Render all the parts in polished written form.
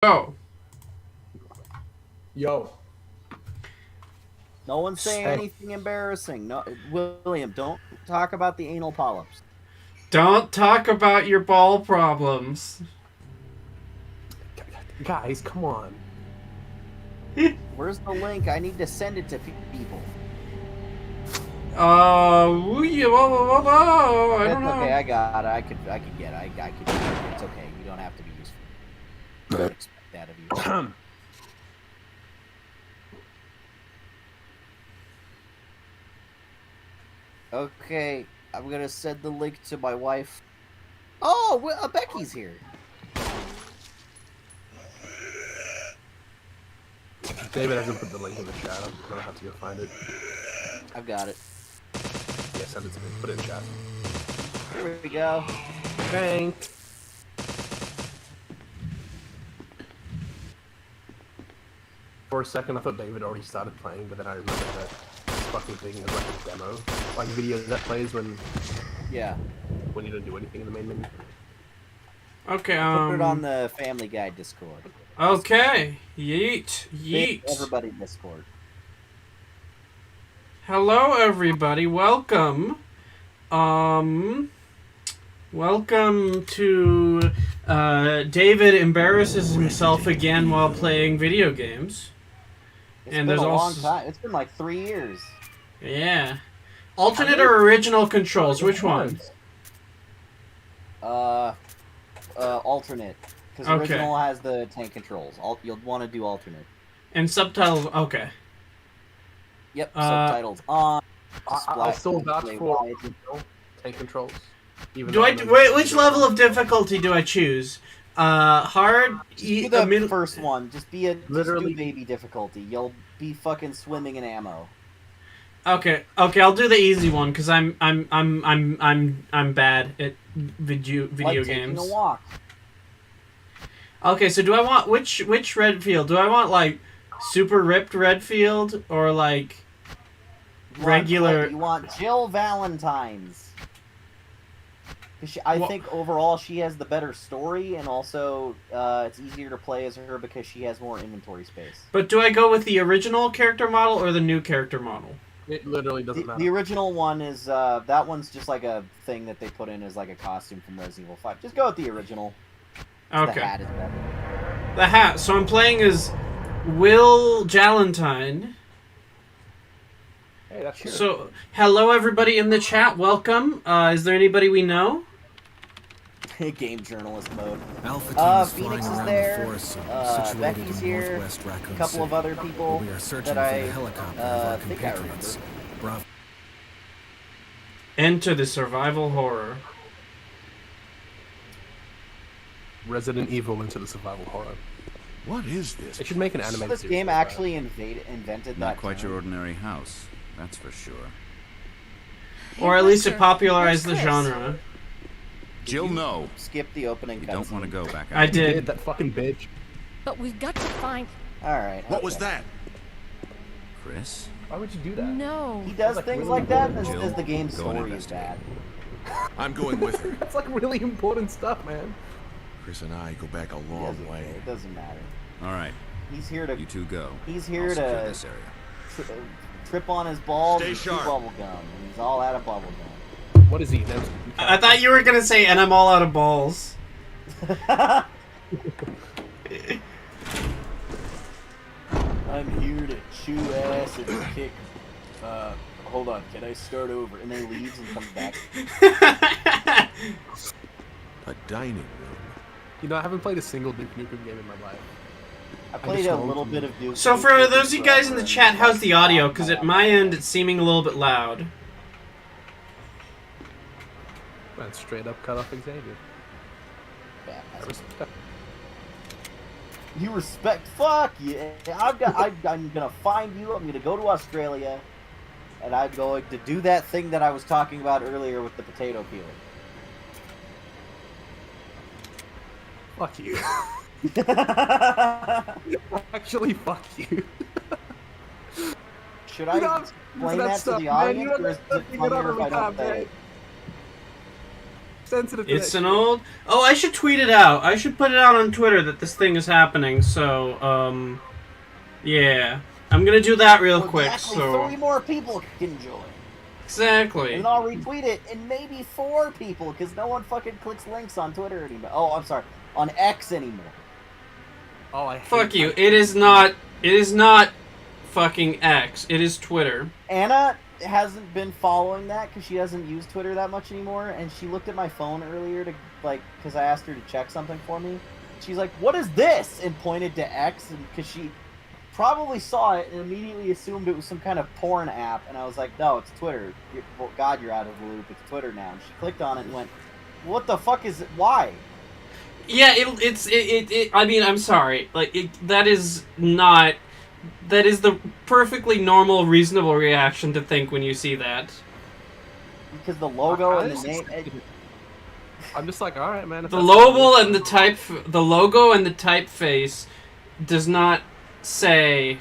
Go. Yo. No one's saying anything embarrassing. No, William, don't talk about the anal polyps. Don't talk about your ball problems. Guys, come on. Where's the link? I need to send it to people. I don't know. Okay, I got it. I could get it. I could get it. It's okay. You don't have to be useful. I don't expect that of you. Okay, I'm gonna send the link to my wife. Oh, well, Becky's here. David hasn't put the link in the chat. I'm gonna have to go find it. I've got it. Yeah, send it to me. Put it in chat. Here we go. Thank. For a second, I thought David already started playing, but then I remembered that this fucking thing is like a demo, like video that plays when you don't do anything in the main menu. Okay, Put it on the Family Guy Discord. Okay, yeet. Everybody Discord. Hello, everybody. Welcome. Welcome to David embarrasses himself again while playing video games. It's been a long time. It's been like 3 years. Yeah. Alternate or original controls? Which one? Alternate. Because original has the tank controls. You'll want to do alternate. And subtitles. Okay. Yep. Subtitles on. I'll still vouch for tank controls. Wait, which level of difficulty do I choose? Hard. Do the first one. Just be literally baby difficulty. You'll be fucking swimming in ammo. Okay, I'll do the easy one because I'm bad at video games. Taking a walk. Okay, so do I want which Redfield? Do I want like super ripped Redfield or like regular? You want Jill Valentine's. I think overall she has the better story, and also it's easier to play as her because she has more inventory space. But do I go with the original character model or the new character model? It literally doesn't matter. The original one is that one's just like a thing that they put in as like a costume from Resident Evil 5. Just go with the original. Okay. The hat is better. The hat. So I'm playing as Will Jalentine. Hey, that's true. So hello everybody in the chat. Welcome. Is there anybody we know? Game journalist mode. Phoenix is there. Becky's here. A couple of other people that I think I remember. Enter the survival horror. Resident Evil into the survival horror. What is this? They should make an animated this series. Game actually invented Not that quite term. your ordinary house, that's for sure. Or at least it popularized the genre. Jill, no. Skip the opening. You don't want to go back out. I did. That fucking bitch. But we've got to find... Alright. What was that? Chris? Why would you do that? No. He does things like that as Jill, the game's go and story is investigate. bad. I'm going with her. That's like really important stuff, man. Chris and I go back a long way. It doesn't matter. All right, He's here to... you two go. He's here I'll secure to this area. trip on his balls Stay and chew sharp. bubble gum. And he's all out of bubble gum. What is he? I thought you were gonna say, and I'm all out of balls. I'm here to chew ass and kick. Hold on, can I start over? And then he leaves and comes back. A dining room. You know, I haven't played a single Duke Nukem game in my life. I played a little bit of Duke. So for those of you guys in the chat, how's the audio? Because at my end, it's seeming a little bit loud. Man, straight up cut off Xavier. I respect. You respect? Fuck yeah! I'm gonna find you. I'm gonna go to Australia, and I'm going to do that thing that I was talking about earlier with the potato peeler. Fuck you. Actually, fuck you. Should I explain that to the audience, or is it funnier if I don't say it? sensitive to It's that an shit. old... Oh, I should tweet it out. I should put it out on Twitter that this thing is happening, so, yeah. I'm gonna do that real Well, quick, exactly, so... 3 more people can join. Exactly. And I'll retweet it, and maybe 4 people, because no one fucking clicks links on Twitter anymore. Oh, I'm sorry, on X anymore. Oh, I hate Fuck you. that. It is not fucking X. It is Twitter. Anna hasn't been following that because she doesn't use Twitter that much anymore, and she looked at my phone earlier to, like, because I asked her to check something for me. She's like, "What is this?" and pointed to X, and because she probably saw it and immediately assumed it was some kind of porn app, and I was like, "No, it's Twitter. Well, God, you're out of the loop. It's Twitter now." And she clicked on it and went, "What the fuck is it? Why?" Yeah, I mean, I'm sorry. Like, that is not... That is the perfectly normal, reasonable reaction to think when you see that. Because the logo and the name. I'm just like, all right, man. if The that's logo what it and is, the logo and the typeface does not say...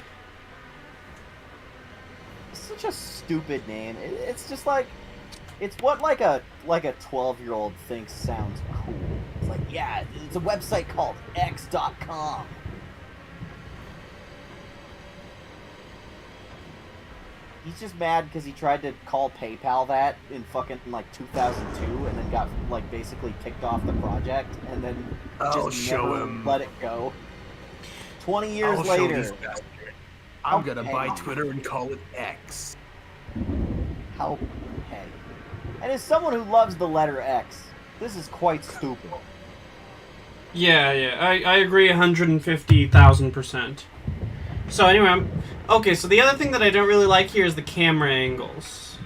It's such a stupid name. It's just like, it's what like a 12-year-old thinks sounds cool. It's like, yeah, it's a website called X.com. He's just mad because he tried to call PayPal that in fucking like 2002 and then got like basically kicked off the project and then I'll just show never him. let it go. 20 years I'll show later. these bastards. I'm gonna Okay. buy Twitter and call it X. How petty. And as someone who loves the letter X, this is quite stupid. Yeah, I agree 150,000%. So anyway, okay, so the other thing that I don't really like here is the camera angles.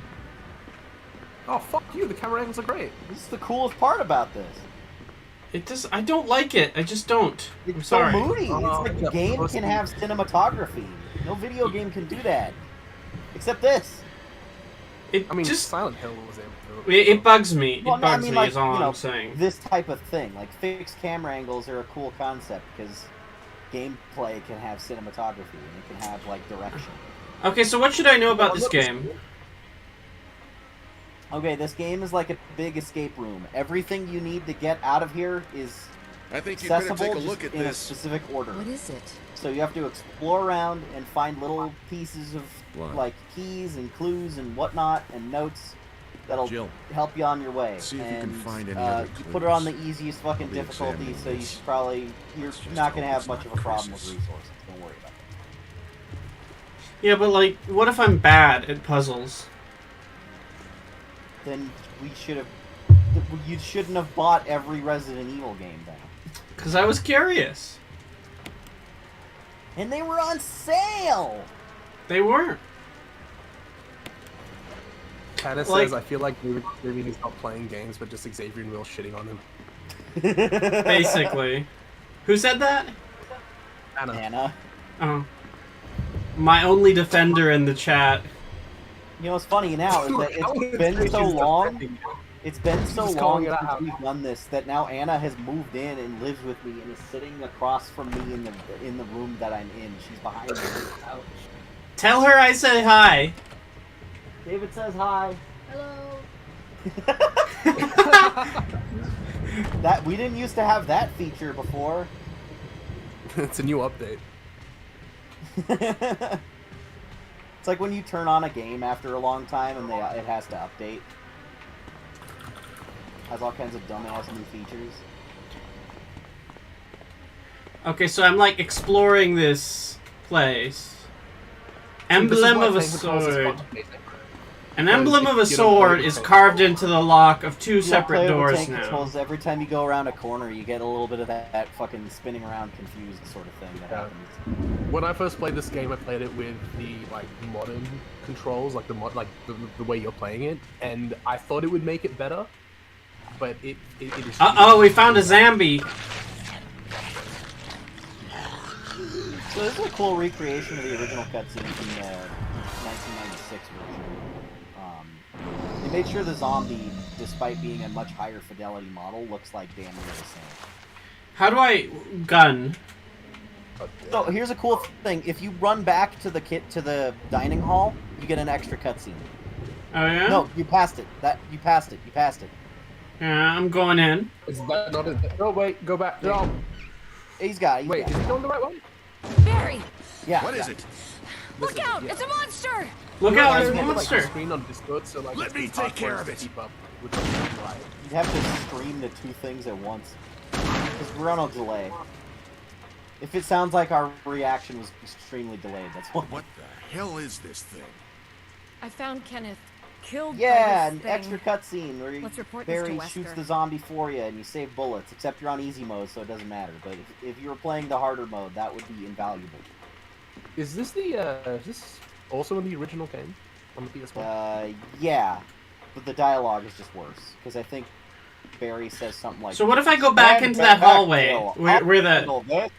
Oh, fuck you. The camera angles are great. This is the coolest part about this. I don't like it. I just don't. It's I'm so sorry. moody. Oh, It's like the yeah, game supposed can to be. have cinematography. No video game can do that. Except this. It I mean, just Silent Hill was able to. it bugs me. It Well, no, I bugs mean, me like, is all you know, I'm saying. this type of thing. Like, fixed camera angles are a cool concept because gameplay can have cinematography and it can have, like, direction. Okay, so what should I know about this game? Okay, this game is like a big escape room. Everything you need to get out of here is I think you better accessible take a look just at in a this. specific order. What is it? So you have to explore around and find little pieces of What? like keys and clues and whatnot and notes that'll Jill, help you on your way. see if you and can find any other you put it on the clues. easiest fucking I'll be difficulty, examining so you this. should probably you're Let's just not gonna hope have it's much of a not problem with Chris's. resources. Don't worry about it. Yeah, but like, what if I'm bad at puzzles? Then you shouldn't have bought every Resident Evil game then. Because I was curious. And they were on sale. They weren't. Hannah Like- says, I feel like David is not playing games, but just Xavier and Will shitting on him. Basically. Who said that? Hannah. Anna. Oh. My only defender in the chat. You know what's funny now is that it's been so long. It's been so Just long calling it since out. we've done this that now Anna has moved in and lives with me and is sitting across from me in the room that I'm in. She's behind me on the couch. Tell her I said hi. David says hi. Hello. That we didn't used to have that feature before. It's a new update. It's like when you turn on a game after a long time and it has to update. Has all kinds of dumbass new features. Okay, so I'm like exploring this place. Emblem of a sword. An emblem of a sword is carved into the lock of two separate doors tank now. controls, every time you go around a corner, you get a little bit of that fucking spinning around confused sort of thing that Yeah. happens. When I first played this game, I played it with the like modern controls, like the way you're playing it, and I thought it would make it better, but it is. Uh-oh, we found a zombie. So this is a cool recreation of the original cutscene from the 1996 version. They made sure the zombie, despite being a much higher fidelity model, looks like damn near the same. How do I gun? So here's a cool thing: if you run back to the dining hall, you get an extra cutscene. Oh yeah? No, you passed it. You passed it. Yeah, I'm going in. Is that not it? Oh, wait, go back. No. He's got. Wait, is he going the right one? Barry! Yeah. What is yeah. it? Look out! It's a monster! Look out, There's there's a like, monster. screen on Discord, so like. Let me it's hard take care for us of to it. keep up with the right. You'd have to scream the two things at once. Because we're on a delay. If it sounds like our reaction was extremely delayed, that's why. What the hell is this thing? I found Kenneth killed Yeah, by this an thing. extra cutscene where Let's report this to Barry Wesker. shoots the zombie for you and you save bullets, except you're on easy mode, so it doesn't matter. But if you were playing the harder mode, that would be invaluable. Is this also in the original game on the PS1? Yeah, but the dialogue is just worse because I think Barry says something like. So what if I go back "Stand into that back, hallway? Bill. Where the... Handle this."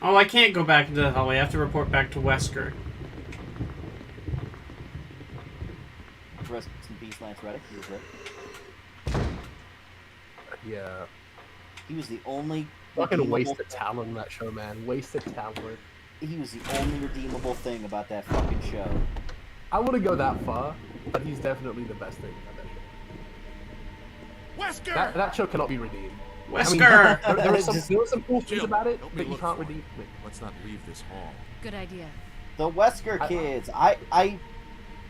Oh, I can't go back into the hallway. I have to report back to Wesker. Rest in peace, Lance Reddick. He was there. Yeah. He was the only. Fucking redeemable- waste of talent in that show, man. Wasted talent. He was the only redeemable thing about that fucking show. I wouldn't go that far, but he's definitely the best thing about that show. Wesker! That show cannot be redeemed. Wesker! I mean, there are some cool things Jill, about it, help me but you look can't for it. redeem it. Let's not leave this hall. Good idea. The Wesker kids. I,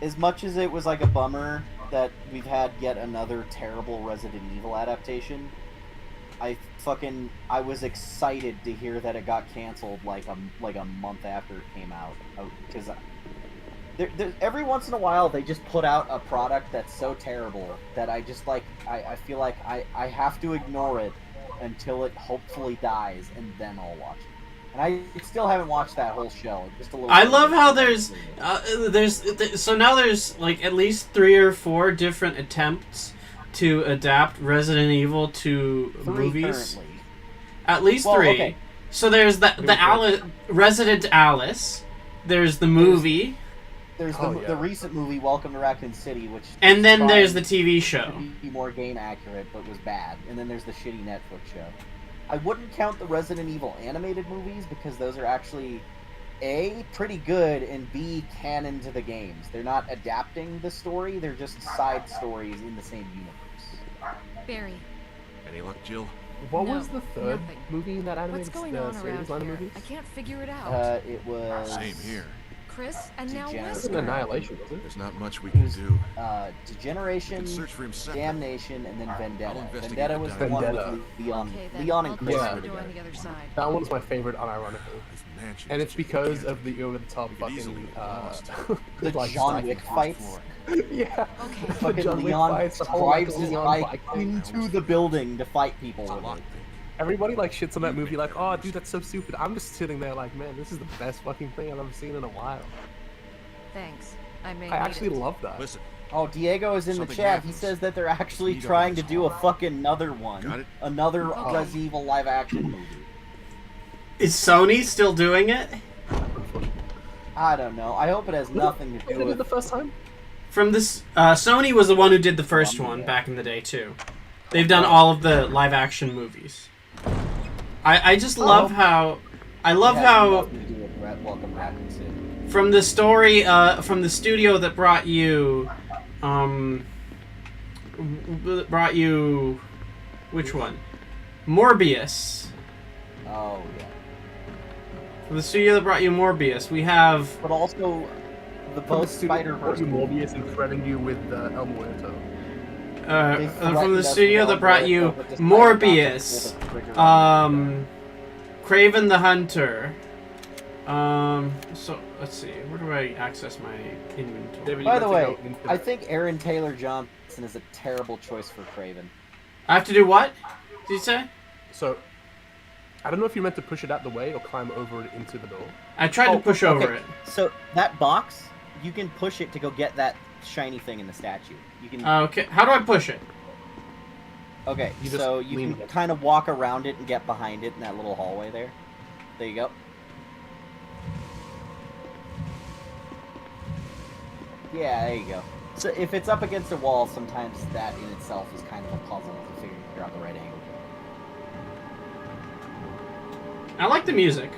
as much as it was like a bummer that we've had yet another terrible Resident Evil adaptation, I was excited to hear that it got canceled like a month after it came out, because every once in a while they just put out a product that's so terrible that I just like I feel like I have to ignore it until it hopefully dies, and then I'll watch it. And I still haven't watched that whole show. Just a little. I love how there's so now there's like at least 3 or 4 different attempts to adapt Resident Evil to 3 movies. currently. At least Well, 3. okay. So there's the Alice, Resident Alice. There's the movie, There's Oh, the yeah. recent movie Welcome to Raccoon City, which and then tried there's the TV show. to be more game accurate, but was bad. And then there's the shitty Netflix show. I wouldn't count the Resident Evil animated movies because those are actually A, pretty good, and B, canon to the games. They're not adapting the story, they're just side stories in the same universe. Barry, Any luck, Jill? What No, was the third nothing. movie in that what's animated going on series around line of here? movies? I can't figure it out. It was Same here. Chris, and now Degenerate. It was an Wesker. Annihilation, was it? There's not much we can do. We Degeneration, can search for him separately. Damnation, and then I'll Vendetta. investigate Vendetta the was the one Vendetta. with Leon. Okay, then Leon I'll and close Chris Yeah. were the door on together. the other side. That one's my favorite, unironically. This mansion And is it's too because big. of the over-the-top We could easily fucking, get lost. The like, John sci-fi Wick First fights. floor. Yeah. Okay. The Fucking John Wick Leon fights, the whole, like, drives his Leon bike bike. into the building to fight people It's a with it. lockpick. Everybody like shits on that movie like, oh dude, that's so stupid. I'm just sitting there like, man, this is the best fucking thing I've ever seen in a while. Thanks. I may I need actually it. love that. Listen, Oh, Diego is in the Something chat. He happens. says that they're actually Speed up trying to this do a hall. fucking another one. Got it? Another Okay. Resident Evil live action movie. Is Sony still doing it? I don't know. I hope it has nothing to What do did they do with the first time? From this, Sony was the one who did the first one back in the day too. They've done all of the live action movies. I just love how It has nothing to do with Welcome to Raccoon City. from the story from the studio that brought you which one? Morbius. Oh yeah. From the studio that brought you Morbius, we have But also, the From post Spider brought Verse. you Morbius and threatened you with El Muerto. They from threatened the us studio with that brought you Alberto, but decided not to Morbius, pull the trigger on Craven the Hunter. So let's see, where do I access my inventory? David, By you the got to way, go into I that. think Aaron Taylor Johnson is a terrible choice for Craven. I have to do what? Did you say? So, I don't know if you meant to push it out the way or climb over it into the door. I tried to push over okay. it. So that box, you can push it to go get that shiny thing in the statue. You can. Okay, how do I push it? Okay, You just so you lean can against kind of walk around it and get behind it in that little hallway there. There you go. Yeah, there you go. So if it's up against a wall, sometimes that in itself is kind of a puzzle to figure out the right angle. I like the music.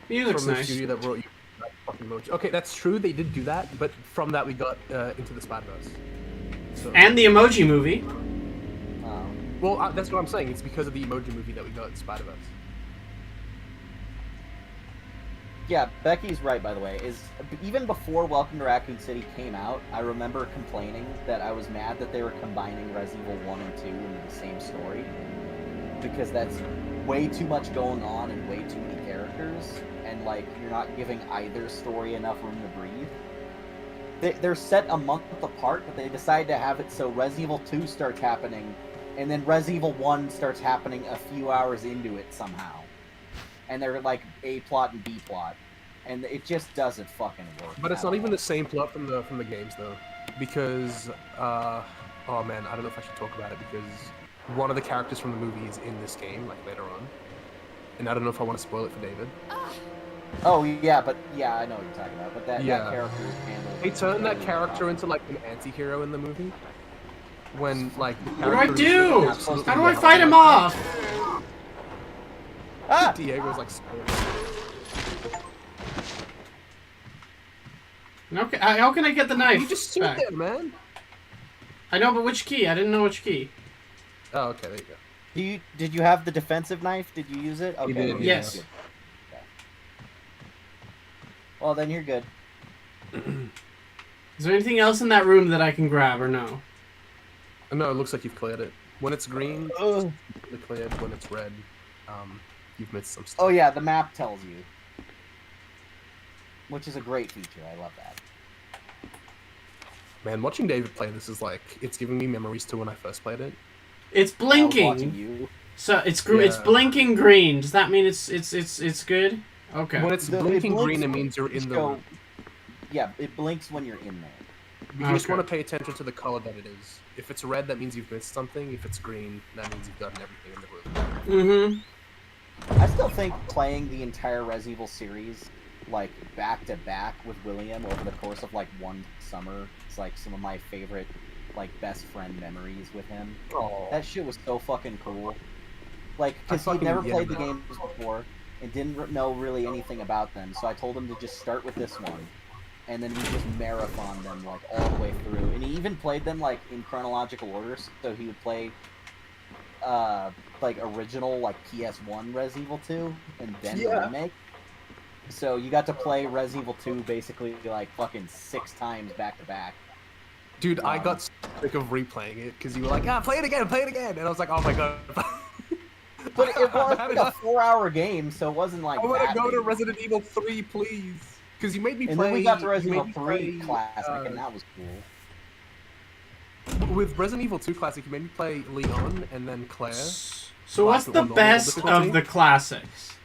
Music's From the nice. studio that brought you that fucking emoji. Okay, that's true. They did do that, but from that we got into the Spider-Verse. So, And the Emoji Movie. well, that's what I'm saying. It's because of the Emoji Movie that we got in Spider-Verse. Yeah, Becky's right, by the way. Even before Welcome to Raccoon City came out, I remember complaining that I was mad that they were combining Resident Evil 1 and 2 into the same story. Because that's way too much going on and way too many characters, and, like, you're not giving either story enough room to breathe. They're set a month apart, but they decide to have it so Resident Evil 2 starts happening, and then Resident Evil 1 starts happening a few hours into it somehow. And they're like A plot and B plot, and it just doesn't fucking work. But it's not even the same plot from the games though, because oh man, I don't know if I should talk about it because one of the characters from the movie is in this game like later on, and I don't know if I want to spoil it for David. Oh yeah, but yeah, I know what you're talking about. But that character is handled. They turned that character into like an anti-hero in the movie. When like the What do I character do? is How do I fight him off? Ah! Diego's like scared. Okay, how can I get the knife? You just stood back? there, man. I know, but which key? I didn't know which key. Oh, okay, there you go. Did you have the defensive knife? Did you use it? Okay. did, Yes. Okay. Well, then you're good. Is there anything else in that room that I can grab or no? No, it looks like you've cleared it. When it's green, it's cleared. When it's red, you've missed some stuff. Oh yeah, the map tells you. Which is a great feature. I love that. Man, watching David play this is like, it's giving me memories to when I first played it. It's I was watching blinking. you. So it's blinking green. Does that mean it's good? Okay. When it's It blinking blinks green, it when means you're you in the go- room. Yeah, it blinks when you're in there. You just Okay. want to pay attention to the color that it is. If it's red, that means you've missed something. If it's green, that means you've gotten everything in the room. Mm-hmm. I still think playing the entire Resident Evil series, like, back to back with William over the course of, like, one summer, is, like, some of my favorite, like, best friend memories with him. Oh, That shit was so fucking cool. Like, because he'd fucking- never yeah, played the man. games before and didn't know really anything about them, so I told him to just start with this one. And then we just marathon them, like, all the way through. And he even played them, like, in chronological order, so he would play, like, original, like, PS1 Resident Evil 2, and then the remake. So you got to play Resident Evil 2 basically, like, fucking 6 times back to back. dude, I got sick of replaying it because you were like, play it again, and I was like, oh my god. But it was like a 4-hour game, so it wasn't like I want to that go to big. Resident Evil 3, please. Because you made me And play. then we got to you Resident made Evil me 3 play, Classic, and that was cool. With Resident Evil 2 Classic, you made me play Leon and then Claire. So what's the best of the classics?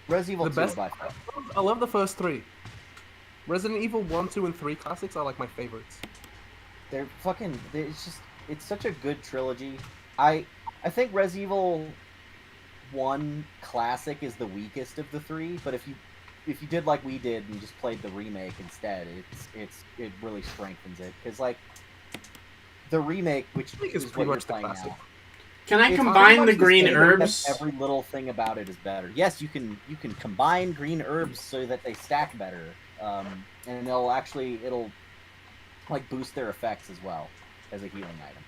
Resident Evil The 2 best- by far. I love the first 3. Resident Evil 1, 2, and 3 Classics are like my favorites. They're fucking. It's such a good trilogy. I think Resident Evil 1 Classic is the weakest of the 3, but if you did like we did and just played the remake instead, it really strengthens it, because like the remake, which Remake is is what pretty you're much the playing classic. now. Can I It's combine pretty the much green same, except herbs? Every little thing about it is better. Yes, you can combine green herbs so that they stack better, and it'll like boost their effects as well as a healing item.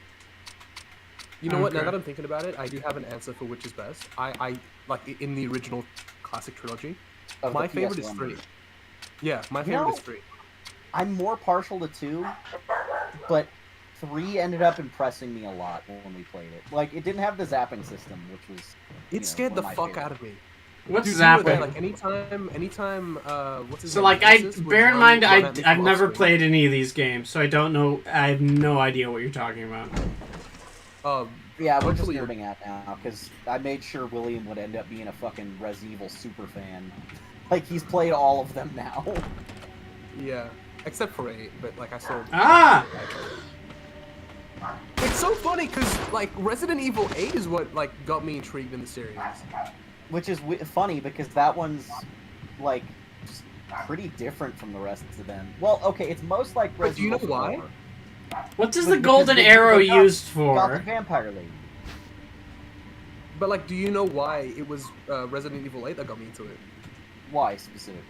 You know what? Now Okay. that I'm thinking about it, I do have an answer for which is best. I like in the original classic trilogy. Of My the favorite is PS1 3. version. Yeah, my You favorite know- is 3. I'm more partial to 2, but 3 ended up impressing me a lot when we played it. Like, it didn't have the zapping system, which was It scared one the of my fuck favorites. out of me. What's Dude, you were there, zapping? like anytime, what's his So name? like Francis would bear in run mind at me I've from never off-screen. played any of these games, so I don't know. I have no idea what you're talking about. Yeah, we're just Hopefully- nerding out now, because I made sure William would end up being a fucking Resident Evil super fan. Like, he's played all of them now. Yeah, except for 8, but like I still. Ah! It's so funny because like Resident Evil 8 is what like got me intrigued in the series. Which is funny, because that one's, like, just pretty different from the rest of them. Well, okay, it's most like But do you know Resident Evil why? 4. What is But the because golden they arrow got- used Got the for? vampire lady. But like, do you know why it was Resident Evil 8 that got me into it? Why, specifically?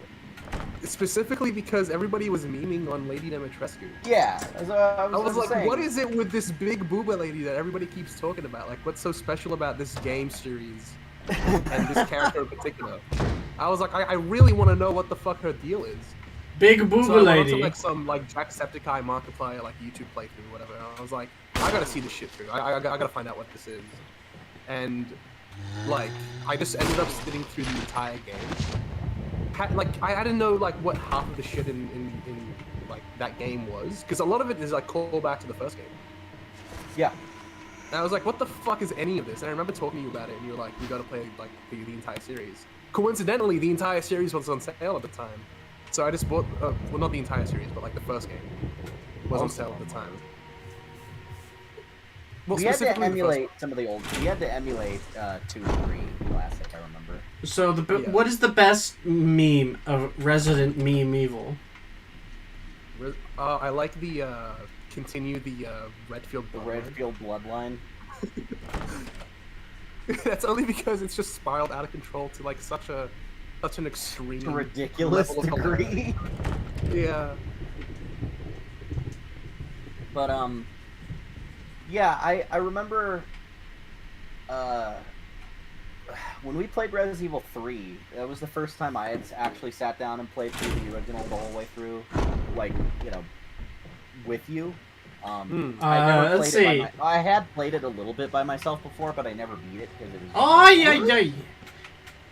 specifically because everybody was memeing on Lady Dimitrescu. Yeah, so I was like, saying. what is it with this big booba lady that everybody keeps talking about? Like, what's so special about this game series and this character in particular? I was like, I really want to know what the fuck her deal is. Big So booba I went lady. onto, like, some like Jacksepticeye Markiplier like YouTube playthrough, or whatever. And I was like, I gotta see this shit through. I gotta find out what this is. And like, I just ended up sitting through the entire game. I didn't know like what half of the shit in like that game was, because a lot of it is like callback to the first game. Yeah. And I was like, what the fuck is any of this? And I remember talking to you about it, and you were like, you gotta play like the entire series. Coincidentally, the entire series was on sale at the time. So I just bought, well, not the entire series, but like the first game was on sale at the time. Well, We had to specifically the first emulate some of the old. We had to emulate 2 and 3 classic. I remember. So Yeah. what is the best meme of Resident Meme Evil? one. I like the, continue the Redfield The Bloodline. Redfield Bloodline. That's only because it's just spiraled out of control to like such an extreme, To a ridiculous level of hilarity. degree. Yeah. But yeah, I remember when we played Resident Evil 3, that was the first time I had actually sat down and played through the original the whole way through, like, you know, with you. I never let's played it see. I had played it a little bit by myself before, but I never beat it because it was. Oh yeah.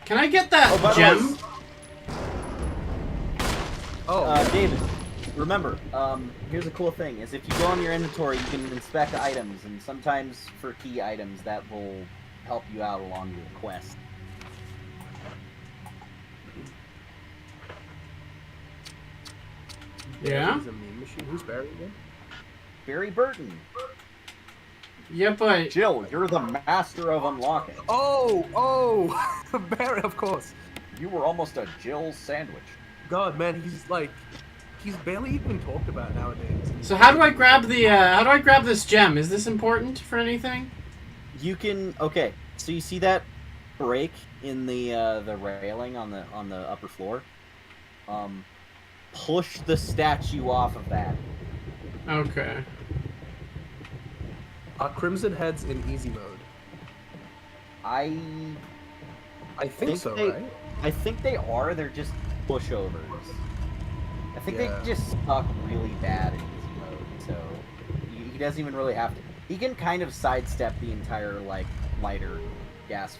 Can I get that Oh, by the gem? way, Oh, David, remember, here's a cool thing, is if you go in your inventory, you can inspect items, and sometimes for key items, that will help you out along your quest. Yeah? He's a meme machine. Who's Barry again? Barry Burton. Yeah, but Jill, you're the master of unlocking. Oh, Barry, of course. You were almost a Jill sandwich. God, man, he's barely even talked about nowadays. so how do I grab this gem? Is this important for anything? You can, okay, so you see that break in the railing on the upper floor? Push the statue off of that. Okay. Are Crimson Heads in easy mode? I think so, they, right? I think they are. They're just pushovers. I think Yeah. they just suck really bad in easy mode. So he doesn't even really have to. He can kind of sidestep the entire like lighter gasoline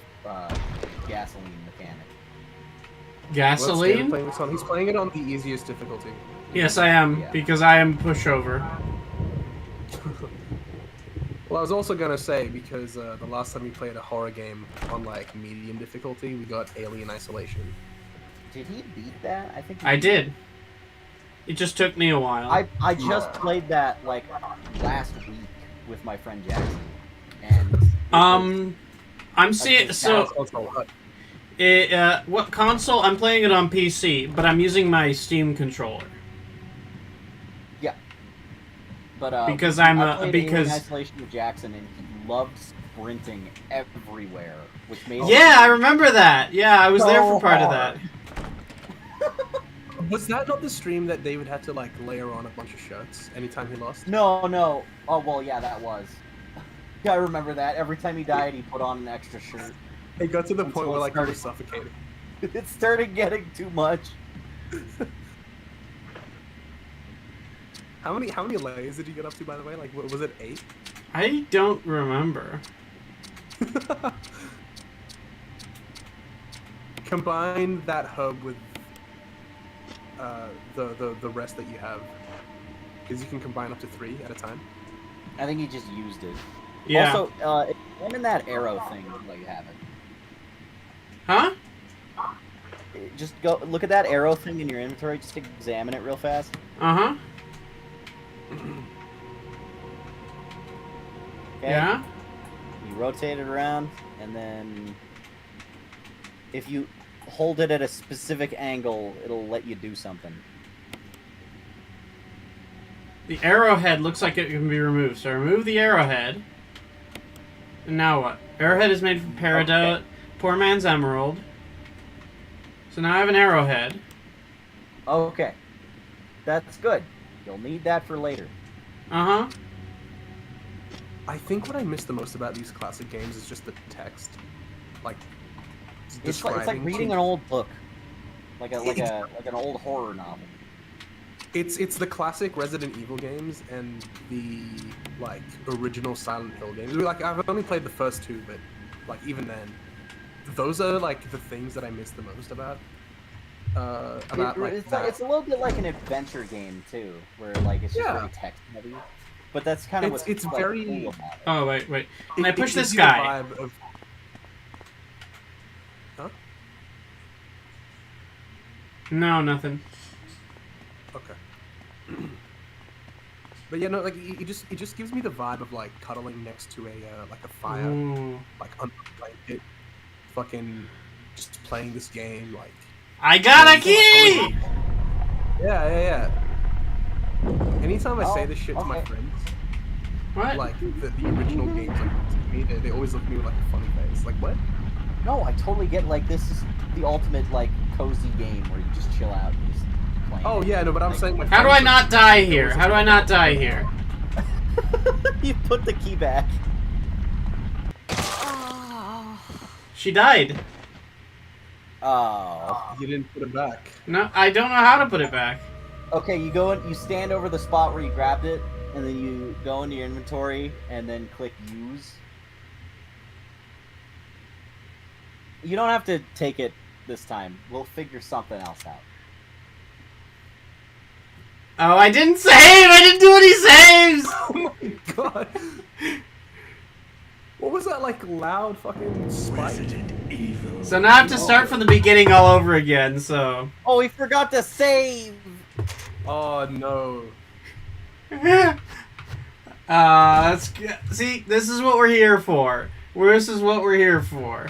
mechanic. Gasoline? Playing this on. He's playing it on the easiest difficulty. Yes, I am, Yeah. because I am pushover. Well, I was also gonna say, because the last time we played a horror game on like medium difficulty, we got Alien Isolation. Did he beat that? I think he I beat did. It just took me a while. I just played that like last week with my friend Jackson, and I'm seeing so. What console? I'm playing it on PC, but I'm using my Steam controller. yeah. But Because I I'm played because Alien Isolation with Jackson, and he loved sprinting everywhere, which made yeah, I remember that. Yeah, I was there So for part of hard. that. Was that not the stream that David had to like layer on a bunch of shirts anytime he lost? No. Oh well, yeah, that was. Yeah, I remember that. Every time he died, he put on an extra shirt. It got to the point Until where it like he was started- suffocating. It started getting too much. How many layers did you get up to, by the way? Like, was it 8? I don't remember. Combine that hub with the rest that you have, because you can combine up to 3 at a time. I think he just used it. Yeah. Also, I'm in that arrow thing while you have it. Huh? Just go look at that arrow thing in your inventory. Just examine it real fast. Uh-huh. Okay? Yeah? You rotate it around, and then if you hold it at a specific angle, it'll let you do something. The arrowhead looks like it can be removed. So remove the arrowhead. And now what? Arrowhead is made from peridot, poor man's emerald. So now I have an arrowhead. Okay. That's good. You'll need that for later. Uh-huh. I think what I miss the most about these classic games is just the text. Like, It's like describing reading an old book. Like an old horror novel. It's the classic Resident Evil games and the like original Silent Hill games. Like I've only played the first two, but like even then, those are like the things that I miss the most about. It's a little bit like an adventure game too, where like it's just very text heavy. But that's kind of it's like, very. cool about it. Oh wait. Can I push this gives you the guy? vibe of- Huh? No, nothing. Okay. But yeah, no, like it just gives me the vibe of like cuddling next to a like a fire, Ooh. like under a blanket, fucking just playing this game. Like I got a key! yeah. Anytime I say this shit to my okay. friends, What? like the original games, like to me, they always look at me with like a funny face. Like what? No, I totally get like this is the ultimate like cozy game where you just chill out and just play. Oh yeah, no, but I'm saying. How do I not die here? How do I not die here? You put the key back. She died. Oh. You didn't put it back. No, I don't know how to put it back. Okay, you go in, you stand over the spot where you grabbed it, and then you go into your inventory, and then click use. You don't have to take it this time. We'll figure something else out. Oh, I didn't save! I didn't do any saves! Oh my god. What was that like loud fucking spike? So now I have to start from the beginning all over again, so... Oh, we forgot to save! Oh no. See, this is what we're here for. This is what we're here for.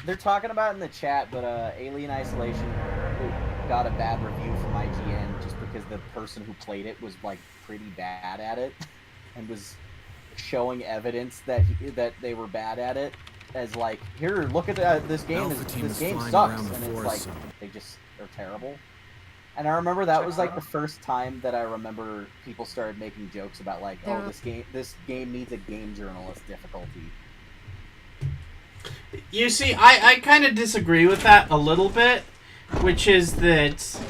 They're talking about in the chat, but Alien Isolation got a bad review from IGN just because the person who played it was like pretty bad at it and was showing evidence that that they were bad at it as like, here, look at this game. This game sucks, and it's like they just are terrible. And I remember that was like the first time that I remember people started making jokes about like, oh, this game needs a game journalist difficulty. You see, I kind of disagree with that a little bit, which is that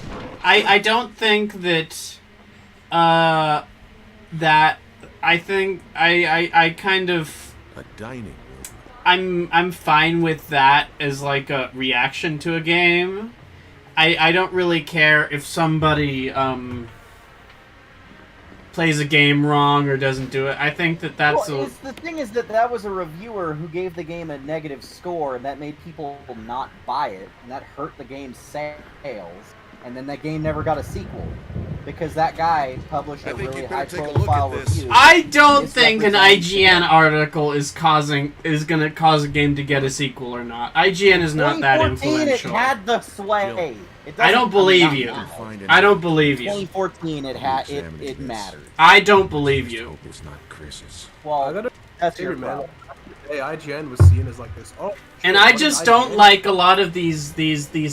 I don't think that that I think I kind of A dining room. I'm fine with that as like a reaction to a game. I don't really care if somebody plays a game wrong or doesn't do it. I think that that's the thing is that was a reviewer who gave the game a negative score, and that made people not buy it, and that hurt the game's sales. And then that game never got a sequel because that guy published a really high-profile review. I don't think an IGN article is gonna cause a game to get a sequel or not. IGN is not that influential. It had the sway. I don't believe you. I don't believe you. 2014, it mattered. I don't believe you. It's not Chris's. Well, that's your man. problem. Hey, IGN was seen as like this. Oh, and I just don't like a lot of these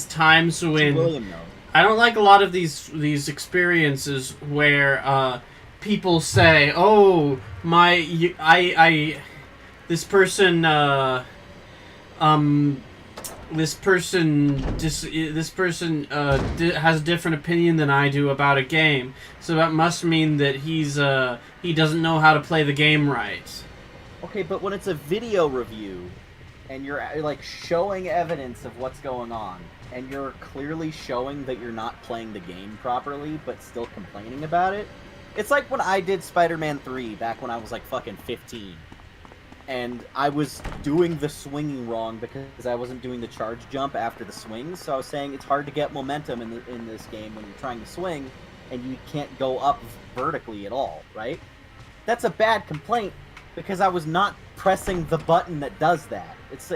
times when I don't like a lot of these experiences where people say, "Oh, this person has a different opinion than I do about a game, so that must mean that he doesn't know how to play the game right." Okay, but when it's a video review, and you're like showing evidence of what's going on, and you're clearly showing that you're not playing the game properly, but still complaining about it, it's like when I did Spider-Man 3 back when I was like fucking 15. And I was doing the swinging wrong because I wasn't doing the charge jump after the swings. So I was saying it's hard to get momentum in this game when you're trying to swing, and you can't go up vertically at all, right? That's a bad complaint because I was not pressing the button that does that.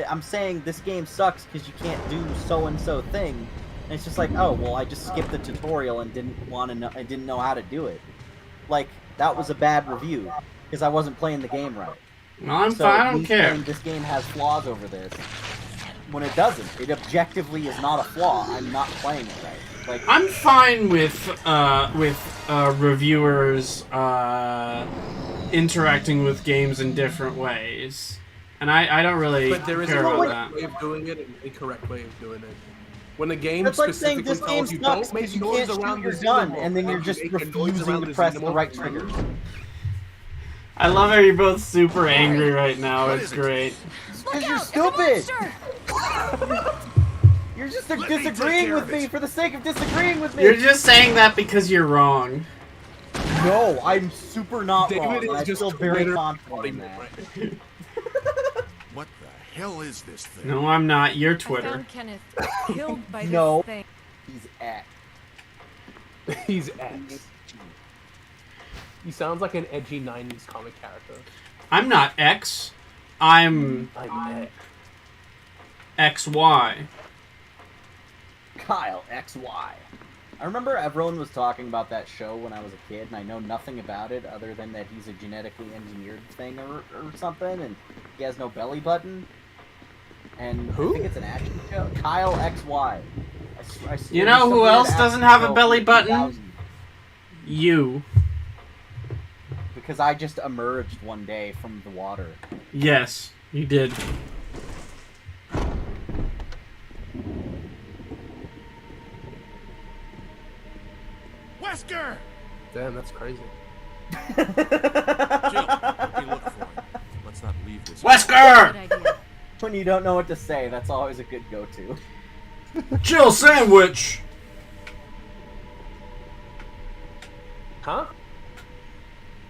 I'm saying this game sucks because you can't do so and so thing, and it's just like, oh well, I just skipped the tutorial and didn't know how to do it. Like that was a bad review because I wasn't playing the game right. Well, I'm fine. I don't care. This game has flaws over this when it doesn't. It objectively is not a flaw. I'm not playing it right. Like, I'm fine with reviewers interacting with games in different ways, and I don't really But there is a care about correct that. way of doing it and an incorrect way of doing it. When the game that's like saying specifically this game tells you sucks don't make because you noise can't around shoot the your gun, xenomorph, and then you're you just make a noise refusing around to the press the xenomorph right around triggers. I love how you're both super angry right now. What It's is it? great. Because you're It's a stupid! monster! You're just me take disagreeing care with of me it. for the sake of disagreeing with me! You're just saying that because you're wrong. No, I'm super not David wrong, is and I just feel very Twitter confident in embodiment that. right What the hell is this thing? No, I'm not. You're I Twitter. found Kenneth killed by No. this thing. He's X. now. He's X. He sounds like an edgy 90s comic character. I'm not X. I'm I'm X. XY. Kyle, XY. I remember everyone was talking about that show when I was a kid, and I know nothing about it other than that he's a genetically engineered thing or something, and he has no belly button. And Who? I think it's an action show. Kyle XY. I swear You know he's who some else weird doesn't action have a show belly from button? 2000. You. Because I just emerged one day from the water. Yes, you did. Wesker! Damn, that's crazy. Jill, let me look for him. Let's not leave this. Good Wesker! idea. When you don't know what to say, that's always a good go-to. Jill sandwich! Huh?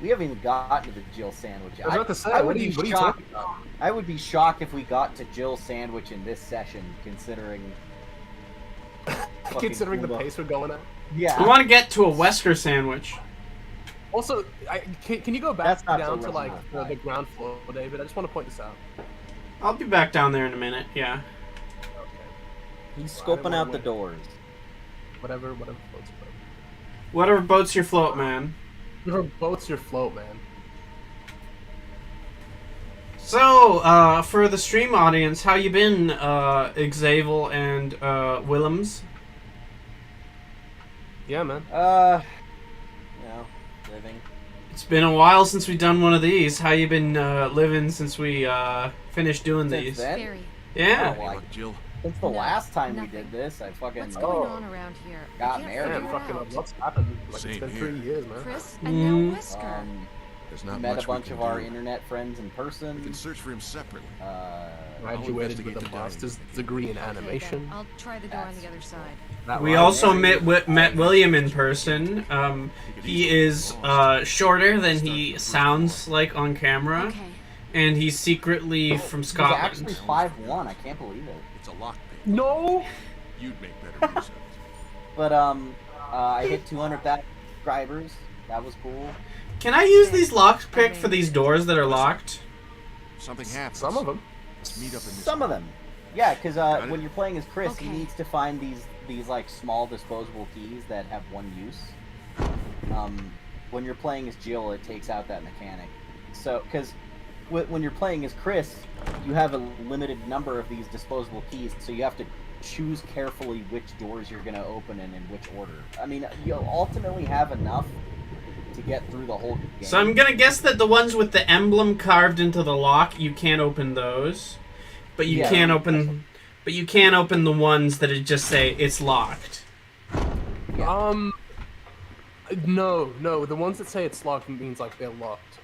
We haven't even gotten to the Jill sandwich. I was about to say, I what would are you be talking shocked. about? I would be shocked if we got to Jill sandwich in this session, considering. fucking Considering the Kumba. pace we're going at. Yeah. I want to get to a Wesker sandwich. Also, can you go back That's not down so to like resonant, the ground floor, David? I just want to point this out. I'll be back down there in a minute, yeah. Okay. He's I don't scoping wanna out the wait. doors. Whatever floats your boat. Whatever boats your float, man. Whatever boats your float, man. So, for the stream audience, how you been, Xavier and, Willems? Yeah, man. You know, living. It's been a while since we've done one of these. How you been, living since we, finished doing Since these? then? Very. Yeah. Oh, Hey, like, look, Jill. since the No, last time we nothing. did this, I fucking. What's going on around here? I Got can't married. Man, figure fucking out. what's happened? Like, Same it's been here. 3 years, man. Chris and now Mm. Wesker. There's not Met much a bunch we can of our do. internet friends in We can person. search for him separately. Graduated with investigate a the dining master's room. degree in Okay, animation. then. I'll try the door on the other side. That We right. also met William in person. He is, shorter than he sounds like on camera. Okay. And he's secretly from He's Scotland. actually 5'1". I can't believe it. It's a lockpick. No. You'd make better use of it. But I hit 200,000 subscribers. That was cool. Can I use these lockpick for these doors that are locked? Something happens. Some of them. Let's meet up in this. Some of them. Yeah, because Got it. when you're playing as Chris, he Okay. needs to find these like small disposable keys that have one use. When you're playing as Jill, it takes out that mechanic. So, because when you're playing as Chris, you have a limited number of these disposable keys, so you have to choose carefully which doors you're going to open and in which order. I mean, you'll ultimately have enough to get through the whole game. So I'm gonna guess that the ones with the emblem carved into the lock, you can't open those. But you Yeah. can't open the ones that it just say it's locked. No. The ones that say it's locked means like they're locked,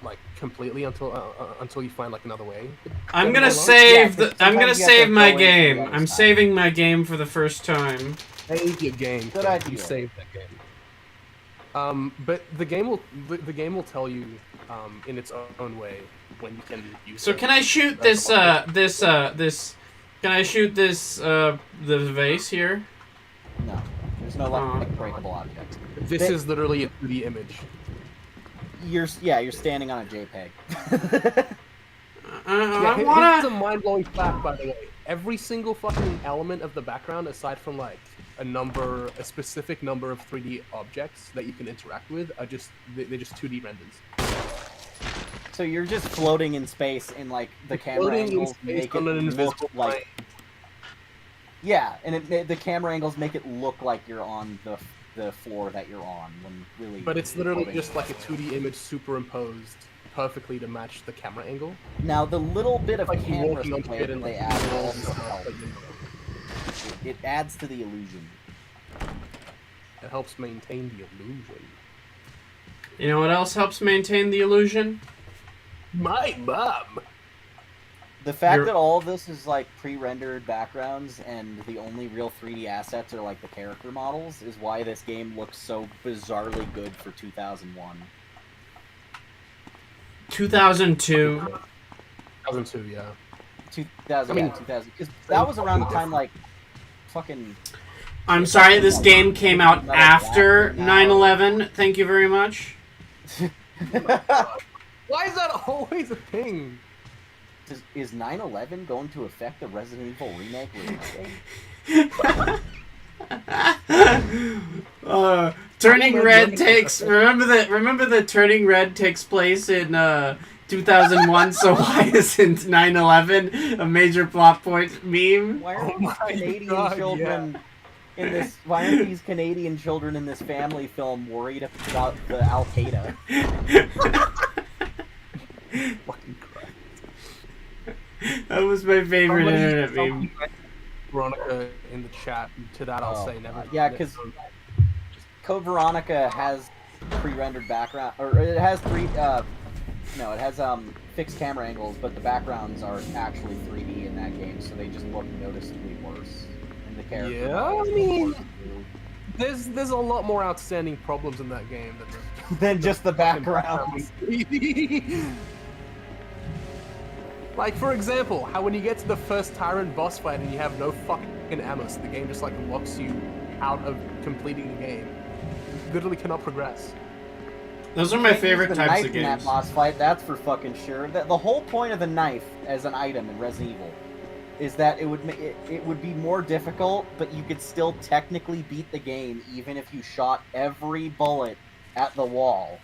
like completely until you find like another way. I'm They're gonna locked. save Yeah, the I'm gonna sometimes you have to save my go in from the game. other I'm side. saving my game for the first time. Save your game. Good kid. idea. You save that game. But the game will tell you in its own way when you can use So it. can I shoot this can I shoot this the vase here? No, there's no like breakable objects. This is literally a 2D image. You're standing on a JPEG. I Here's a wanna mind-blowing fact, by the way. Every single fucking element of the background, aside from like a specific number of 3D objects that you can interact with, are just they're just 2D renders. So you're just floating in space in like the camera Floating in angles space make on it an look invisible like Yeah, and the camera angles make it look like you're on the floor that you're on when really. But it's literally floating. just like a 2D image superimposed perfectly to match the camera angle. Now the little bit of Like you camera walking on play shit that and they like add walls also and stuff, helps. but, you know, It adds to the illusion. it helps maintain the illusion. You know what else helps maintain the illusion? My mom. The fact You're- that all of this is like pre-rendered backgrounds and the only real 3D assets are like the character models is why this game looks so bizarrely good for 2001. 2002. 2002, yeah. 2000, I mean, 2000, because that was around the time like fucking. I'm sorry, this game came out after 9/11. Thank you very much. Why is that always a thing? Is 9/11 going to affect the Resident Evil remake release date? Turning Red takes. Remember that Turning Red takes place in 2001. So why isn't 9/11 a major plot point meme? Why are Oh my Canadian God, children in this? Why aren't these Canadian children in this family film worried about the Al Qaeda? Fucking Christ. That was my favorite internet meme. Somebody Veronica in the chat. To that, I'll say never. Yeah, because Code Veronica has pre-rendered background, or it has it has fixed camera angles, but the backgrounds are actually 3D in that game, so they just look noticeably worse. And the character Yeah, models I look mean- worse, too. There's a lot more outstanding problems in that game than the than just the backgrounds. Like, for example, how when you get to the first Tyrant boss fight and you have no fucking ammo, so the game just, like, locks you out of completing the game. You literally cannot progress. Those are my Can't use favorite the types knife of in that games. boss fight, that's for fucking sure. The whole point of the knife as an item in Resident Evil is that it would be more difficult, but you could still technically beat the game even if you shot every bullet at the wall.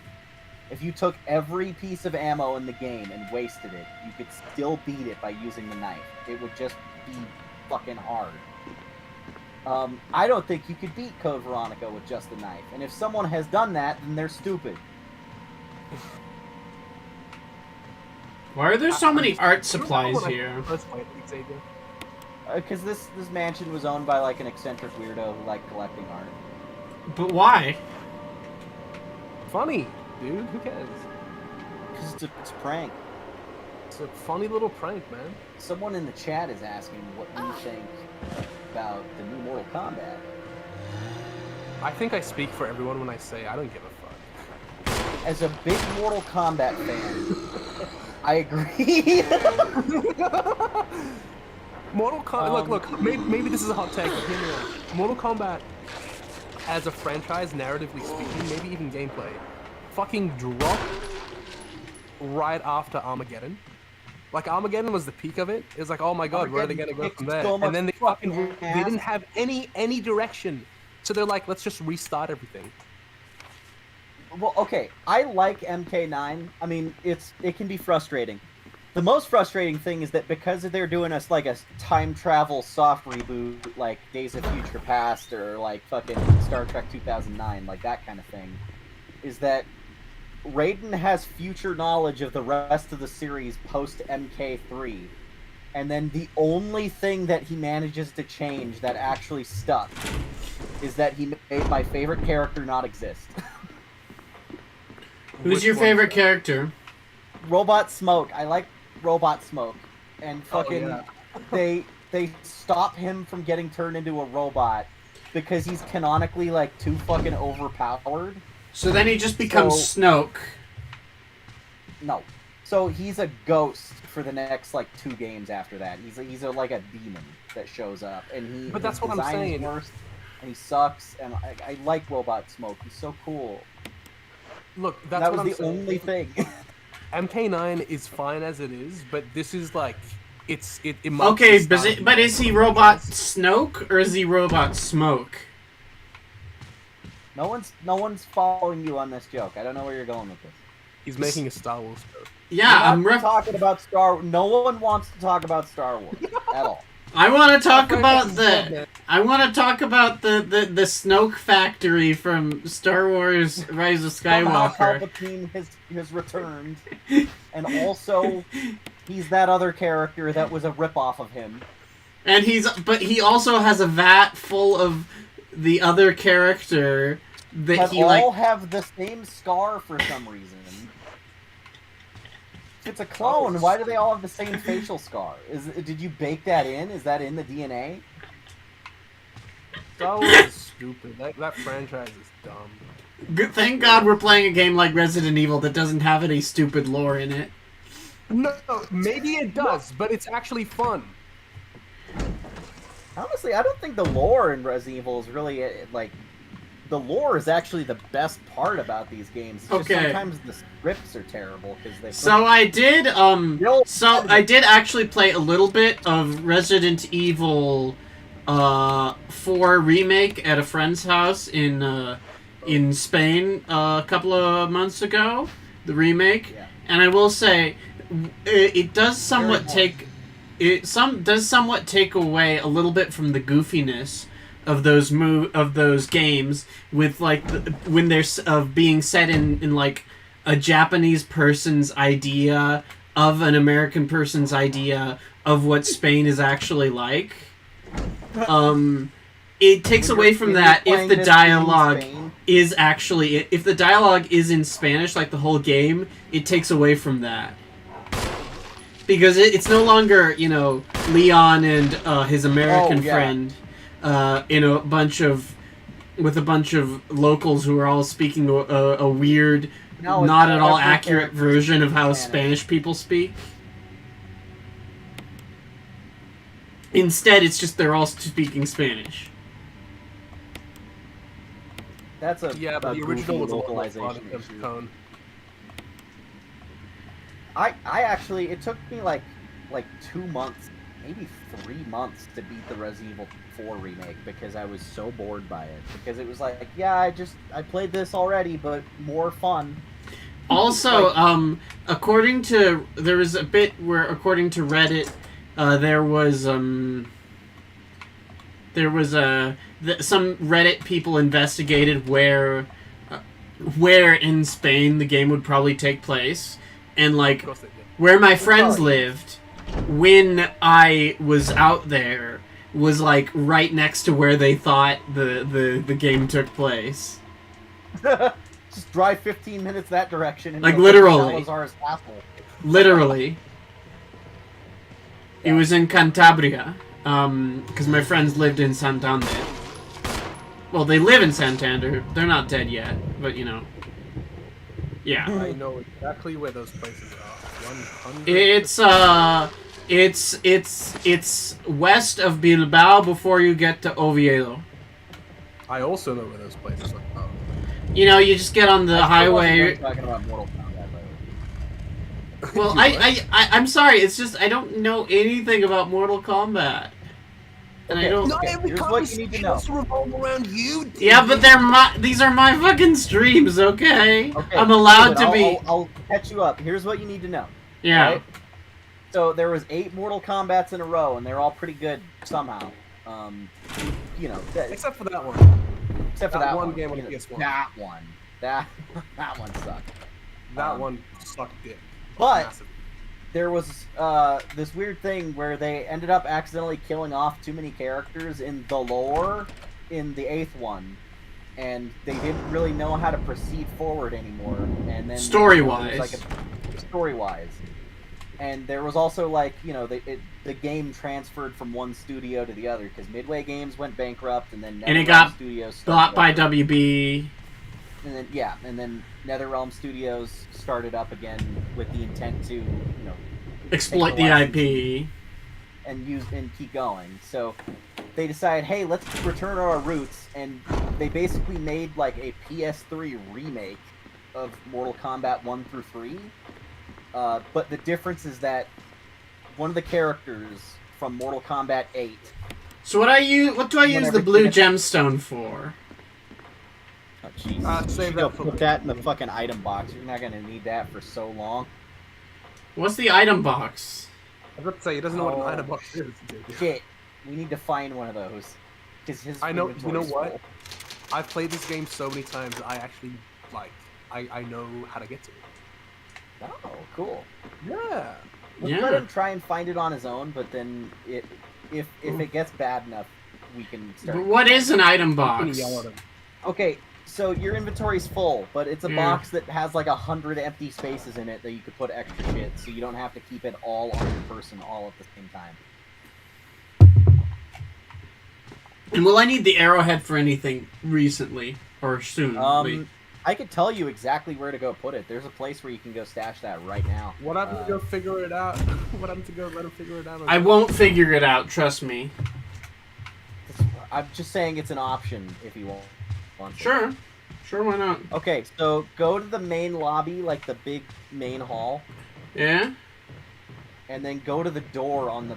If you took every piece of ammo in the game and wasted it, you could still beat it by using the knife. It would just be fucking hard. I don't think you could beat Code Veronica with just the knife. And if someone has done that, then they're stupid. Why are there so many art supplies here? Let's wait, Xavier. Because this mansion was owned by like an eccentric weirdo who liked collecting art. But why? Funny, dude. Who cares? Because it's a prank. It's a funny little prank, man. Someone in the chat is asking what you think about the new Mortal Kombat. I think I speak for everyone when I say I don't give a fuck. As a big Mortal Kombat fan, I agree. Mortal Kombat. Look. Maybe this is a hot take, but hear me out. Mortal Kombat, as a franchise, narratively speaking, maybe even gameplay, fucking dropped right after Armageddon. Like, Armageddon was the peak of it. It was like, oh my god, where are they gonna go from there? So much And then they fucking they didn't have any direction. So they're like, let's just restart everything. Well, okay, I like MK9. I mean, it can be frustrating. The most frustrating thing is that because they're doing us like a time travel soft reboot, like Days of Future Past or like fucking Star Trek 2009, like that kind of thing, is that Raiden has future knowledge of the rest of the series post MK3, and then the only thing that he manages to change that actually stuck is that he made my favorite character not exist. Who's Which your one? favorite character? Robot Smoke. I like Robot Smoke, and fucking yeah. they stop him from getting turned into a robot because he's canonically like too fucking overpowered. So then he just becomes So- Snoke. No, so he's a ghost for the next like 2 games after that. He's like a demon that shows up, and But his that's what I'm design is saying. worse, and he sucks. And I like Robot Smoke. He's so cool. Look, that's That what was I'm the saying. only thing. MK9 is fine as it is, but this is like, it marks Okay, the start. but is he Robot Snoke or is he Robot Smoke? No one's following you on this joke. I don't know where you're going with this. He's making a Star Wars joke. Yeah, We're not talking about Star. No one wants to talk about Star Wars at all. I want to talk That about franchise is dead, man. I want to talk about the Snoke factory from Star Wars: Rise of Somehow Skywalker. Palpatine has returned, and also he's that other character that was a ripoff of him. And he also has a vat full of the other character that But he all like. have the same scar for some reason. If it's a clone, why do they all have the same facial scar? Did you bake that in? Is that in the DNA? Star Wars is stupid. That franchise is dumb. Thank God we're playing a game like Resident Evil that doesn't have any stupid lore in it. No, maybe it does, but it's actually fun. Honestly, I don't think the lore in Resident Evil is really like. The lore is actually the best part about these games. It's just Okay. sometimes the scripts are terrible because they. So I did actually play a little bit of Resident Evil 4 remake at a friend's house in Spain a couple of months ago, the remake. Yeah. And I will say it does somewhat somewhat take away a little bit from the goofiness of those games, with like when they're being set in like a Japanese person's idea of an American person's idea of what Spain is actually like. It takes away from that if the dialogue is actually if the dialogue is in Spanish, like the whole game, it takes away from that. Because it's no longer, Leon and his American friend in a bunch of locals who are all speaking a weird, not at all accurate version of how Spanish people speak. Instead, it's just they're all speaking Spanish. That's But the original was a localization of issue. tone. I actually, it took me like 2 months, maybe 3 months to beat the Resident Evil 4 remake because I was so bored by it. Because it was like, yeah, I played this already, but more fun. Also, according to Reddit, some Reddit people investigated where in Spain the game would probably take place, and like Of course they did. where my friends lived when I was out there was like right next to where they thought the game took place. Just drive 15 minutes that direction and Like, you'll get to literally. Salazar's castle. Literally. It was in Cantabria, because my friends lived in Santander. Well, they live in Santander. They're not dead yet, but yeah. I know exactly where those places are. 100%. It's west of Bilbao before you get to Oviedo. I also know where those places are. You just get on the highway. Talking about Mortal Kombat, by the way. Well, I'm sorry. It's just I don't know anything about Mortal Kombat, and I Okay. don't. Not every here's what you need to know. conversation has to revolve around you. Yeah, but these are my fucking streams, okay? Okay, I'm allowed good, to be. I'll catch you up. Here's what you need to know. Yeah. Right? So there was 8 Mortal Kombats in a row, and they're all pretty good somehow. Except for that one. Except for that that one one game on the PS1. That one sucked. That one sucked dick. But Massive. there was this weird thing where they ended up accidentally killing off too many characters in the lore in the 8th one, and they didn't really know how to proceed forward anymore. And then Story-wise. Story-wise. And there was also the game transferred from one studio to the other because Midway Games went bankrupt, and then And it NetherRealm got Studios Bought by started up. WB. And then NetherRealm Studios started up again with the intent to Exploit take the license IP. and keep going. So they decided, hey, let's return to our roots, and they basically made like a PS3 remake of Mortal Kombat 1 through 3. But the difference is that one of the characters from Mortal Kombat 8. So what do I use the blue gemstone for? Oh, jeez. Save Go that for put that in the fucking item box. You're not gonna need that for so long. What's the item box? I was about to say, he doesn't know what an item box is. Dude. Shit. We need to find one of those. Because his I know. You know inventory's what? full. I've played this game so many times. I actually I know how to get to it. Oh, cool. Yeah. Let's let him try and find it on his own, but then if it gets bad enough, we can start. But what is an item I'm gonna box? yell at him. Okay, so your inventory's full, but it's a Yeah. box that has like 100 empty spaces in it that you could put extra shit, so you don't have to keep it all on your person all at the same time. And will I need the arrowhead for anything recently or soon? I could tell you exactly where to go put it. There's a place where you can go stash that right now. What happened to go figure it out? What happened to go let him figure it out? I won't figure it out, trust me. I'm just saying it's an option if you want it. Sure. Sure, why not? Okay, so go to the main lobby, like the big main hall, Yeah? and then go to the door on the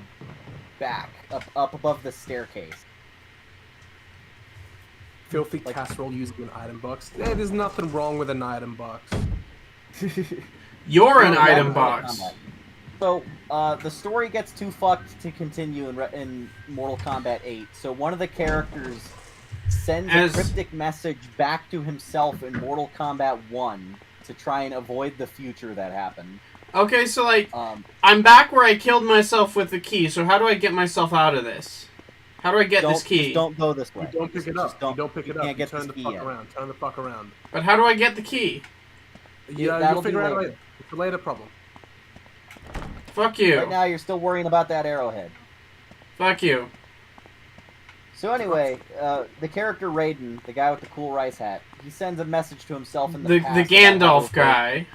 back, up above the staircase. Filthy casserole using an item box. There's nothing wrong with an item box. You're an No, item that's Mortal box. Kombat. So, the story gets too fucked to continue in Mortal Kombat 8. So one of the characters sends a cryptic message back to himself in Mortal Kombat 1 to try and avoid the future that happened. Okay, so like, I'm back where I killed myself with the key, so how do I get myself out of this? How do I get this key? Just don't go this way. You don't pick it up. You don't pick it up. Can't get turn this the key fuck yet. around. Turn the fuck around. But how do I get the key? Yeah, that'll you'll figure be it out later. later. It's a later problem. Fuck you. Right now, you're still worrying about that arrowhead. Fuck you. So anyway, the character Raiden, the guy with the cool rice hat, he sends a message to himself in the past. The about how Gandalf to guy.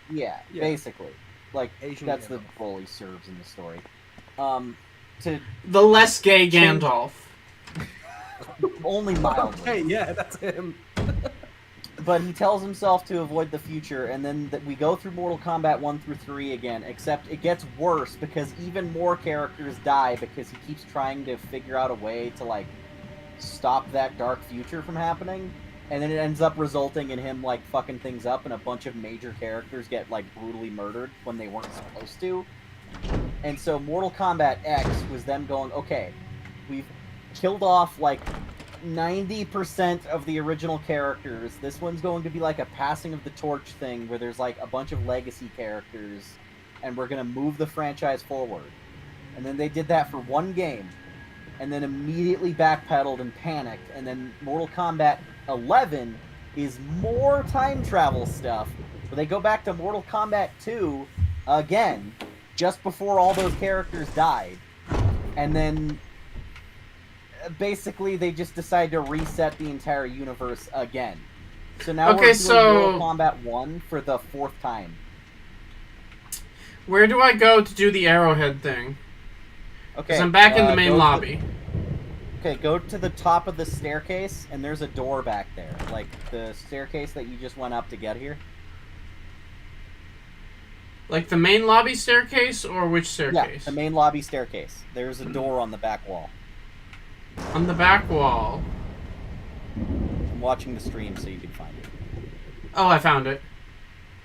Yeah, Yeah. basically. Like, Asian that's the Gandalf. role he serves in the story. To The less gay Gandalf. only mildly. Okay, yeah, that's him. But he tells himself to avoid the future, and then we go through Mortal Kombat 1 through 3 again, except it gets worse because even more characters die because he keeps trying to figure out a way to, like, stop that dark future from happening. And then it ends up resulting in him, like, fucking things up, and a bunch of major characters get, like, brutally murdered when they weren't supposed to. And so Mortal Kombat X was them going, okay, we've killed off, like, 90% of the original characters. This one's going to be like a passing of the torch thing where there's like a bunch of legacy characters and we're going to move the franchise forward. And then they did that for one game and then immediately backpedaled and panicked. And then Mortal Kombat 11 is more time travel stuff where they go back to Mortal Kombat 2 again just before all those characters died. And then basically they just decide to reset the entire universe again. So now we're doing Mortal Kombat 1 for the 4th time. Where do I go to do the arrowhead thing? Okay. Because I'm back in the main lobby. Okay, go to the top of the staircase, and there's a door back there. Like, the staircase that you just went up to get here. Like the main lobby staircase, or which Yeah, staircase? the main lobby staircase. There's a door on the back wall. On the back wall. I'm watching the stream so you can find it. Oh, I found it.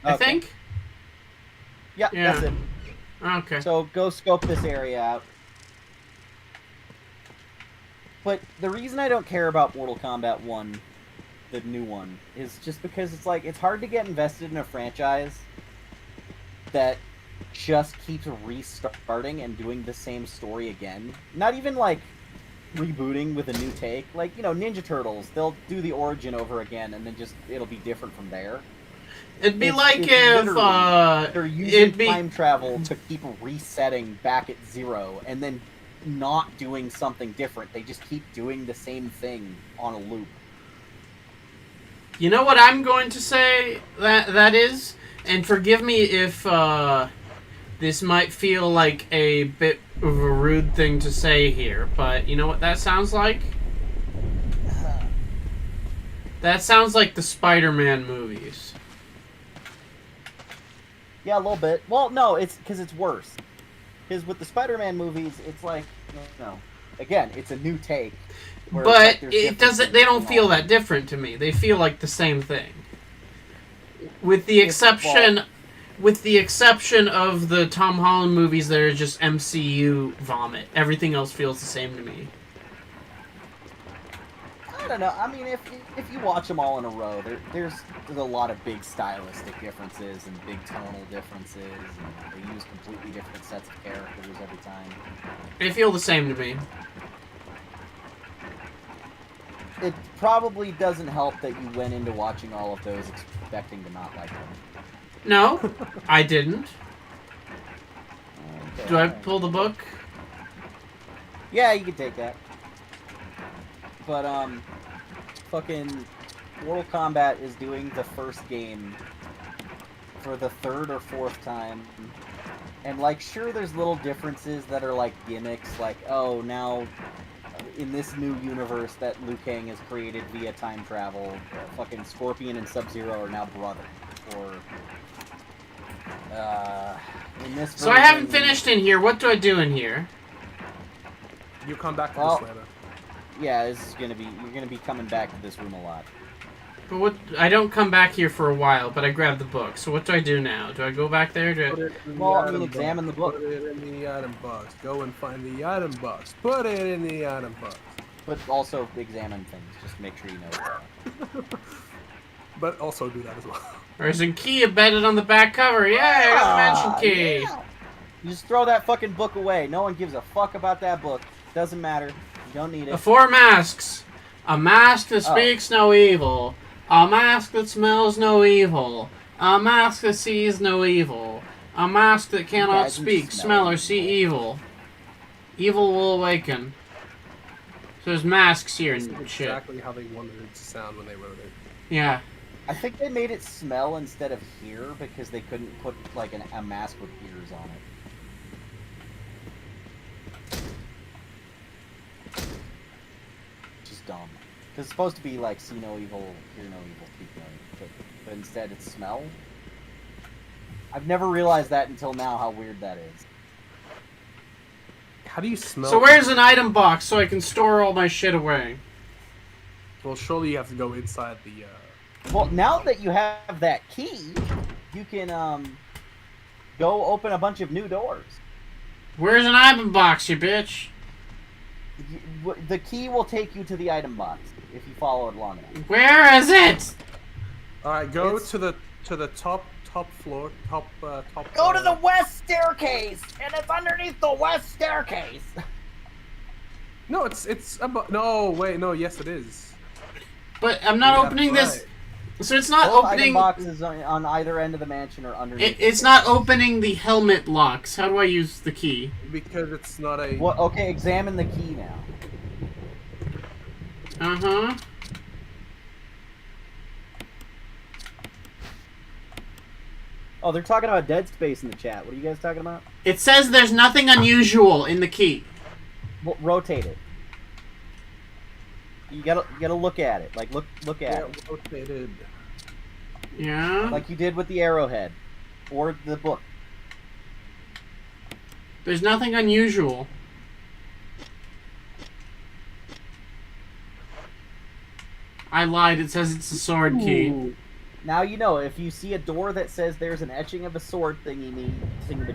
I Okay. think? Yeah, Yeah. that's it. Okay. So go scope this area out. But the reason I don't care about Mortal Kombat 1, the new one, is just because it's like, it's hard to get invested in a franchise that just keeps restarting and doing the same story again. Not even like rebooting with a new take. Like, you know, Ninja Turtles, they'll do the origin over again and then just, it'll be different from there. It'd be It's like if, they're using time travel to keep resetting back at 0 and then not doing something different. They just keep doing the same thing on a loop. You know what I'm going to say that is? And forgive me if this might feel like a bit of a rude thing to say here, but you know what that sounds like? That sounds like the Spider-Man movies. Yeah, a little bit. Well, no, it's because it's worse. Because with the Spider-Man movies, it's like, you know, again, it's a new take. where it's But like there's it doesn't. They don't differences feel and all. that different to me. They feel like the same thing, with the exception, With the exception of the Tom Holland movies that are just MCU vomit. Everything else feels the same to me. I don't know. I mean, if you watch them all in a row, there's a lot of big stylistic differences and big tonal differences, and they use completely different sets of characters every time. They feel the same to me. It probably doesn't help that you went into watching all of those expecting to not like them. No, I didn't. Okay, Do I alright. pull the book? Yeah, you can take that. But, fucking Mortal Kombat is doing the first game for the third or fourth time. And, like, sure, there's little differences that are, like, gimmicks, like, oh, now, in this new universe that Liu Kang has created via time travel, fucking Scorpion and Sub-Zero are now brothers. Or, in this So I haven't version- finished in here. What do I do in here? You come back to Well- this later. Yeah, this is gonna be, you're gonna be coming back to this room a lot. But what? I don't come back here for a while, but I grab the book. So what do I do now? Do I go back there? Put it in the Well, I mean, item examine box. the book. Put it in the item box. Go and find the item box. Put it in the item box. But also examine things, just to make sure you know that. But also do that as well. There's a key embedded on the back cover. Yay, I got the mention key. Yeah. You just throw that fucking book away. No one gives a fuck about that book. Doesn't matter. You don't need The it. 4 masks. A mask that Oh. speaks no evil. A mask that smells no evil. A mask that sees no evil. A mask that cannot guys can speak, smell smell, or evil. see evil. Evil will awaken. So there's masks here This is and shit. exactly how they wanted it to sound when they wrote it. Yeah. I think they made it smell instead of hear because they couldn't put like a mask with ears on it. Which is dumb. Because it's supposed to be like see no evil, hear no evil, speak no evil. But instead it's smell. I've never realized that until now how weird that is. How do you smell? So where's an item box so I can store all my shit away? Well, surely you have to go inside the. Well, now that you have that key, you can go open a bunch of new doors. Where's an item box, you bitch? The key will take you to the item box if you follow it long enough. Where is it? All right, go It's- to the top floor, top. Go to the west staircase, and it's underneath the west staircase. No, it's above. No, wait, no, yes, it is. But I'm not Yeah, opening right. this. So it's not Both item opening. boxes on either end of the mansion or underneath. It's not opening the helmet locks. How do I use the key? Because it's not a. Well, okay, examine the key now. Uh-huh. Oh, they're talking about Dead Space in the chat. What are you guys talking about? It says there's nothing unusual in the key. Well, rotate it. You gotta look at it. Like look at Yeah, it, rotated. Yeah? like you did with the arrowhead, or the book. There's nothing unusual. I lied. It says it's a sword key. Ooh. Now you know if you see a door that says there's an etching of a sword thingy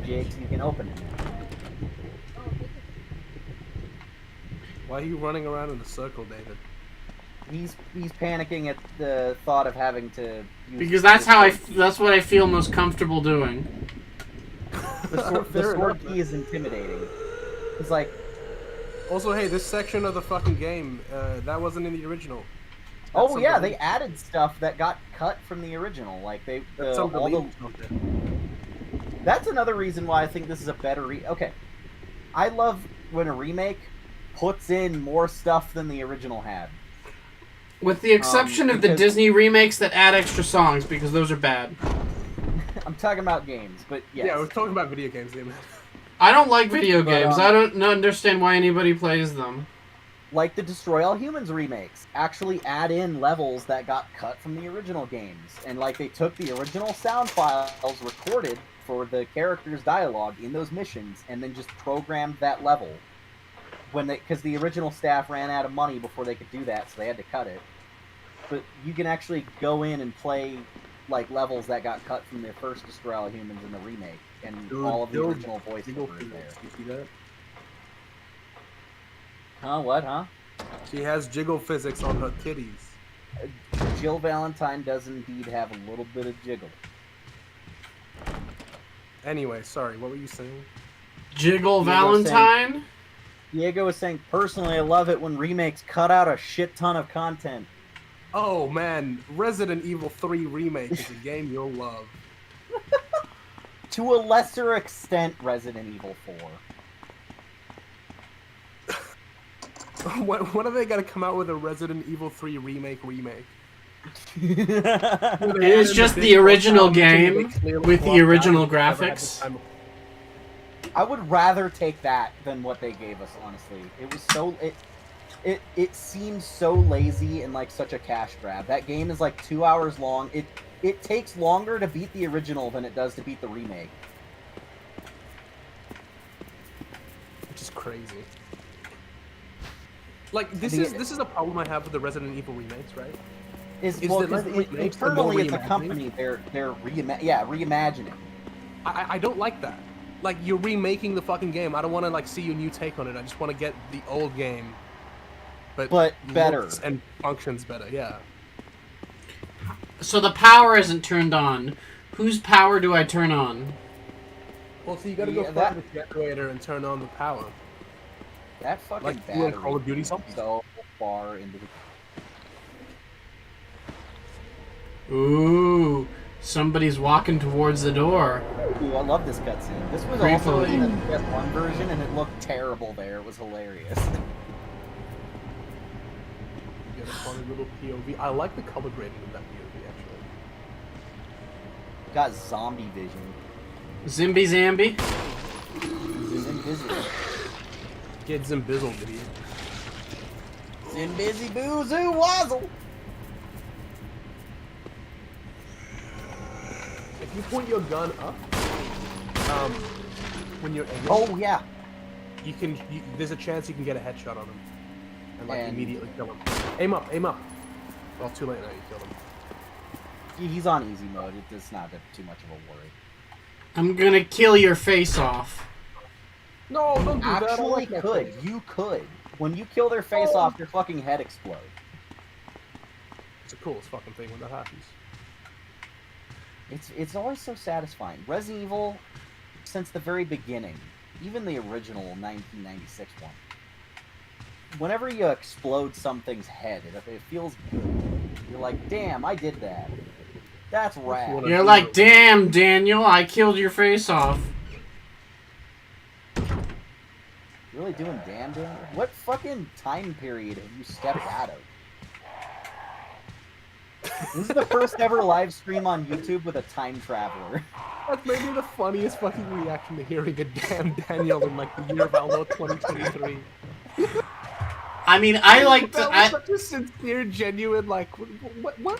jigs, you can open it. Why are you running around in a circle, David? He's panicking at the thought of having to. Use Because that's the how I. sword key. That's what I feel most comfortable doing. The Fair sword enough. key is intimidating. It's like, Also, hey, this section of the fucking game, that wasn't in the original. oh That's yeah, something- they added stuff that got cut from the original. Like they, That's all the. unbelievable. That's another reason why I think this is a better okay. I love when a remake puts in more stuff than the original had. With the exception of the because- Disney remakes that add extra songs, because those are bad. I'm talking about games, but yes. Yeah, we're talking about video games, David. I don't like video But, games. I don't understand why anybody plays them. Like the Destroy All Humans remakes actually add in levels that got cut from the original games. And like they took the original sound files recorded for the characters' dialogue in those missions and then just programmed that level. Because the original staff ran out of money before they could do that, so they had to cut it. But you can actually go in and play like levels that got cut from the first Destroy All Humans in the remake, and Dude, all of the dude, original voice Jiggle over is there. physics. You see that? Huh? What? Huh? She has jiggle physics on her titties. Jill Valentine does indeed have a little bit of jiggle. Anyway, sorry, what were you saying? Jiggle Diego Valentine? Diego was saying, personally, I love it when remakes cut out a shit ton of content. Oh man, Resident Evil 3 Remake is a game you'll love. To a lesser extent, Resident Evil 4. When are they gonna come out with a Resident Evil 3 remake? It is just the original game with the original graphics. I would rather take that than what they gave us, honestly. It was so... It seems so lazy and like such a cash grab. That game is like 2 hours long. It takes longer to beat the original than it does to beat the remake. Which is crazy. Like this is a problem I have with the Resident Evil remakes, right? Internally as a company, they're reimagining. I don't like that. Like, you're remaking the fucking game. I don't want to like see a new take on it. I just want to get the old game, but better looks and functions better. Yeah. So the power isn't turned on. Whose power do I turn on? Well, so you gotta go find the generator and turn on the power. That fucking Like battery in Call of Duty is so far into the... Ooh, somebody's walking towards the door. Ooh, I love this cutscene. This was also in the PS1 version, and it looked terrible there. It was hilarious. Get a funny little POV. I like the color grading of that POV, actually. Got zombie vision. Zimby Zambi? He's invisible. Kids and Bizzle, idiot. Zimbizzy boo zoo wazzle! If you point your gun up, when you're aiming, Oh, yeah. there's a chance you can get a headshot on him. And like And- immediately kill him. Aim up, aim up. Well, too late now, you killed him. He's on easy mode. It's not too much of a worry. I'm gonna kill your face off. No, don't do that. I Actually, like that could. face. You could. When you kill their face off, their fucking head explodes. It's the coolest fucking thing when that happens. It's always so satisfying. Resident Evil, since the very beginning, even the original 1996 one, whenever you explode something's head, it feels good. You're like, damn, I did that. That's rad. You're like, damn, Daniel, I killed your face off. Really doing damn, Daniel? What fucking time period have you stepped out of? This is the first ever live stream on YouTube with a time traveler. That's maybe the funniest fucking reaction to hearing a damn Daniel in like the year of Allo 2023. I mean, I like to... That was such a sincere, genuine, like, what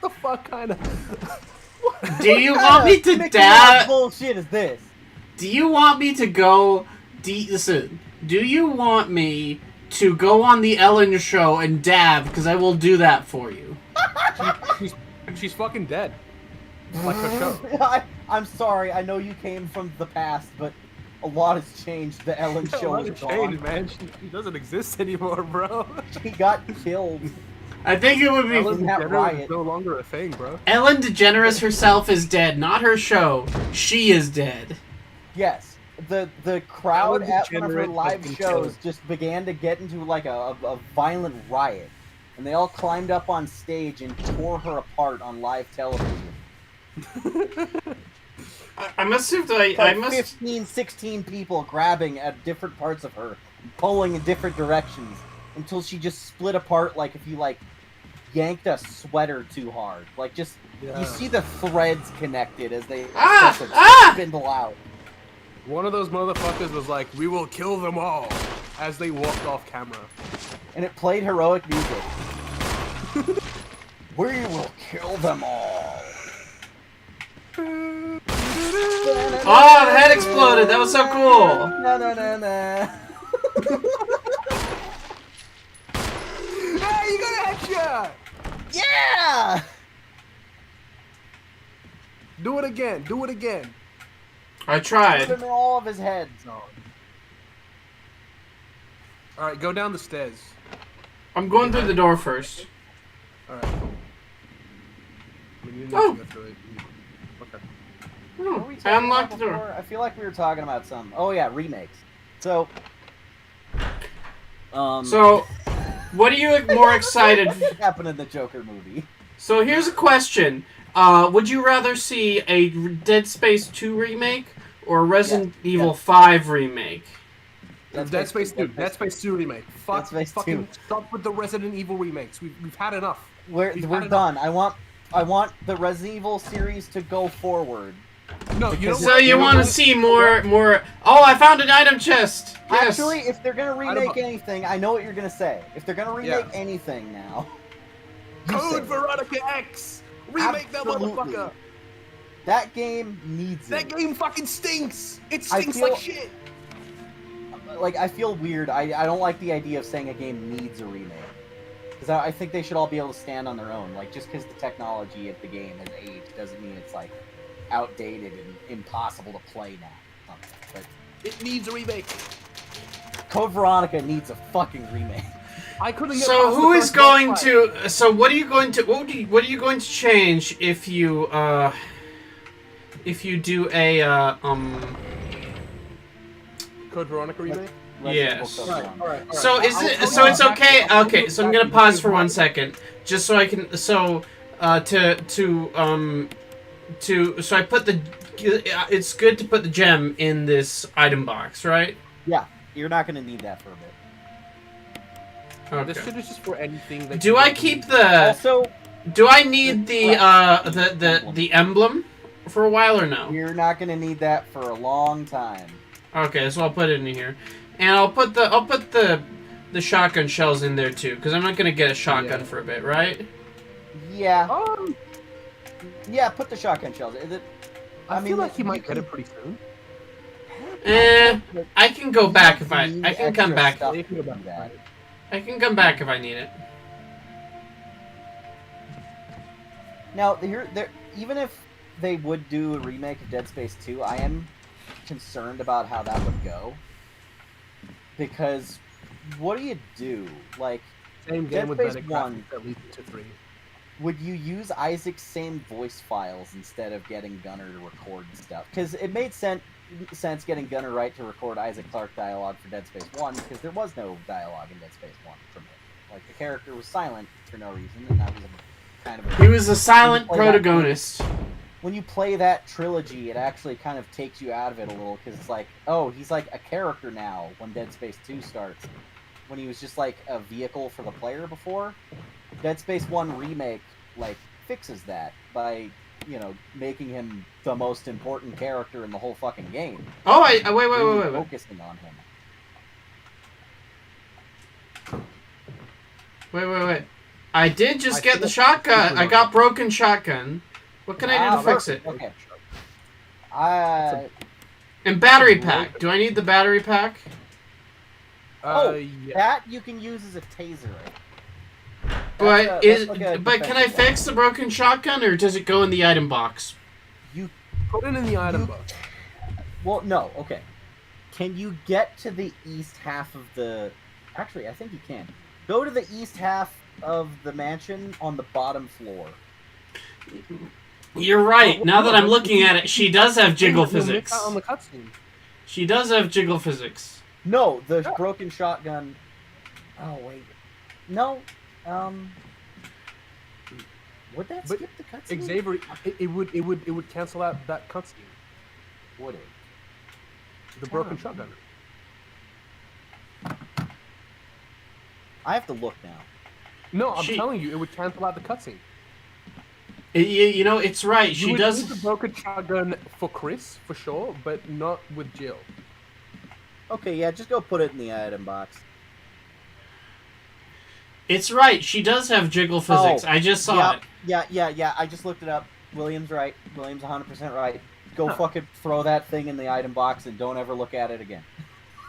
the fuck kind of... Do you want me to Mickey Mouse dab... bullshit is this? Do you want me to go... Listen, do you want me to go on the Ellen show and dab? Because I will do that for you. She's fucking dead. Like her show. I'm sorry, I know you came from the past, but a lot has changed. The Ellen show is changed, gone. man. She doesn't exist anymore, bro. She got killed. I think it would be... Ellen that DeGeneres riot. is no longer a thing, bro. Ellen DeGeneres herself is dead, not her show. She is dead. Yes. The crowd Ellen at one of her DeGeneres live has been shows killed. just began to get into like a violent riot. And they all climbed up on stage and tore her apart on live television. I must have... Like I must... 15, 16 people grabbing at different parts of her, pulling in different directions, until she just split apart like if you, like, yanked a sweater too hard. Like, just, Yeah. you see the threads connected as they Ah! start to Ah! spindle out. One of those motherfuckers was like, "We will kill them all," as they walked off camera. And it played heroic music. We will kill them all. Oh, the head exploded! That was so cool! Na, na, na, na. Hey, you got a headshot! Yeah! Do it again. Do it again. I Put tried. him in all of his heads. No. All right, go down the stairs. I'm going through the door first. All right, cool. I mean, you need Oh. to go through it. Okay. What were Oh, we I talking unlocked about the door. before? I feel like we were talking about some. Oh yeah, remakes. So. So, what are you more excited? What happened in the Joker movie? So here's a question: would you rather see a Dead Space 2 remake or a Resident Evil 5 remake? Dead Space 2. Dead Space 2 remake. Fuck. Space Fucking 2. stop with the Resident Evil remakes. We've had enough. We're We've had done. I want the Resident Evil series to go forward. No, you know So what? you want to see more? Oh, I found an item chest. Yes. Actually, if they're gonna remake know. anything, I know what you're gonna say. If they're gonna remake Yeah. anything now, you say Code it. Veronica X. Remake Absolutely. that motherfucker. That game needs That it. game fucking stinks. It I stinks feel- like shit. Like, I feel weird. I don't like the idea of saying a game needs a remake. Because I think they should all be able to stand on their own. Like, just because the technology of the game has aged doesn't mean it's, like, outdated and impossible to play now. But It needs a remake. Code Veronica needs a fucking remake. I couldn't get So past the who is first going boss fight. to? So what are you going to? What are you going to change if you do a Code Veronica remake? Yes. Resident Evil Code Veronica. So is I'll it? tell So you it's how okay. back- I'll Okay. put So I'm back gonna the pause game for 1 back. second, just so I can. So so I put the. It's good to put the gem in this item box, right? Yeah, you're not gonna need that for a bit. This Okay. shit is just for anything. That Do you I want. keep the? Also, Do I need the emblem for a while or no? you're not gonna need that for a long time. Okay, so I'll put it in here, and I'll put the shotgun shells in there too, because I'm not gonna get a shotgun Yeah. for a bit, right? Yeah, Um, yeah. Put the shotgun shells. I mean, feel like he you might get can- it pretty soon. I can go back if I need can come extra back. stuff You to can go do back. that. I can come back if I need it. Now, even if they would do a remake of Dead Space 2, I am concerned about how that would go. Because, what do you do? Like, Same Dead game with Space better 1. graphics, at least to 3. would you use Isaac's same voice files instead of getting Gunnar to record stuff? Because it made sense getting Gunnar Wright to record Isaac Clarke dialogue for Dead Space 1, because there was no dialogue in Dead Space 1 from him. Like, the character was silent for no reason, and that was kind of He was a silent Play that protagonist. when you play that trilogy, it actually kind of takes you out of it a little, because it's like, oh, he's like a character now when Dead Space 2 starts. When he was just like a vehicle for the player before. Dead Space 1 Remake, like, fixes that by, making him the most important character in the whole fucking game. Oh, wait. Really focusing on him. Wait. I did just I get feel the like shotgun. people I know. got broken shotgun. What can I do to fix it? Okay. And battery pack. Do I need the battery pack? Yeah. That you can use as a taser. But That's like a but can I defensive fix the broken shotgun, or does it go in the item box? Put it in the item You- box. Well, no, okay. Can you get to the east half of the... Actually, I think you can. Go to the east half of the mansion on the bottom floor. You're right. Now that I'm looking at it, she does have jiggle You'll miss physics. out on the cutscene. She does have jiggle physics. No, the broken shotgun... Oh, wait. No, Would that But skip the cutscene? Xavier, it would cancel out that cutscene. Would it? The broken shotgun. I have to look now. No, I'm She- telling you, it would cancel out the cutscene. It's right. You She would does. use the broken shotgun for Chris, for sure, but not with Jill. Okay, yeah, just go put it in the item box. It's right. She does have jiggle physics. I just saw it. Yeah. I just looked it up. William's right. William's 100% right. Go fucking throw that thing in the item box and don't ever look at it again.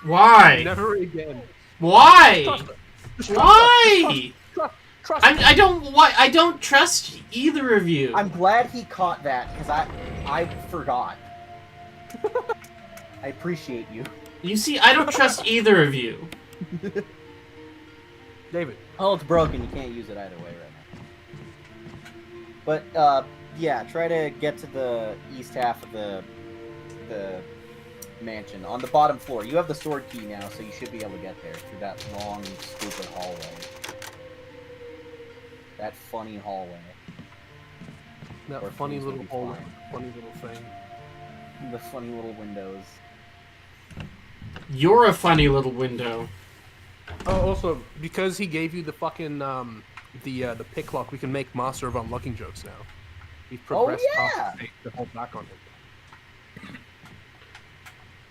Why? Never again. Why? Trust her. Just trust her. Why? Trust me. I don't. Why? I don't trust either of you. I'm glad he caught that because I forgot. I appreciate you. You see, I don't trust either of you. David. Oh, it's broken. You can't use it either way right now. But yeah, try to get to the east half of the mansion on the bottom floor. You have the sword key now, so you should be able to get there through that long, stupid hallway. That funny hallway. That Or funny things little will be hole, fine. funny little thing. The funny little windows. You're a funny little window. Oh, also, because he gave you the fucking the pick lock, we can make Master of Unlocking jokes now. We've progressed yeah! past the whole back on it.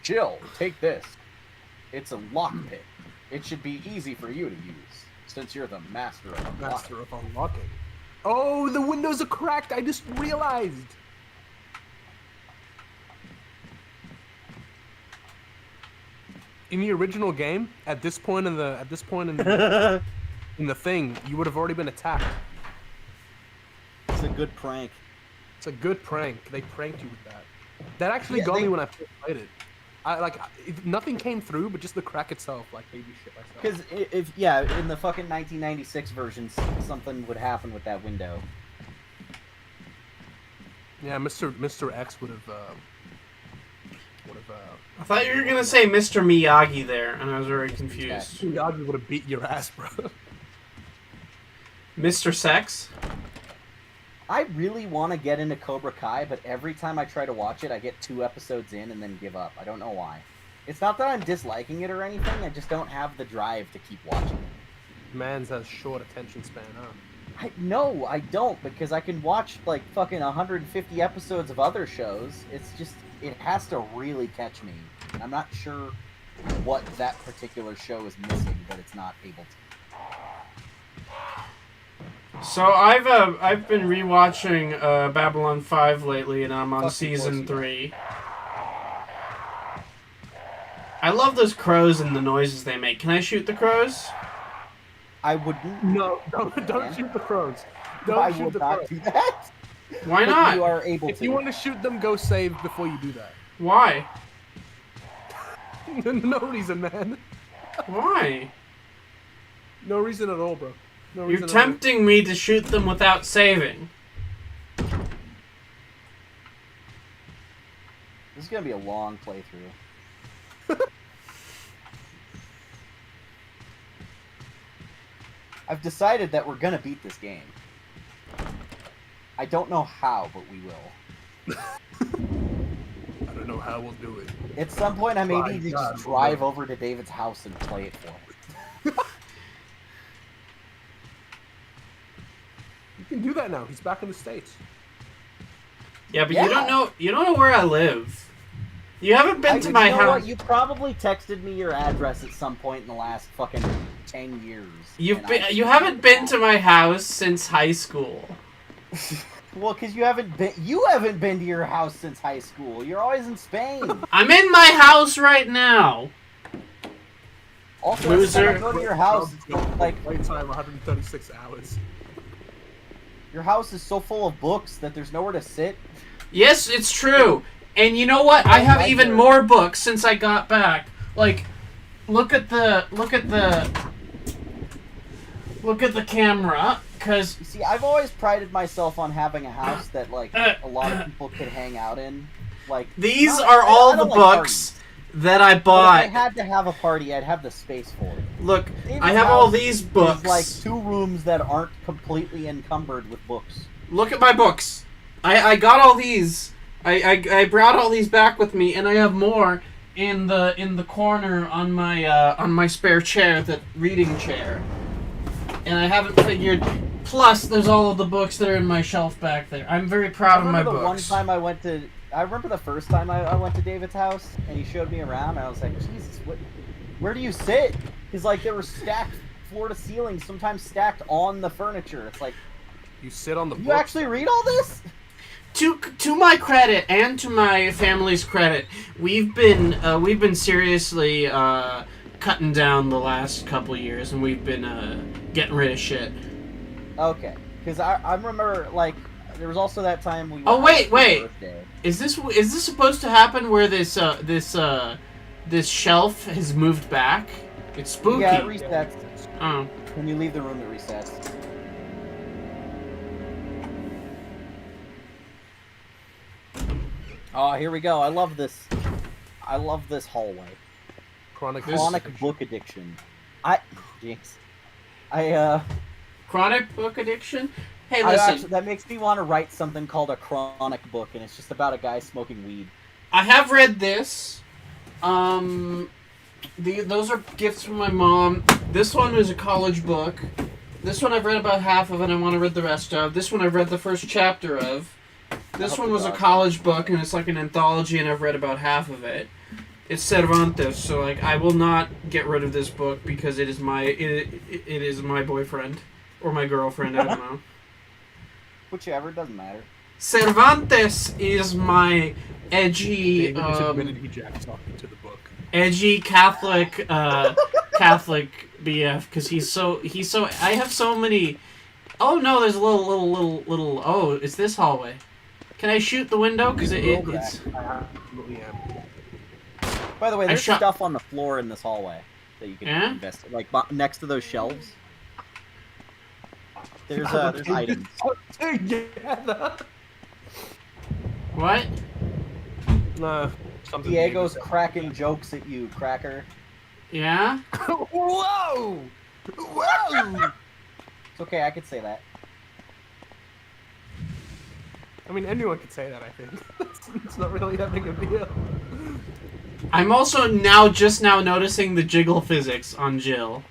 Jill, take this. It's a lockpick. It should be easy for you to use, since you're the master of unlocking. Master of Unlocking. Oh, the windows are cracked. I just realized. In the original game, at this point in the in the thing, you would have already been attacked. It's a good prank. It's a good prank. They pranked you with that. That actually Yeah, got they- me when I first played it. Nothing came through, but just the crack itself, like, made me shit myself. Because if yeah, in the fucking 1996 version, something would happen with that window. Yeah, Mr. X would have. I thought you were gonna say Mr. Miyagi there, and I was very confused. Miyagi would have beat your ass, bro. Mr. Sex? I really want to get into Cobra Kai, but every time I try to watch it, I get 2 episodes in and then give up. I don't know why. It's not that I'm disliking it or anything, I just don't have the drive to keep watching it. Man's has short attention span, huh? No, I don't, because I can watch, like, fucking 150 episodes of other shows. It's just, it has to really catch me. I'm not sure what that particular show is missing, but it's not able to. So I've been rewatching Babylon 5 lately, and I'm on Fucking season course 3. I love those crows and the noises they make. Can I shoot the crows? I wouldn't. No, don't shoot the crows. Don't I shoot would the not crows. do that. Why But not? you are able If to. you want to shoot them, go save before you do that. Why? No reason, man. Why? No reason at all, bro. No You're reason at all. tempting me to shoot them without saving. This is gonna be a long playthrough. I've decided that we're gonna beat this game. I don't know how, but we will. I don't know how we'll do it. At some point, I may My need to God, just drive over to David's house and play it for him. You can do that now. He's back in the States. Yeah, but Yeah. you don't know where I live. You haven't been to my you know house. what? You probably texted me your address at some point in the last fucking 10 years. You haven't been to my house since high school. Well, because you haven't been to your house since high school. You're always in Spain. I'm in my house right now. Also, every time I Loser. go to your house, it's like Wait time 136 hours. your house is so full of books that there's nowhere to sit. Yes, it's true. And you know what? I have even more books since I got back. Like, look at the camera, cause You see, I've always prided myself on having a house that like a lot of people could hang out in. Like these not- are I all don't the like books that I But if I bought. had to have a party, I'd have the space for it. Look, David's I have all house these is books. like 2 rooms that aren't completely encumbered with books. Look at my books. I got all these. I brought all these back with me, and I have more in the corner on my spare chair, the reading chair. And I haven't figured. Plus, there's all of the books that are in my shelf back there. I'm very proud of my the books. one time I remember the first time I went to David's house and he showed me around. And I was like, Jesus, where do you sit? Because like there were stacked floor to ceiling, sometimes stacked on the furniture. It's like, You sit on the you books. actually read all this? To my credit and to my family's credit, we've been seriously cutting down the last couple years, and we've been getting rid of shit. Okay, because I remember like there was also that time we. Oh, went out wait. for birthday. Is this supposed to happen where this shelf has moved back? It's spooky. Yeah, it resets. Oh. When you leave the room, it resets. Oh, here we go. I love this. I love this hallway. Chronic Book addiction. Jinx. I Chronic book addiction? Hey, listen. actually, that makes me want to write something called a chronic book, and it's just about a guy smoking weed. I have read this. Those are gifts from my mom. This one is a college book. This one I've read about half of, and I want to read the rest of. This one I've read the first chapter of. This one was a college book, and it's like an anthology, and I've read about half of it. It's Cervantes, so like I will not get rid of this book because it is my boyfriend or my girlfriend. I don't know. Whichever, doesn't matter. Cervantes is my edgy, David just admitted he jacked off into the book. edgy Catholic BF because he's so. I have so many. Oh no, there's a little. Oh, it's this hallway. Can I shoot the window? Because it's. I absolutely am. By the way, there's shot- stuff on the floor in this hallway that you can Yeah? invest in. Like next to those shelves. There's items. Together. What? No, something. Diego's cracking jokes at you, Cracker. Yeah? Whoa! Whoa! It's okay, I could say that. I mean, anyone could say that. I think it's not really that big a deal. I'm also just now noticing the jiggle physics on Jill.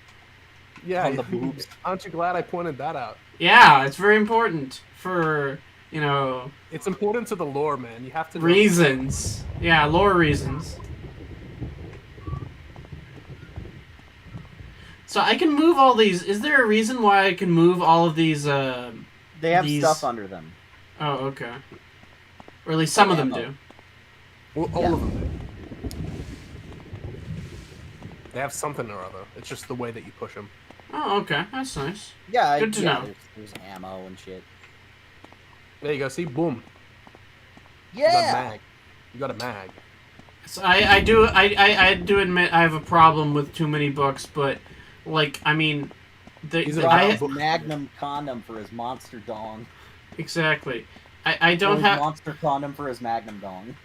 Yeah, On the boobs. Aren't you glad I pointed that out? Yeah, it's very important for, It's important to the lore, man. You have to know. reasons. Yeah, lore reasons. So I can move all these. Is there a reason why I can move all of these, They have these- stuff under them. Oh, okay. Or at least some of them ammo. do. Well, all Yeah. of them do. They have something or other. It's just the way that you push them. Oh, okay. That's nice. Yeah, Good to know. There's ammo and shit. There you go. See, boom. You got a Yeah. mag. You got a mag. So I do admit I have a problem with too many books, but like I mean, These are Brought I his Magnum condom for his monster dong. exactly. I Or don't his have. monster condom for his Magnum dong.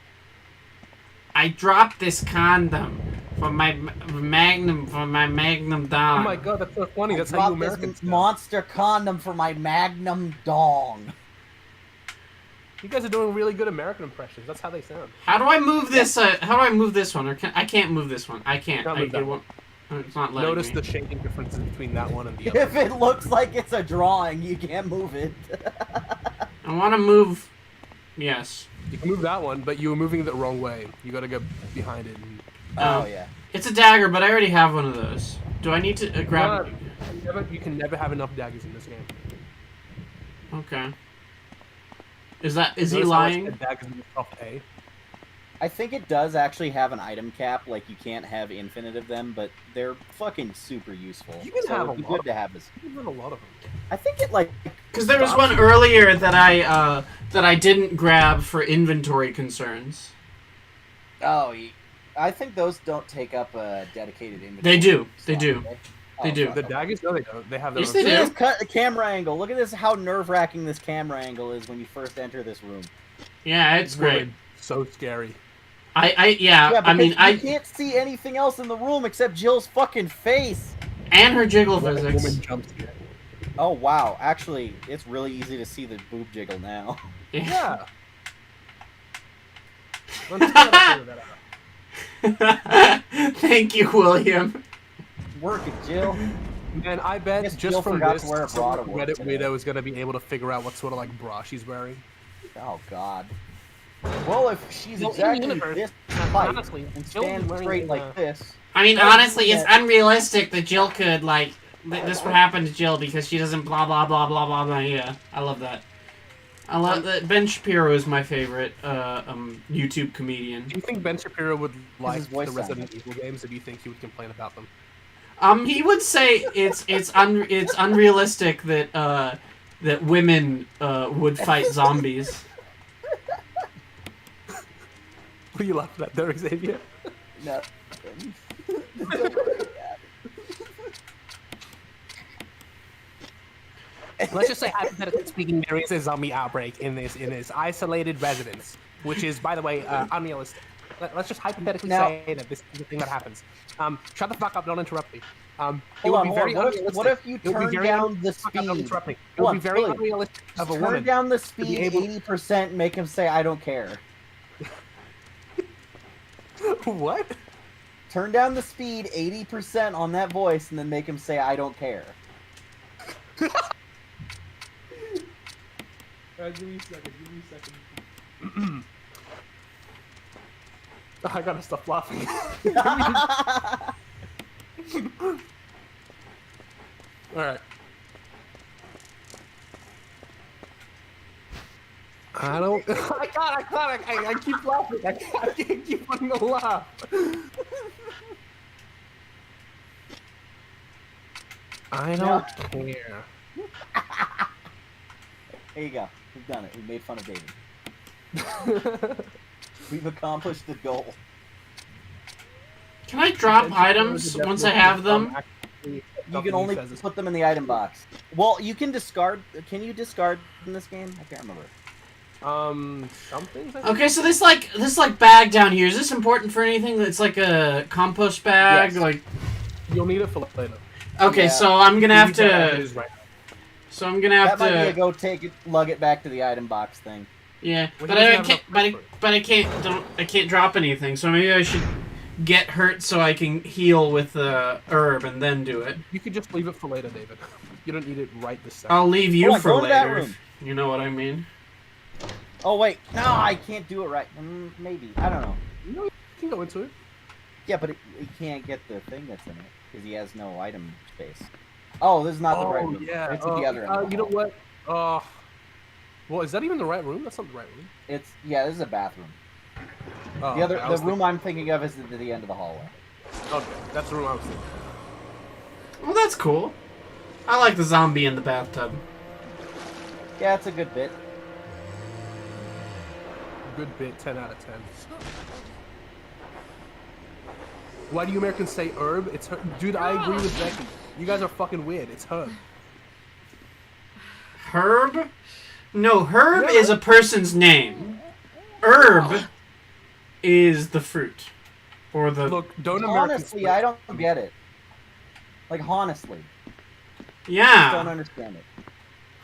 I dropped this condom for my magnum Oh dong. my god, that's so funny. That's how Drop you Americans this do. monster condom for my Magnum dong. You guys are doing really good American impressions. That's how they sound. How do I move this? How do I move this one? Or I can't move this one. I can't. Can't move that it won't. It's not letting Notice me. the shading differences between that one and the other. If it looks like it's a drawing, you can't move it. I want to move. Yes. You can move that one, but you were moving it the wrong way. You gotta go behind it. And... Oh yeah. It's a dagger, but I already have one of those. Do I need to grab? You can never have enough daggers in this game. Okay. Is he Notice how much lying? daggers in the top A? I think it does actually have an item cap, like you can't have infinite of them, but they're fucking super useful. You can so have it'd be a lot good to have this. You can have a lot of them. I think it like Because there was one earlier that I didn't grab for inventory concerns. I think those don't take up a dedicated inventory. They do. They slot, do. okay? They do. fuck. The daggers? No, they don't. They have their Yes, own. they Look at do. this cut camera angle. Look at this. How nerve-wracking this camera angle is when you first enter this room. Yeah, it's great. So scary. I because mean, you can't see anything else in the room except Jill's fucking face. and her jiggle Woman physics. jump scare. Oh wow, actually, it's really easy to see the boob jiggle now. Yeah. I'm just gonna figure that out. Thank you, William. Work it, Jill. Man, I bet Guess just Jill from forgot this, to wear a bra to work Reddit today. widow is gonna be able to figure out what sort of like bra she's wearing. Oh god. Well, if she's Well, in exactly universe, this height honestly, and Jill's stands wearing straight a- like this, I mean, Oh, honestly, it's yeah. unrealistic that Jill could like this would happen to Jill because she doesn't blah blah blah blah blah blah. Yeah, I love that. I love that. Ben Shapiro is my favorite YouTube comedian. Do you think Ben Shapiro would like his voice the sound Resident Evil games, or do you think he would complain about them? He would say it's unrealistic that that women would fight zombies. What are you laughing at there, Xavier? No. Let's just say, hypothetically speaking, there is a zombie outbreak in this isolated residence, which is, by the way, unrealistic. Let's just hypothetically say that this is the thing that happens. Shut the fuck up! Don't interrupt me. It would be very unrealistic. What if you turn down the speed? It would be very unrealistic of a woman. Turn down the speed 80% and make him say, "I don't care." What? Turn down the speed 80% on that voice and then make him say, "I don't care." Give me a second. I gotta stop laughing. Alright. I don't. I keep laughing. I can't keep on the laugh. I don't care. There you go. We've done it. We made fun of David. We've accomplished the goal. Can I drop items once I have them? You can only put them in the item box. Well, you can discard. Can you discard in this game? I can't remember. Something. Okay, so this bag down here, is this important for anything? It's like a compost bag, Yes. like. You'll need it for later. Okay, Yeah. So I'm gonna have to. That might be a go take it, lug it back to the item box thing. Yeah, Well, but he I doesn't can't. have enough But I can't drop anything. So maybe I should get hurt so I can heal with the herb and then do it. You could just leave it for later, David. You don't need it right this second. I'll leave you Hold on, for go to that later. room. You know what I mean? Oh wait, no, I can't do it right. Maybe I don't know. No, you can go into it. Yeah, but he can't get the thing that's in it because he has no item space. Oh, this is not the right room. Yeah. It's at the other end. You know what? Well, is that even the right room? That's not the right room. This is a bathroom. Oh, The okay, I was room I'm thinking of is at the end of the hallway. Okay, that's the room I was thinking. Well, that's cool. I like the zombie in the bathtub. Yeah, it's a good bit. Good bit, 10 out of 10. Why do you Americans say herb? It's herb. Dude, I agree with Becky. You guys are fucking weird. It's herb. Herb? No, herb Yeah. is a person's name. Herb is the fruit. Or the... Look, don't Americans... Honestly, I don't get it. Like, honestly. I don't Yeah. understand it.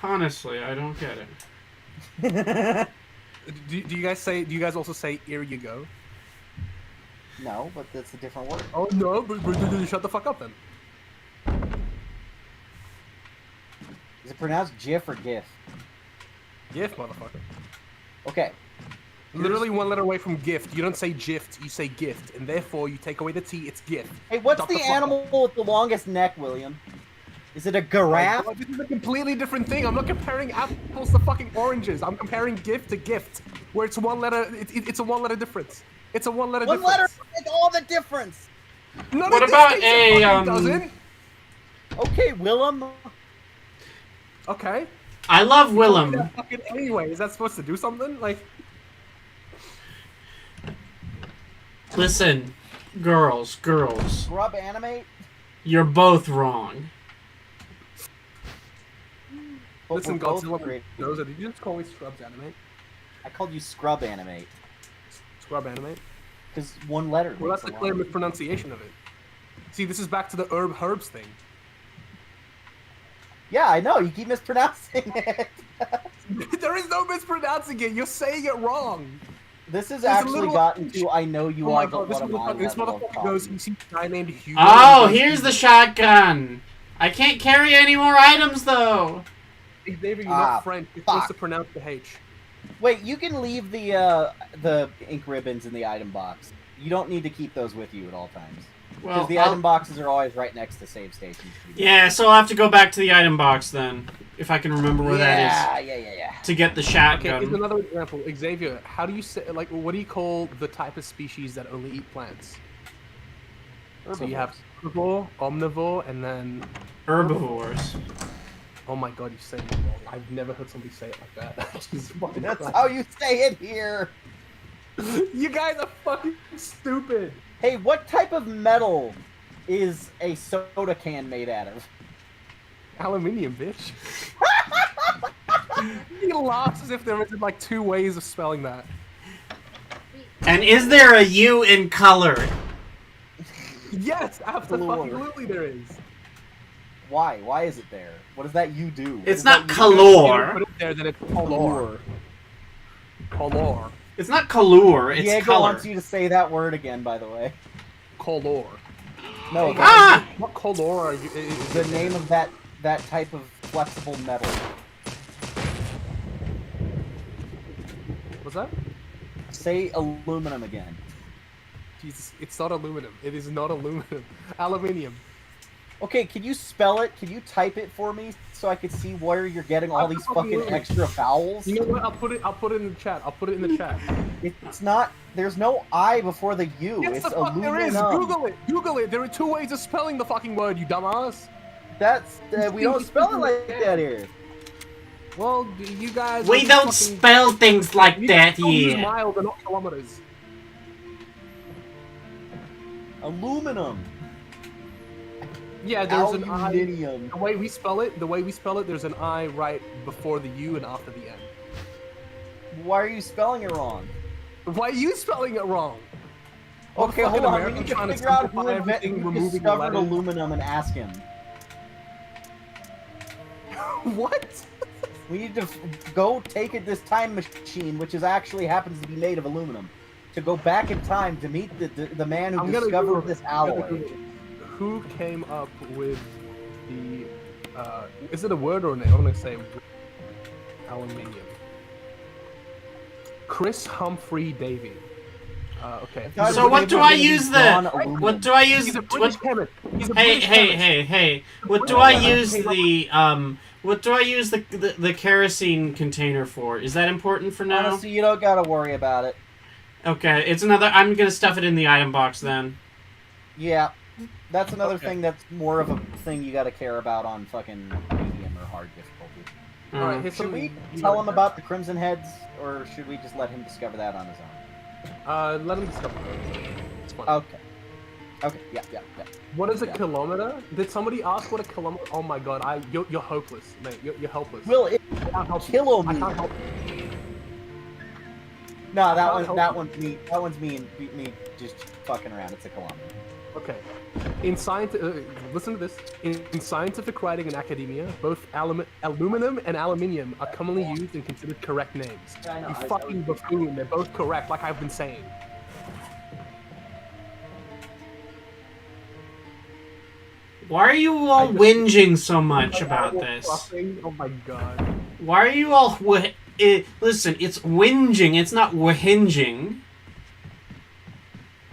Honestly, I don't get it. Do you guys say? Do you guys also say "here you go"? No, but that's a different word. Oh no! But shut the fuck up then. Is it pronounced GIF or GIF? GIF, motherfucker. Okay. Literally one letter away from gift. You don't say gift, you say gift, and therefore you take away the T. It's gift. Hey, what's Shut the fuck animal with the longest neck, William? Is it a giraffe? Oh, this is a completely different thing. I'm not comparing apples to fucking oranges. I'm comparing gift to gift, where it's one letter. It's a one-letter difference. It's a one-letter One difference. letter makes all the difference. None What of this about makes it a, fucking um, doesn't. Okay, Willem. Okay. I love Willem. Fucking anyway, is that supposed to do something? Like, Listen, girls, Grub animate. you're both wrong. But listen, we're both Godzilla great. knows it. Did you just call me Scrubs Animate? I called you scrub animate Scrub Animate? because one letter. Well, makes that's the a clear lot. mispronunciation of it. See, this is back to the herbs thing. Yeah, I know. You keep mispronouncing it. There is no mispronouncing it. You're saying it wrong. This has There's a actually little- gotten to I know you Oh my are, but god, this what am I? motherfucker goes, you see a guy named Hugo. Oh, here's the shotgun. I can't carry any more items, though. Xavier, you're Ah, not French. You're supposed fuck. to pronounce the H. Wait, you can leave the ink ribbons in the item box. You don't need to keep those with you at all times. Because Well, the item boxes are always right next to save stations. yeah, so I'll have to go back to the item box then, if I can remember where that Yeah. is, to get the Okay, shotgun. here's another example. Xavier, how do you say, like, what do you call the type of species that only eat plants? So you have herbivore, omnivore, and then... Herbivores. Oh my god, you say it wrong. I've never heard somebody say it like that. Jesus fucking That's Christ. how you say it here. You guys are fucking stupid. Hey, what type of metal is a soda can made out of? Aluminium, bitch. He laughs as if there isn't like 2 ways of spelling that. And is there a U in color? Yes, absolutely there is. Why? Why is it there? What does that you do? What It's does not that U color. Put it there, then it's color. Color. It's not color, do? it's Diego color. wants you to say that word again, by the way. Color. No, Ah! What color are you? Is the it name of that type of flexible metal. What's that? Say aluminum again. Jesus, it's not aluminum. It is not aluminum. Aluminium. Okay, can you spell it? Can you type it for me so I can see where you're getting all these fucking Absolutely. extra vowels? You know what? I'll put it in the chat. I'll put it in the chat. It's not. There's no I before the U. Yes, It's the fuck there is. aluminum. Google it. Google it. There are 2 ways of spelling the fucking word, you dumbass. That's we don't spell it like that here. Well, you guys. We are don't fucking- spell things like you that still use here. miles and not kilometers. Aluminum. Yeah, there's an I. Aluminium. The way we spell it, there's an I right before the U and after the N. Why are you spelling it wrong? Why are you spelling it wrong? Okay, Motherfucking hold on. We American need to trying to figure out simplify everything, who removing discovered letters. aluminum and ask him. What? We need to go take it this time machine, which is actually happens to be made of aluminum, to go back in time to meet the man who I'm gonna discovered Google this it. I'm gonna alloy. Google it. Who came up with the? Is it a word or a name? I'm gonna say aluminium. Chris Humphrey Davy. Okay. God, So what do I use John the? aluminum. What do I use? He's a What, British chemist. He's a hey, British hey, chemist. hey, hey! What do I use the What do I use the kerosene container for? Is that important for now? Honestly, you don't gotta worry about it. Okay, it's another. I'm gonna stuff it in the item box then. Yeah, that's another Okay. thing that's more of a thing you gotta care about on fucking medium or hard difficulty. All right, Mm. here's Should we something- tell him about the Crimson Heads, or should we just let him discover that on his own? Let him discover it. It's fine. Okay. Okay, yeah. What is a Yeah. kilometer? Did somebody ask what a kilometer? Oh my god, you're hopeless, mate. You're helpless. Will it I can't help you. I kilometer? can't help you. No, that can't help that you. one's me. That one's me just fucking around. It's a kilometer. Okay. In listen to this. In scientific writing and academia, both aluminum and aluminium are commonly used and considered correct names. Yeah, I know. You I- fucking buffoon. They're both correct, like I've been saying. Why are you all whinging so much about this? Oh my god. Why are you all listen, it's whinging, it's not whinging.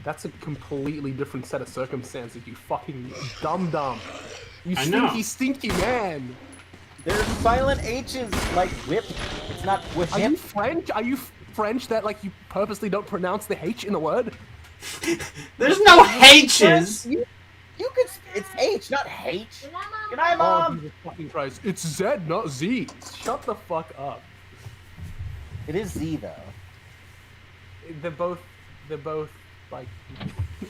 That's a completely different set of circumstances, you fucking dumb. You I know. stinky man. There's silent H's like whip. It's not whip. Are you French? Are you French that like you purposely don't pronounce the H in the word? There's no H's. You could. It's H, not H. Good night, Mom. Oh, Jesus fucking Christ. It's Z, not Z. Shut the fuck up. It is Z though. They're both like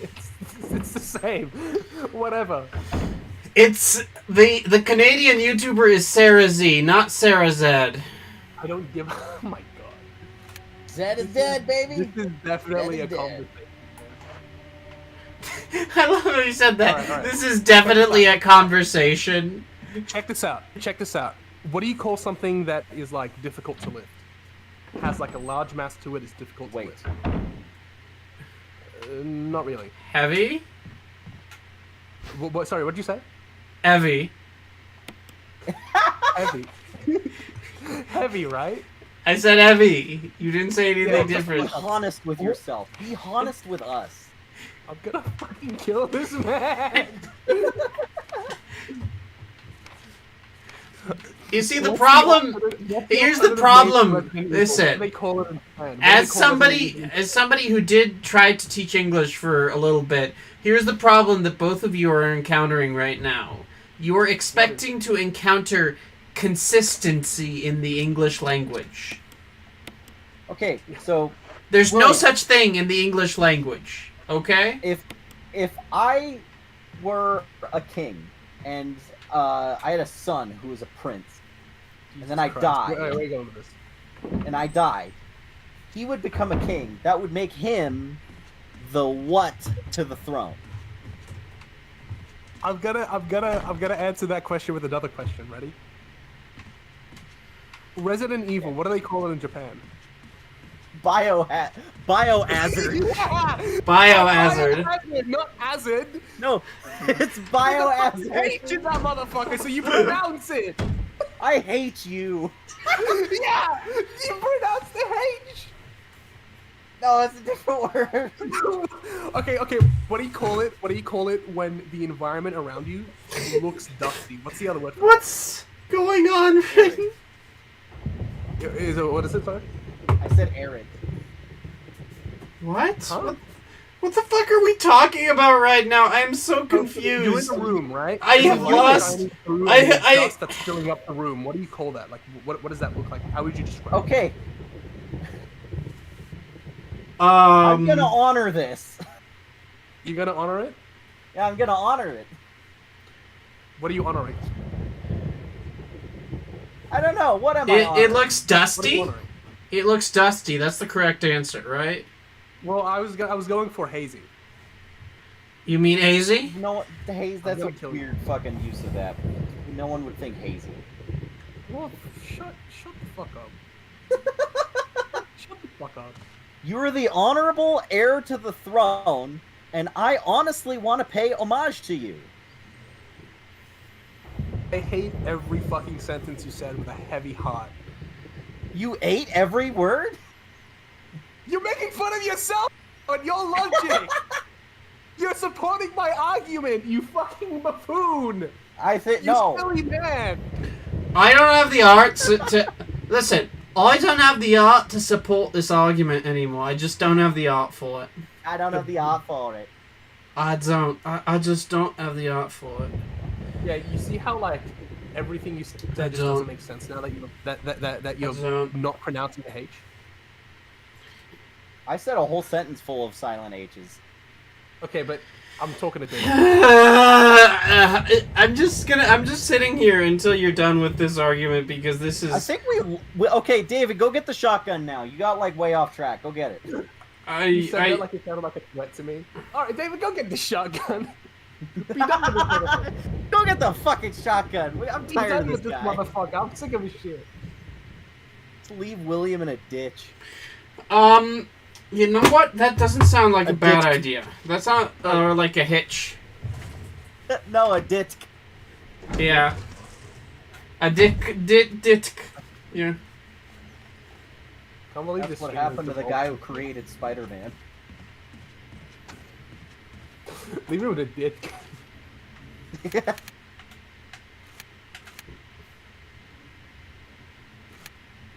it's the same. Whatever. It's the Canadian YouTuber is Sarah Z, not Sarah Z. I don't give. Oh my god. Z is dead, baby. This is definitely a Dead. conversation. I love how you said that. All right. This is definitely a conversation. Check this out. What do you call something that is like difficult to lift? Has like a large mass to it. It's difficult to Wait. lift. Not really. Heavy? Sorry, what did you say? Heavy. Heavy. Heavy, right? I said heavy. You didn't say anything Be different. honest with yourself. Be honest with us. I'm gonna fucking kill this man. You see the problem? Here's the problem. Listen. They call it in Japan. As somebody who did try to teach English for a little bit, here's the problem that both of you are encountering right now. You are expecting to encounter consistency in the English language. Okay, so There's no William, such thing in the English language. Okay? if I were a king and I had a son who was a prince, and then I died, Where are you going with this? and I died, he would become a king. That would make him the what to the throne? I'm gonna answer that question with another question. Ready? Resident Evil. What do they call it in Japan? Biohazard. Biohazard. Biohazard, not hazard. No, it's I biohazard. hate you, that motherfucker. So you pronounce it. I hate you. Yeah, you pronounce the H. No, it's a different word. Okay. What do you call it? What do you call it when the environment around you looks dusty? What's the other word? What's going on? What is it, sorry? I said arid. What? Huh? What the fuck are we talking about right now? I'm so You're in confused. the room, right? I have You're lost- shining through I- and there's I- dust that's filling up the room. What do you call that? Like, what does that look like? How would you describe it? Okay, I'm Um, gonna honor this. You gonna honor it? Yeah, I'm gonna honor it. What are you honoring? I don't know. What am I it honoring? looks What are dusty. you honoring? It looks dusty. That's the correct answer, right? Well, I was going for hazy. You mean hazy? No, haze. That's a gonna kill you. weird fucking use of that. No one would think hazy. Well, shut the fuck up. Shut the fuck up. You're the honorable heir to the throne, and I honestly want to pay homage to you. I hate every fucking sentence you said with a heavy heart. You ate every word? You're making fun of yourself and your logic. You're supporting my argument, you fucking buffoon. I think You no. silly man. I don't have the art to listen. I don't have the art to support this argument anymore. I just don't have the art for it. I don't have the art for it. I don't. I just don't have the art for it. Yeah, you see how like everything you said just don't. doesn't make sense now that you're don't. not pronouncing the H. I said a whole sentence full of silent H's. Okay, but I'm talking to David. I'm just sitting here until you're done with this argument because this is. I think we okay, David, go get the shotgun now. You got like way off track. Go get it. You said that like it sounded like a threat to me. All right, David, go get the shotgun. Be done with this motherfucker. Go get the fucking shotgun. I'm Be tired done of with this this guy. motherfucker. I'm sick of his shit. Let's leave William in a ditch. You know what? That doesn't sound like a bad ditch. idea. That's not like a hitch. No, a ditch. Yeah. A dick. Yeah. Can't believe That's this what stream is happened to the devolved. guy who created Spider-Man. Leave him with a dick.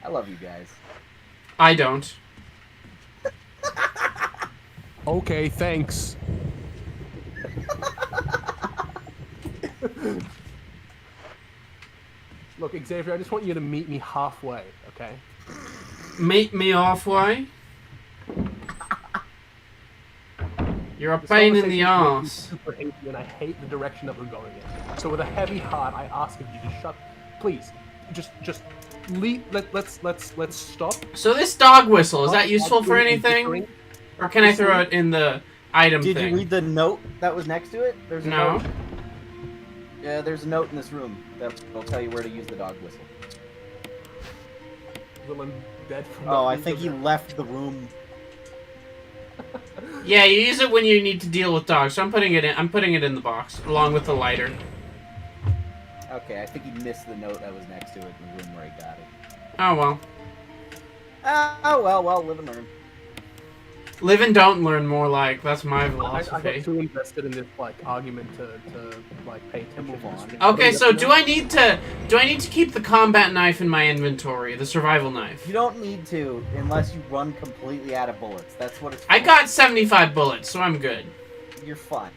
I love you guys. I don't. Okay, thanks. Look, Xavier, I just want you to meet me halfway, okay? Meet me halfway. You're a This pain in the conversation is ass. super hasty, and I hate the direction that we're going in. So with a heavy heart, I ask of you to shut. Please, just leave. Let's stop. So this dog whistle, is that useful for Arguing and anything? bickering. Or can I throw it in the item Did thing? you read the note that was next to it? There's a No. note. Yeah, there's a note in this room that will tell you where to use the dog whistle. Willem dead from Oh, the I think he reason left the room. Yeah, you use it when you need to deal with dogs. So I'm putting it in the box along with the lighter. Okay, I think he missed the note that was next to it in the room where he got it. Oh well. Oh, well, live and learn. Live and don't learn, more like. That's my I philosophy. got too invested in this like argument to like pay attention. Move to on. this. Okay, so do I need to keep the combat knife in my inventory, the survival knife? You don't need to unless you run completely out of bullets. That's what it's for. I got 75 bullets, so I'm good. You're fine.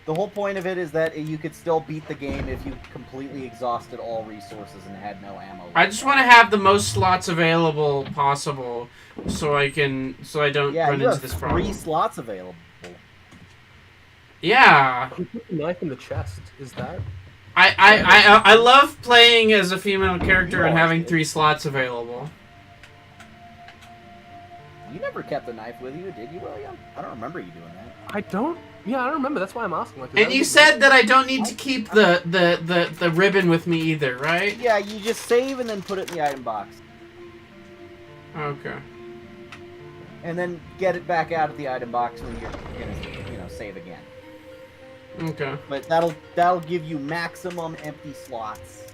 The whole point of it is that you could still beat the game if you completely exhausted all resources and had no ammo. I just want to have the most slots available possible, so I don't run you into have this problem. 3 slots available. Yeah. You put the knife in the chest. Is that? I love playing as a female character You and always having did. 3 slots available. You never kept the knife with you, did you, William? I don't remember you doing that. I don't. Yeah, I don't remember. That's why I'm asking. Like, And you said that I don't need to keep the ribbon with me either, right? Yeah, you just save and then put it in the item box. Okay. And then get it back out of the item box when you're gonna, save again. Okay. But that'll give you maximum empty slots.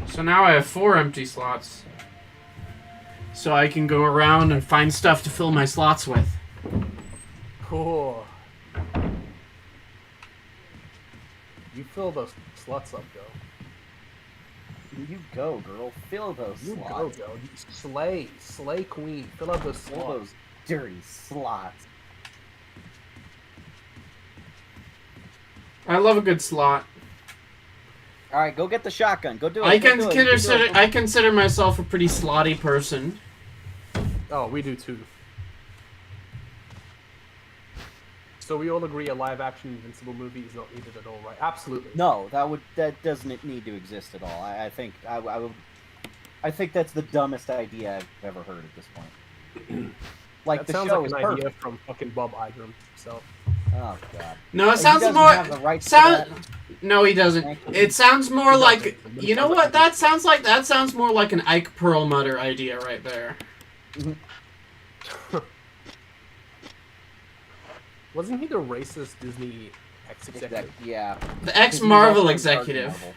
So now I have 4 empty slots. So I can go around and find stuff to fill my slots with. Cool. You fill those slots up, girl. You go, girl. Fill those You slots. go, girl. You slay queen. Fill up those Fill slots. those dirty slots. I love a good slot. All right, go get the shotgun. Go do it. I Go do it. I consider myself a pretty slotty person. Oh, we do too. So we all agree a live-action Invincible movie is not needed at all, right? Absolutely. No, that doesn't need to exist at all. I think I think that's the dumbest idea I've ever heard at this point. Like That the sounds show like is an perfect. idea from fucking Bob Iger himself. Oh god. No, it He sounds doesn't more. have the rights to Sound. that. No, he doesn't. Thank you. It sounds more He like. doesn't, but it You know sounds what? like That sounds more like an Ike Perlmutter idea right there. Wasn't he the racist Disney ex-executive? Yeah. The He's ex-Marvel also in charge of executive. Marvel.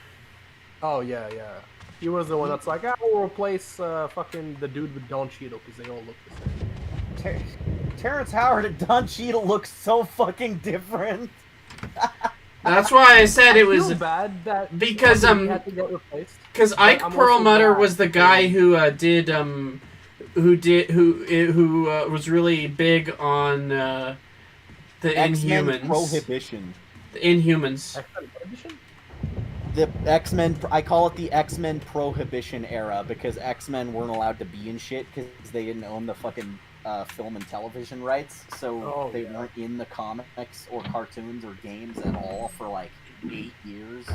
Oh, yeah, yeah. He was the one that's like, we'll replace fucking the dude with Don Cheadle because they all look the same. Terrence Howard and Don Cheadle look so fucking different. That's why I said it I feel was bad that because, he had to get replaced. because Ike I'm also Perlmutter glad was the guy who was really big on the X-Men Inhumans. Prohibition. The Inhumans. X-Men Edition? The X-Men, I call it the X-Men Prohibition era because X-Men weren't allowed to be in shit because they didn't own the fucking film and television rights, so they weren't in the comics or cartoons or games at all for like 8 years.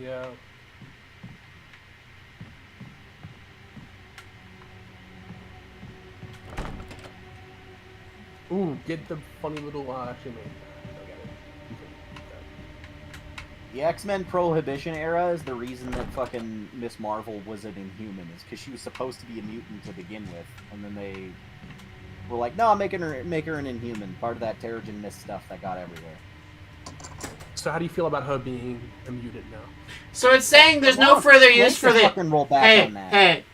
Yeah. Ooh, get the funny little actually no, I got it. The X-Men Prohibition era is the reason that fucking Miss Marvel was an Inhuman, is because she was supposed to be a mutant to begin with, and then they were like, no, make her an Inhuman, part of that Terrigen Mist stuff that got everywhere. So how do you feel about her being a mutant now? So it's saying there's no further use for the. Fucking roll back Hey, on that. hey!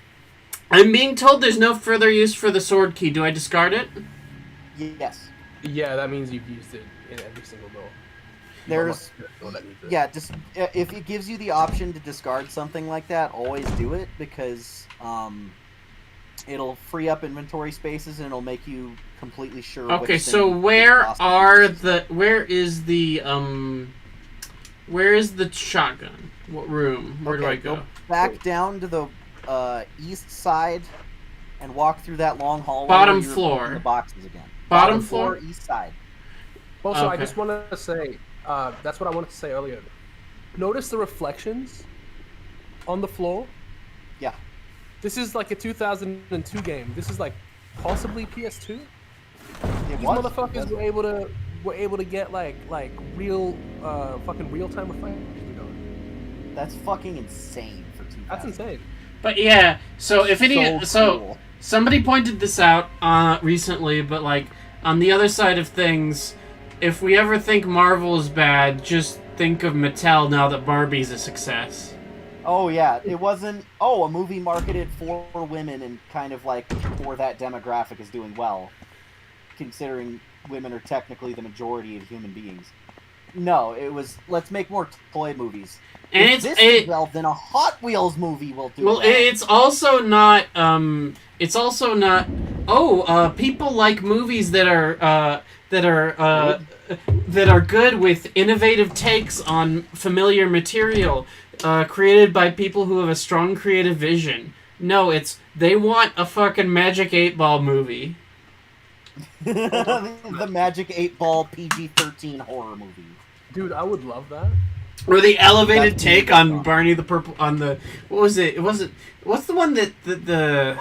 I'm being told there's no further use for the sword key. Do I discard it? Yes. Yeah, that means you've used it in every single door. There's, yeah, just if it gives you the option to discard something like that, always do it because it'll free up inventory spaces and it'll make you completely sure. Okay, which so thing where is is the shotgun? What room? Where do I go? Back down to the east side and walk through that long hallway. Bottom where you're floor. opening the boxes again. Bottom floor? East side. Also, I Okay. just wanted to say, that's what I wanted to say earlier. Notice the reflections on the floor? Yeah. This is like a 2002 game. This is like possibly PS2. It These was. motherfuckers were able to get like real fucking real time reflections. That's fucking insane for 2000. That's insane. But yeah, so if any, so cool. somebody pointed this out recently, but like on the other side of things, if we ever think Marvel is bad, just think of Mattel now that Barbie's a success. Oh yeah, it wasn't. Oh, a movie marketed for women and kind of like for that demographic is doing well, considering women are technically the majority of human beings. No, it was let's make more toy movies. And If this did well, then a Hot Wheels movie will do well. well. It's also not. It's also not People like movies that are good with innovative takes on familiar material, created by people who have a strong creative vision. No, they want a fucking Magic 8-Ball movie. The Magic 8-Ball PG-13 horror movie. Dude, I would love that. Or the elevated That's take really on fun. Barney the Purple on the what was it? It wasn't. What's the one that the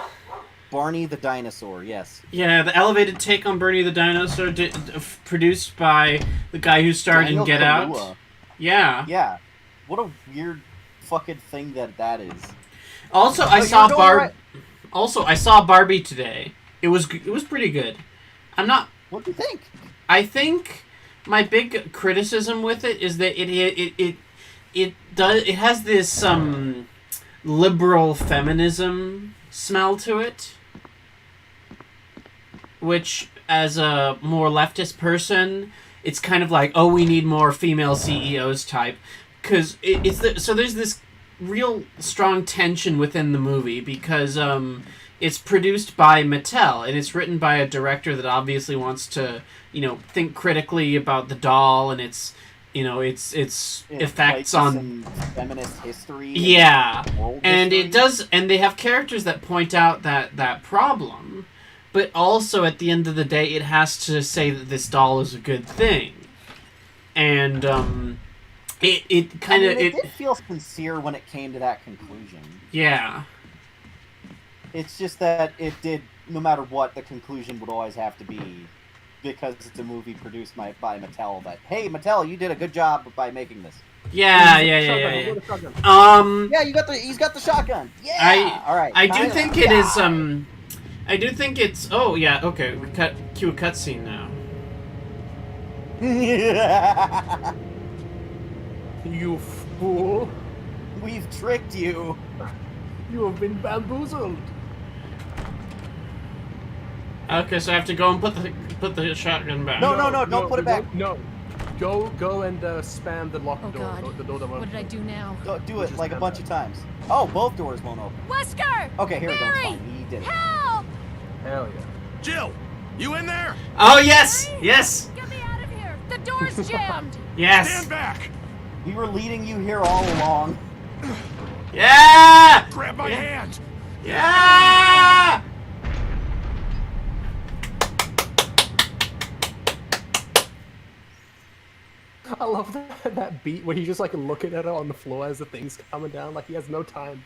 Barney the Dinosaur, yes. yeah, the elevated take on Bernie the Dinosaur produced by the guy who starred Daniel in Get Kaluuya. Out. Yeah. Yeah. What a weird fucking thing that is. Also, you're going right- Also, I saw Barbie today. It was pretty good. What do you think? I think my big criticism with it is that it has this liberal feminism smell to it, which, as a more leftist person, it's kind of like, oh, we need more female CEOs type, because so there's this real strong tension within the movie because it's produced by Mattel and it's written by a director that obviously wants to think critically about the doll and its effects on feminist history. Yeah, and history. it does, and they have characters that point out that problem, but also at the end of the day, it has to say that this doll is a good thing, and it kind of it did feel sincere when it came to that conclusion. Yeah. It's just that it did, no matter what, the conclusion would always have to be, because it's a movie produced by Mattel, that, hey, Mattel, you did a good job by making this. Yeah. Yeah, he's got the shotgun. Yeah. All right. I do think it is. I do think it's. Oh yeah. Okay. Cue a cutscene now. You fool! We've tricked you. You have been bamboozled. Okay, so I have to go and put the shotgun back. No, don't put it back. No. Go and spam the locked Oh door. God. The door that What did I do now? Do it like a bunch of times. Oh, both doors won't open. Wesker! Okay, here we go. It's Barry! fine. He did it. Help! Hell yeah. Jill, you in there? Oh yes, yes, Get me out of here! The door's jammed! yes. Stand back! We were leading you here all along. Yeah, Grab my hand! yeah. I love that beat where he's just like looking at her on the floor as the thing's coming down, like he has no time.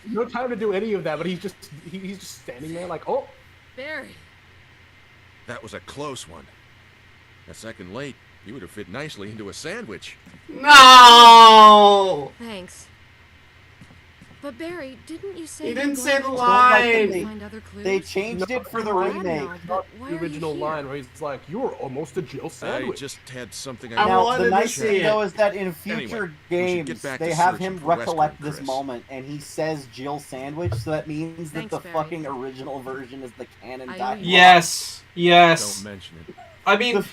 No time to do any of that, but he's just standing there like, oh. Barry. That was a close one. A second late, you would have fit nicely into a sandwich. No. Thanks. But Barry, didn't you say He you didn't were say going the to line. find other clues? They changed it for the I remake. know, but why The are you original here? line where he's like, you were almost a Jill I sandwich. just had something I I Now, wanted the to nice see thing, it. though, is that in future Anyway, we should games, get back they to have searching him for rescuing recollect this Chris. moment, and he says Jill Sandwich, so that means Thanks, that the Barry. fucking original version is the canon I owe dialogue. you. Yes, yes. Don't mention it. I mean,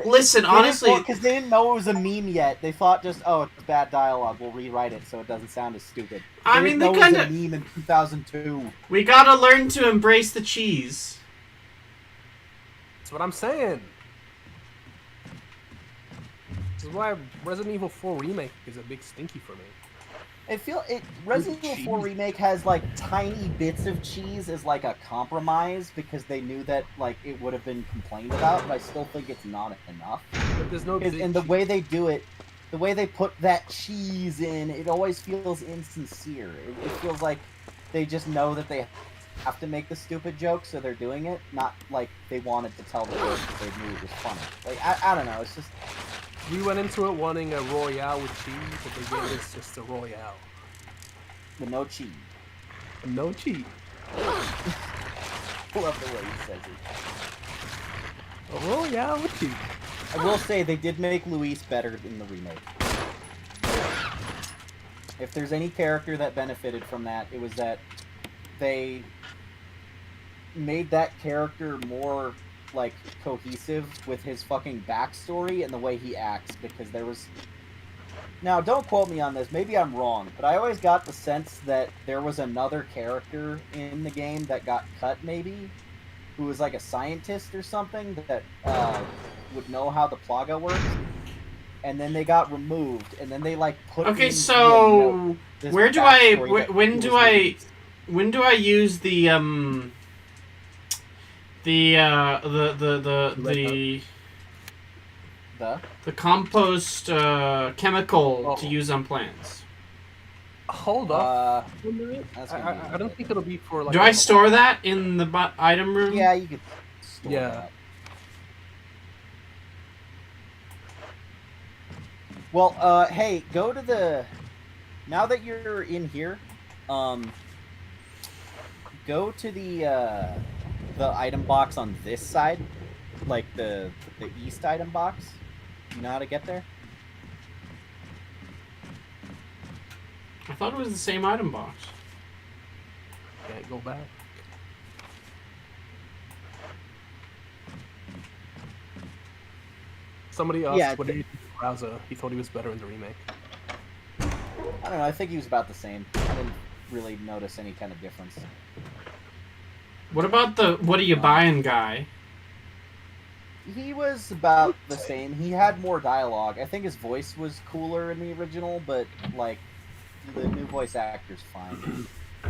listen, honestly, Because they didn't know it was a meme yet. They thought just, oh, it's bad dialogue. We'll rewrite it so it doesn't sound as stupid. I mean, didn't they know it was kinda- a meme in 2002. we gotta learn to embrace the cheese. That's what I'm saying. This is why Resident Evil 4 Remake is a big stinky for me. Resident Evil 4 cheese. Remake has like tiny bits of cheese as like a compromise because they knew that like it would have been complained about, but I still think it's not enough. But there's no big And the cheese. way they do it, the way they put that cheese in, it always feels insincere. It feels like they just know that they have to make the stupid joke, so they're doing it, not like they wanted to tell the joke because they knew it was funny. Like, I don't know, it's just... We went into it wanting a Royale with cheese, but they gave us just a Royale. with no cheese. No cheese. I love the way he says it. A Royale with cheese. I will say they did make Luis better in the remake. If there's any character that benefited from that, it was that they made that character more like cohesive with his fucking backstory and the way he acts, because there was Now, don't quote me on this. Maybe I'm wrong, but I always got the sense that there was another character in the game that got cut, maybe, who was like a scientist or something that would know how the plaga works, and then they got removed, and then they like put. Okay, in so this where do I? backstory that When he do was I? released. When do I use the the compost chemical to use on plants? Hold up. That's gonna be I don't think it'll be for like. Do I store that in the item room? Yeah, you could store Yeah. that. Well, hey, go to the. Now that you're in here, go to the item box on this side, like the east item box. You know how to get there? I thought it was the same item box. Can't go back. Somebody asked Yeah, what did you think of Krauser? He thought he was better in the remake. I don't know. I think he was about the same. I didn't really notice any kind of difference. What about the what are you buying guy? He was about the same. He had more dialogue. I think his voice was cooler in the original, but like the new voice actor's fine.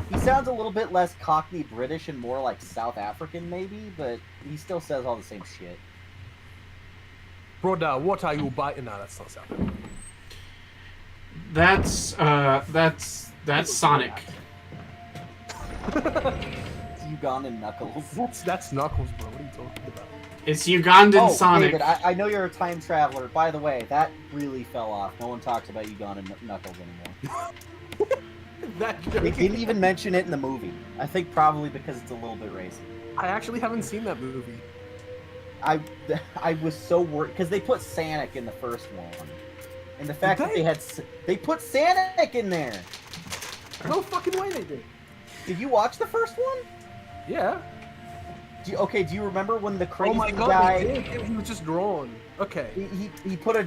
He sounds a little bit less Cockney British and more like South African maybe, but he still says all the same shit. Brother, what are you biting? No, that's not South. That's Sonic. It's Ugandan Knuckles. That's Knuckles, bro. What are you talking about? It's Ugandan Oh, Sonic. David, I know you're a time traveler. By the way, that really fell off. No one talks about Ugandan Knuckles anymore. They didn't even mention it in the movie. I think probably because it's a little bit racist. I actually haven't seen that movie. I was so worried because they put Sonic in the first one, and the fact that they put Sonic in there. No fucking way they did. Did you watch the first one? Yeah. Do you remember when the crazy Oh my god, guy? they did. He was just drawn. Okay. He put a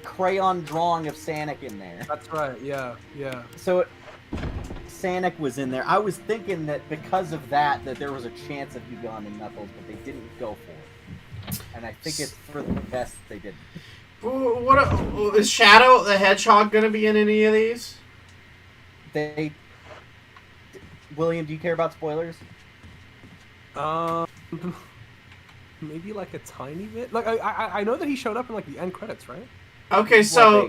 crayon drawing of Sonic in there. That's right. Yeah. Yeah. So Sonic was in there. I was thinking that because of that there was a chance of Ugandan Knuckles, but they didn't go for it. And I think it's for the best they didn't. Is Shadow the Hedgehog gonna be in any of these? William, do you care about spoilers? Maybe like a tiny bit. Like I know that he showed up in like the end credits, right? Okay, so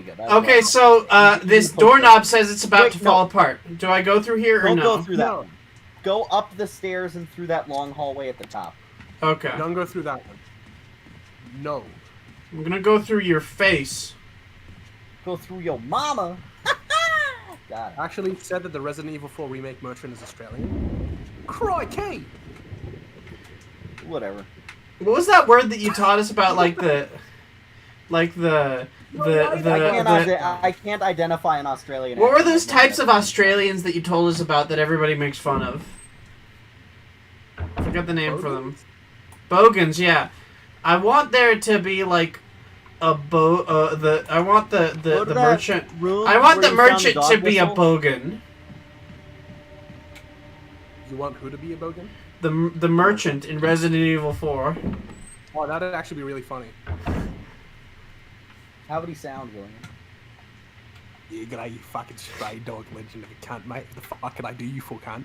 this doorknob says it's about to fall apart. Do I go through here or Don't no? go through that one. Go up the stairs and through that long hallway at the top. Okay. Don't go through that one. No. I'm gonna go through your face. Go through your mama. Got it. Actually said that the Resident Evil 4 remake merchant is Australian. Crikey! Whatever. What was that word that you taught us about, like the I can't identify an Australian. What were accent. those types of Australians that you told us about that everybody makes fun of? I forgot the name for them. Bogans, yeah. I want there to be like a I want the merchant. I want the merchant to be a bogan. You want who to be a bogan? The merchant in Resident Evil 4. Oh, that'd actually be really funny. How would he sound, William? You g'day, you fucking stray dog legend of a cunt, mate. What the fuck can I do you for, cunt?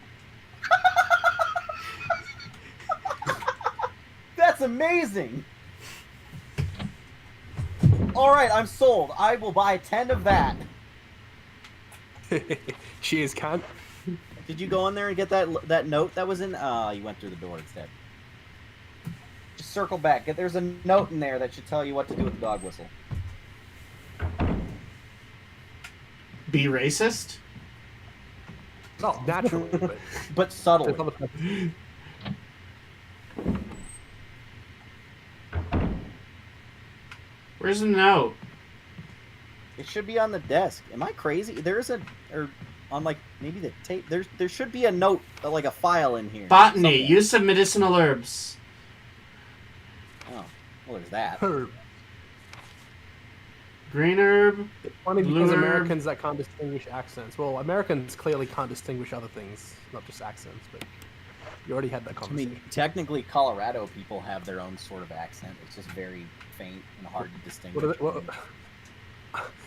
That's amazing! Alright, I'm sold. I will buy 10 of that. Cheers, cunt. Did you go in there and get that note that was in? You went through the door instead. Just circle back. There's a note in there that should tell you what to do with the dog whistle. Be racist? Not natural, but subtle. Where's the note? It should be on the desk. Am I crazy? There's on like maybe the tape. There should be a note, like a file in here. Botany. Use of medicinal herbs. Oh, well, there's that. Herb. Green herb. It's funny Blue because herb. Americans that can't distinguish accents. Well, Americans clearly can't distinguish other things, not just accents, but you already had that I conversation. mean, technically, Colorado people have their own sort of accent. It's just very faint and hard to distinguish.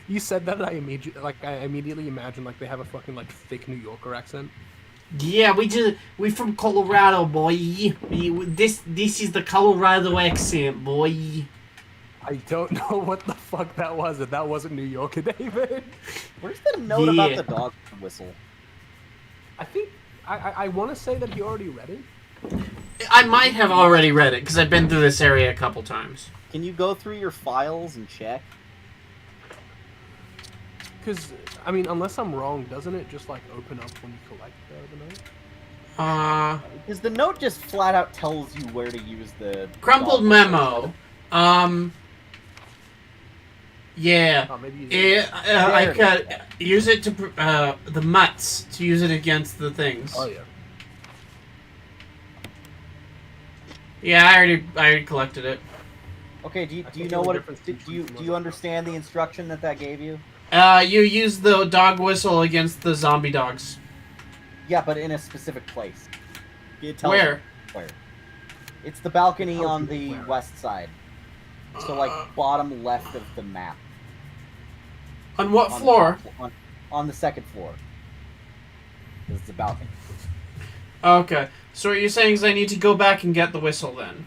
You said that, and I immediately imagined like they have a fucking like thick New Yorker accent. Yeah, we from Colorado, boy. This is the Colorado accent, boy. I don't know what the fuck that was. If that wasn't New Yorker, David. Where's the note about the dog whistle? I think I want to say that he already read it. I might have already read it because I've been through this area a couple times. Can you go through your files and check? Because I mean, unless I'm wrong, doesn't it just like open up when you collect the note? Because the note just flat out tells you where to use the Crumpled dog memo. Yeah. Oh, maybe you I could use it to the mutts to use it against the things. Oh yeah. Yeah, I already collected it. Okay, do you think know the what difference do between you understand the instruction that gave you? You use the dog whistle against the zombie dogs. Yeah, but in a specific place. It tells Where? you where. It's the balcony Tells on you the where. west side. So like bottom left of the map. On what On the floor? on the second floor. It's the balcony. Okay. So what you're saying is I need to go back and get the whistle then.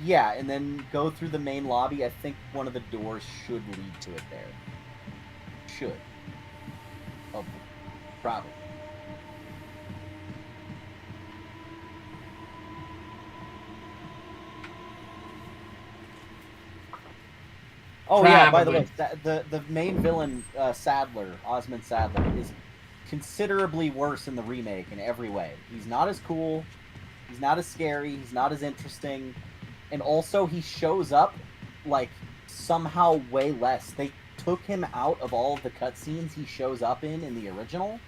Yeah, and then go through the main lobby. I think one of the doors should lead to it there. Should. Oh, probably. Oh yeah, by the way, the main villain, Sadler, Osmond Sadler, is considerably worse in the remake in every way. He's not as cool, he's not as scary, he's not as interesting, and also he shows up, like, somehow way less. They took him out of all of the cutscenes he shows up in the original,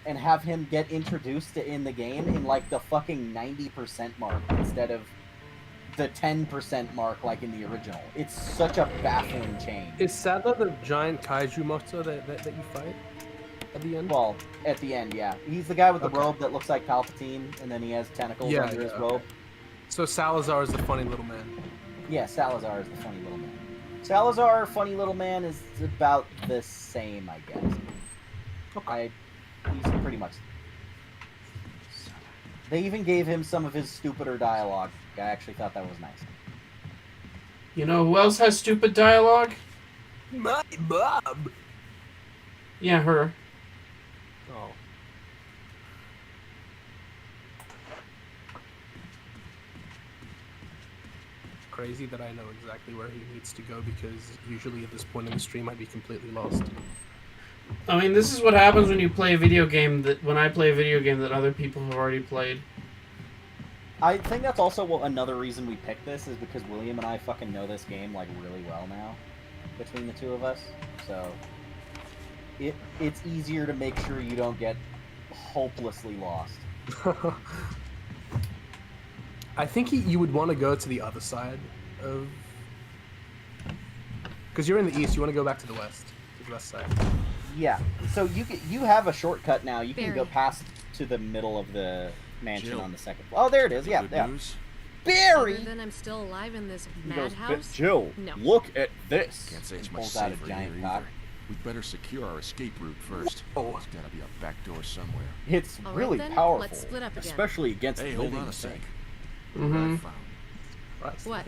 and have him get introduced in the game in, like, the fucking 90% mark instead of the 10% mark like in the original. It's such a baffling change. Is Sadler the giant kaiju monster that you fight at the end? Well, at the end, yeah. He's the guy with the robe that looks like Palpatine, and then he has tentacles under his robe. So Salazar is the funny little man. Yeah, Salazar is the funny little man. Salazar, funny little man, is about the same, I guess. Okay. He's pretty much... They even gave him some of his stupider dialogue. I actually thought that was nice. You know who else has stupid dialogue? My mom. Yeah, her. Oh. Crazy that I know exactly where he needs to go because usually at this point in the stream I'd be completely lost. I mean, this is what happens when you play a video game when I play a video game that other people have already played. I think that's also another reason we picked this, is because William and I fucking know this game, like, really well now, between the two of us. So, it's easier to make sure you don't get hopelessly lost. I think you would want to go to the other side of... Because you're in the east, you want to go back to the west side. Yeah, so you have a shortcut now. You can Barry. go past to the middle of the mansion Jill. on the second floor. Oh, there it is. Yeah, Good yeah. news? Barry! Other than I'm still alive in this He goes, madhouse? Jill, No. look at this. Can't say it's He much pulls out a safer giant here cock. either. We'd better secure our escape route first. Oh. There's gotta be a back door somewhere. It's All right, really then, powerful, let's split up again. especially against Hey, hold living on a sec. things. Look what I Mhm. found. Right. What?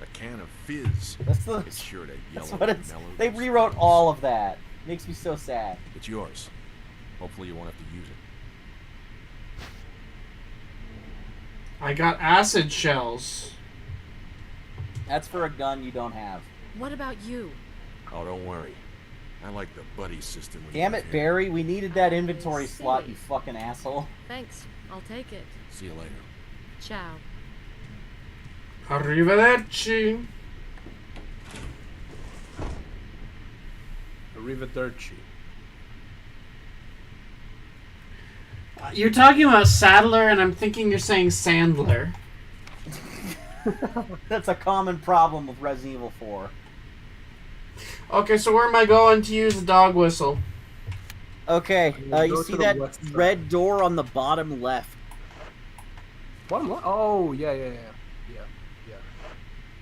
A can of fizz. That's the. It's sure to That's yellow what and it's. mellow They those rewrote things. all of that. Makes me so sad. It's yours. Hopefully you won't have to use it. I got acid shells. That's for a gun you don't have. What about you? Oh, don't worry. I like the buddy system. when Damn you're it, here. Barry! We needed that inventory see. slot, you fucking asshole. Thanks. I'll take it. See you later. Ciao. Arrivederci. Arrivederci. You're talking about Sadler, and I'm thinking you're saying Sandler. That's a common problem with Resident Evil 4. Okay, so where am I going to use the dog whistle? Okay, Go you to see the that west side. red door on the bottom left? Bottom left? Oh, yeah.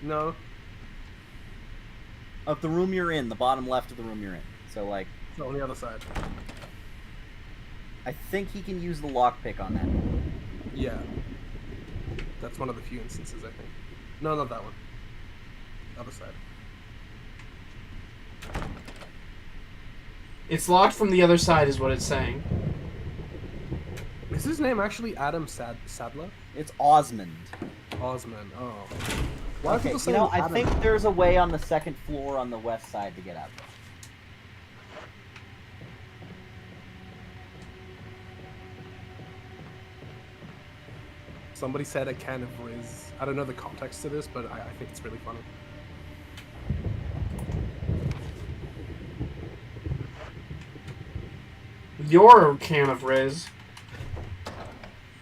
No, Of the room you're in, the bottom left of the room you're in. So, like, it's on the other side. I think he can use the lockpick on that. Yeah. That's one of the few instances, I think. No, not that one. Other side. It's locked from the other side, is what it's saying. Is his name actually Adam Sadler? It's Osmond. Osman. Oh. Why are Okay, people you saying know, I Adam? think there's a way on the second floor on the west side to get out there. Somebody said a can of Riz. I don't know the context to this, but I think it's really funny. Your can of Riz.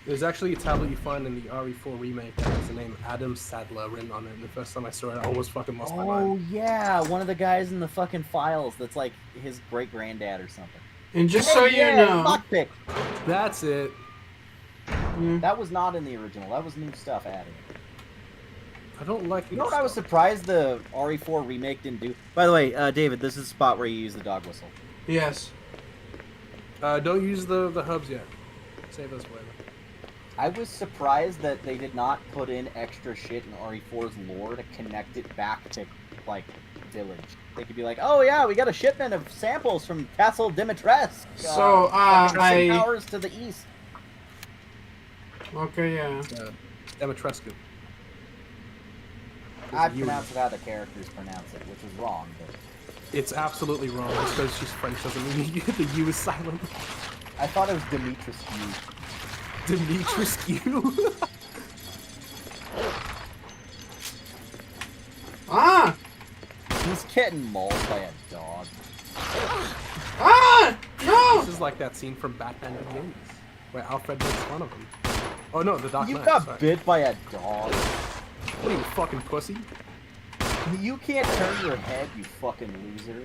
There's actually a tablet you find in the RE4 remake that has the name Adam Sadler written on it. And the first time I saw it, I almost fucking lost my Oh, mind. yeah, one of the guys in the fucking files that's like his great-granddad or something. And just so you yeah, know... lockpick! That's it. That was not in the original. That was new stuff added. I don't like. You know what I was surprised the RE4 remake didn't do? By the way, David, this is the spot where you use the dog whistle. Yes. Don't use the hubs yet. Save those for later. I was surprised that they did not put in extra shit in RE4's lore to connect it back to, like, Village. They could be like, oh yeah, we got a shipment of samples from Castle Dimitrescu. So, hours to the east. Okay, yeah. Dimitrescu. I pronounce it how the characters pronounce it, which is wrong, but... It's absolutely wrong. Just because she's French doesn't mean the U is silent. I thought it was Dimitrescu. Dimitrescu. Ah! He's getting mauled by a dog. Ah! No! This is like that scene from Batman Begins, where Alfred makes fun of him. Oh no, the Dark You Knight. got sorry. bit by a dog. What are you, fucking pussy? You can't turn your head, you fucking loser.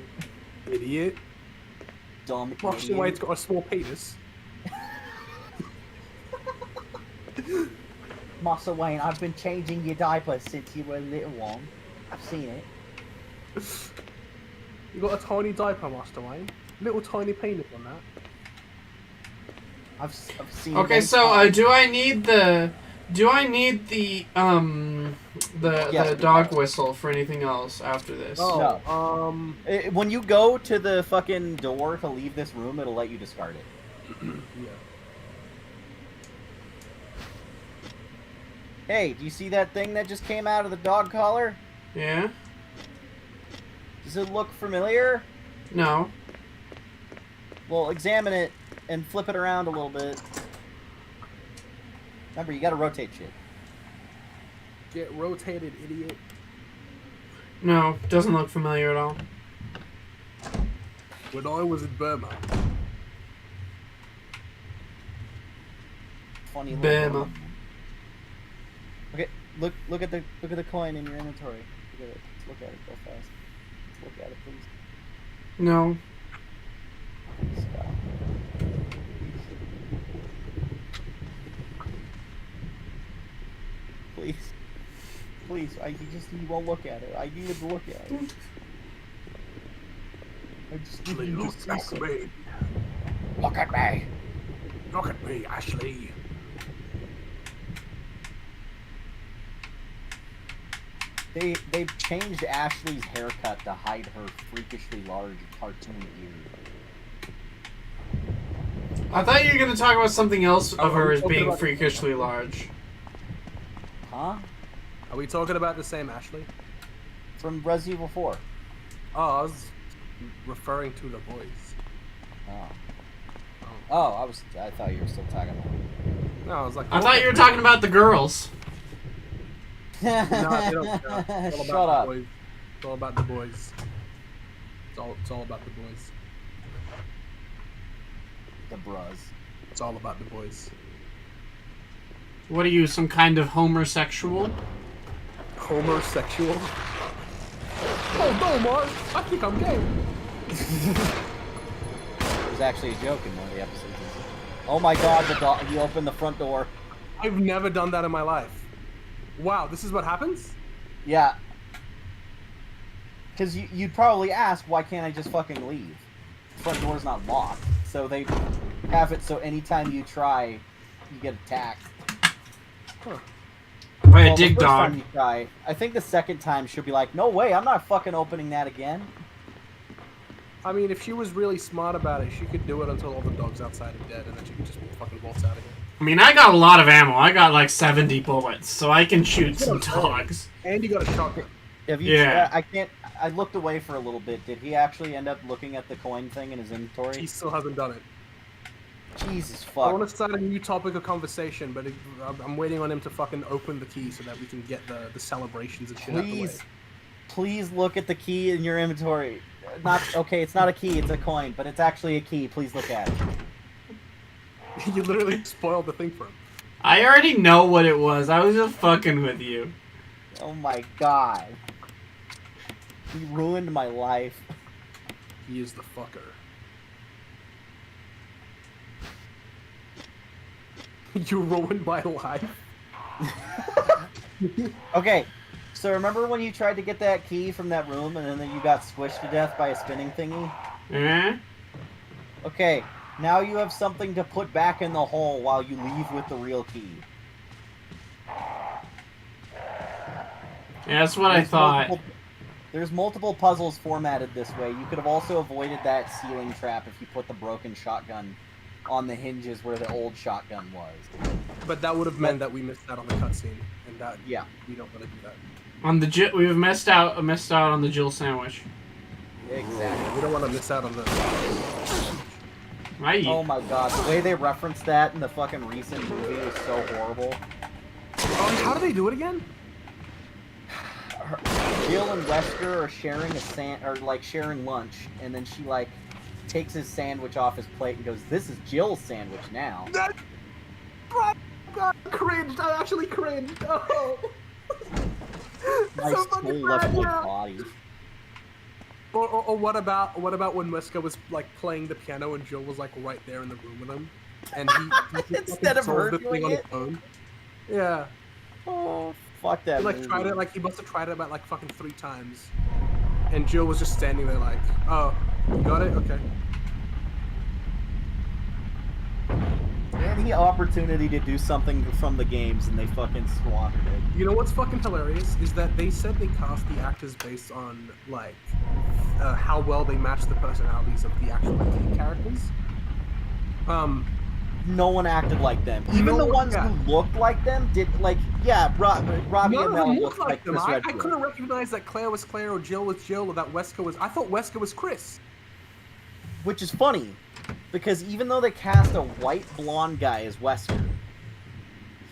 Idiot. Dumb Master idiot. Wayne's got a small penis. Master Wayne, I've been changing your diaper since you were a little one. I've seen it. You got a tiny diaper, Master Wayne. Little tiny penis on that. I've seen. Okay, them so times. do I need the dog whistle for anything else after this? Oh, No. When you go to the fucking door to leave this room, it'll let you discard it. yeah. Hey, do you see that thing that just came out of the dog collar? Yeah? Does it look familiar? No. Well, examine it and flip it around a little bit. Remember, you gotta rotate shit. Get rotated, idiot. No, doesn't look familiar at all. When I was in Burma. Funny Bama. little. Okay, look at the coin in your inventory. Look at it. Let's look at it real fast. Let's look at it, please. No. Stop. Please. Please, you won't look at it. I needed to look at it. I just need you to see something. Look at me. Look at me, Ashley. They've changed Ashley's haircut to hide her freakishly large cartoon ears. I thought you were gonna talk about something else of her as being about- freakishly large. Huh? Are we talking about the same Ashley? From Resident Evil 4. Oh, I was referring to the boys. Oh, I thought you were still talking about No, I was like. I thought you were talking about the girls. it. No, they don't. No. It's all Shut about up. the boys. It's all about the boys. It's all about the boys. The bros. It's all about the boys. What are you, some kind of homosexual? Homosexual. Oh no, Mark! I think I'm gay. It was actually a joke in one of the episodes. Oh my god, the dog! You opened the front door. I've never done that in my life. Wow, this is what happens? Yeah. Because you'd probably ask, why can't I just fucking leave? The front door's not locked. So they have it so anytime you try, you get attacked. Huh. By a Well, dig the first dog. time you try, I think the second time she'll be like, no way, I'm not fucking opening that again. I mean, if she was really smart about it, she could do it until all the dogs outside are dead, and then she could just fucking waltz out again. I mean, I got a lot of ammo. I got like 70 bullets, so I can shoot some dogs. And you got a shotgun. Have you? Yeah. I can't. I looked away for a little bit. Did he actually end up looking at the coin thing in his inventory? He still hasn't done it. Jesus I fuck. want to start a new topic of conversation, but I'm waiting on him to fucking open the key so that we can get the celebrations and shit out the way. Please look at the key in your inventory. Not okay. It's not a key. It's a coin, but it's actually a key. Please look at it. You literally spoiled the thing for him. I already know what it was. I was just fucking with you. Oh my god. He ruined my life. He is the fucker. You ruined my life. Okay, so remember when you tried to get that key from that room and then you got squished to death by a spinning thingy? Eh? Okay, now you have something to put back in the hole while you leave with the real key. Yeah, that's what I thought. There's multiple puzzles formatted this way. You could have also avoided that ceiling trap if you put the broken shotgun on the hinges where the old shotgun was. But that would have meant that we missed out on the cutscene, and that Yeah. we don't want to do that. On the we've missed out on the Jill sandwich. Exactly. We don't want to miss out on the. Right. Oh my god, the way they referenced that in the fucking recent movie was so horrible. Oh, how do they do it again? Jill and Wesker are sharing sharing lunch, and then she like takes his sandwich off his plate and goes, "This is Jill's sandwich now." That. God, I cringed. I actually cringed. Oh. My So soul fucking left bad, my yeah. body. Or what about when Wesker was like playing the piano and Jill was like right there in the room with him, and he Instead of her solved the thing doing on his it? own. Yeah. Oh, fuck that He like movie. tried it, like he must have tried it about like fucking 3 times. And Jill was just standing there like, oh, you got it? Okay. Any opportunity to do something from the games and they fucking squandered it. You know what's fucking hilarious is that they said they cast the actors based on like how well they match the personalities of the actual game characters. No one acted like them. Even the ones who looked like them did Robbie None and of them Mel looked looked like like them. Chris I Redfield. couldn't recognize that Claire was Claire or Jill was Jill or that Wesker was. I thought Wesker was Chris. Which is funny, because even though they cast a white blonde guy as Wesker,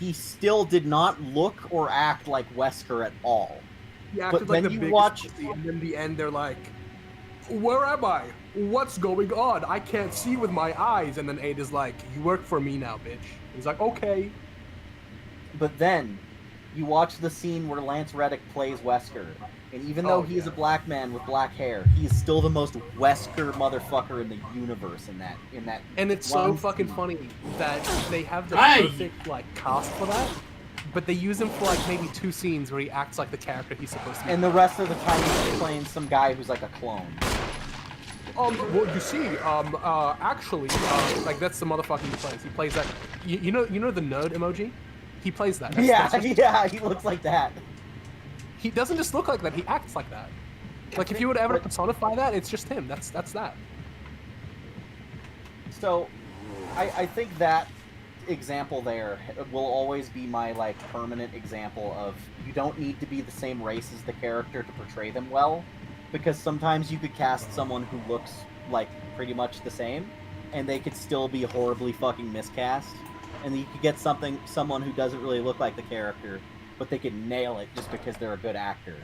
he still did not look or act like Wesker at all. He acted But like then the you biggest watch- pussy, and in the end they're like, where am I? What's going on? I can't see with my eyes. And then Ada's like, you work for me now, bitch. He's like, okay. But then, you watch the scene where Lance Reddick plays Wesker, and even though he is a black man with black hair, he is still the most Wesker motherfucker in the universe in that. And it's so one fucking scene. funny that they have the Aye. perfect like cast for that, but they use him for like maybe 2 scenes where he acts like the character he's supposed to be. And the rest of the time he's playing some guy who's like a clone. Well, you see, actually, like that's the motherfucker he plays. He plays that. You know the nerd emoji? He plays that. That's just- Yeah, he looks like that. He doesn't just look like that. He acts like that. Like if you would ever personify that, it's just him. That's that. So, I think that example there will always be my like permanent example of you don't need to be the same race as the character to portray them well, because sometimes you could cast someone who looks like pretty much the same, and they could still be horribly fucking miscast, and you could get someone who doesn't really look like the character, but they could nail it just because they're a good actor.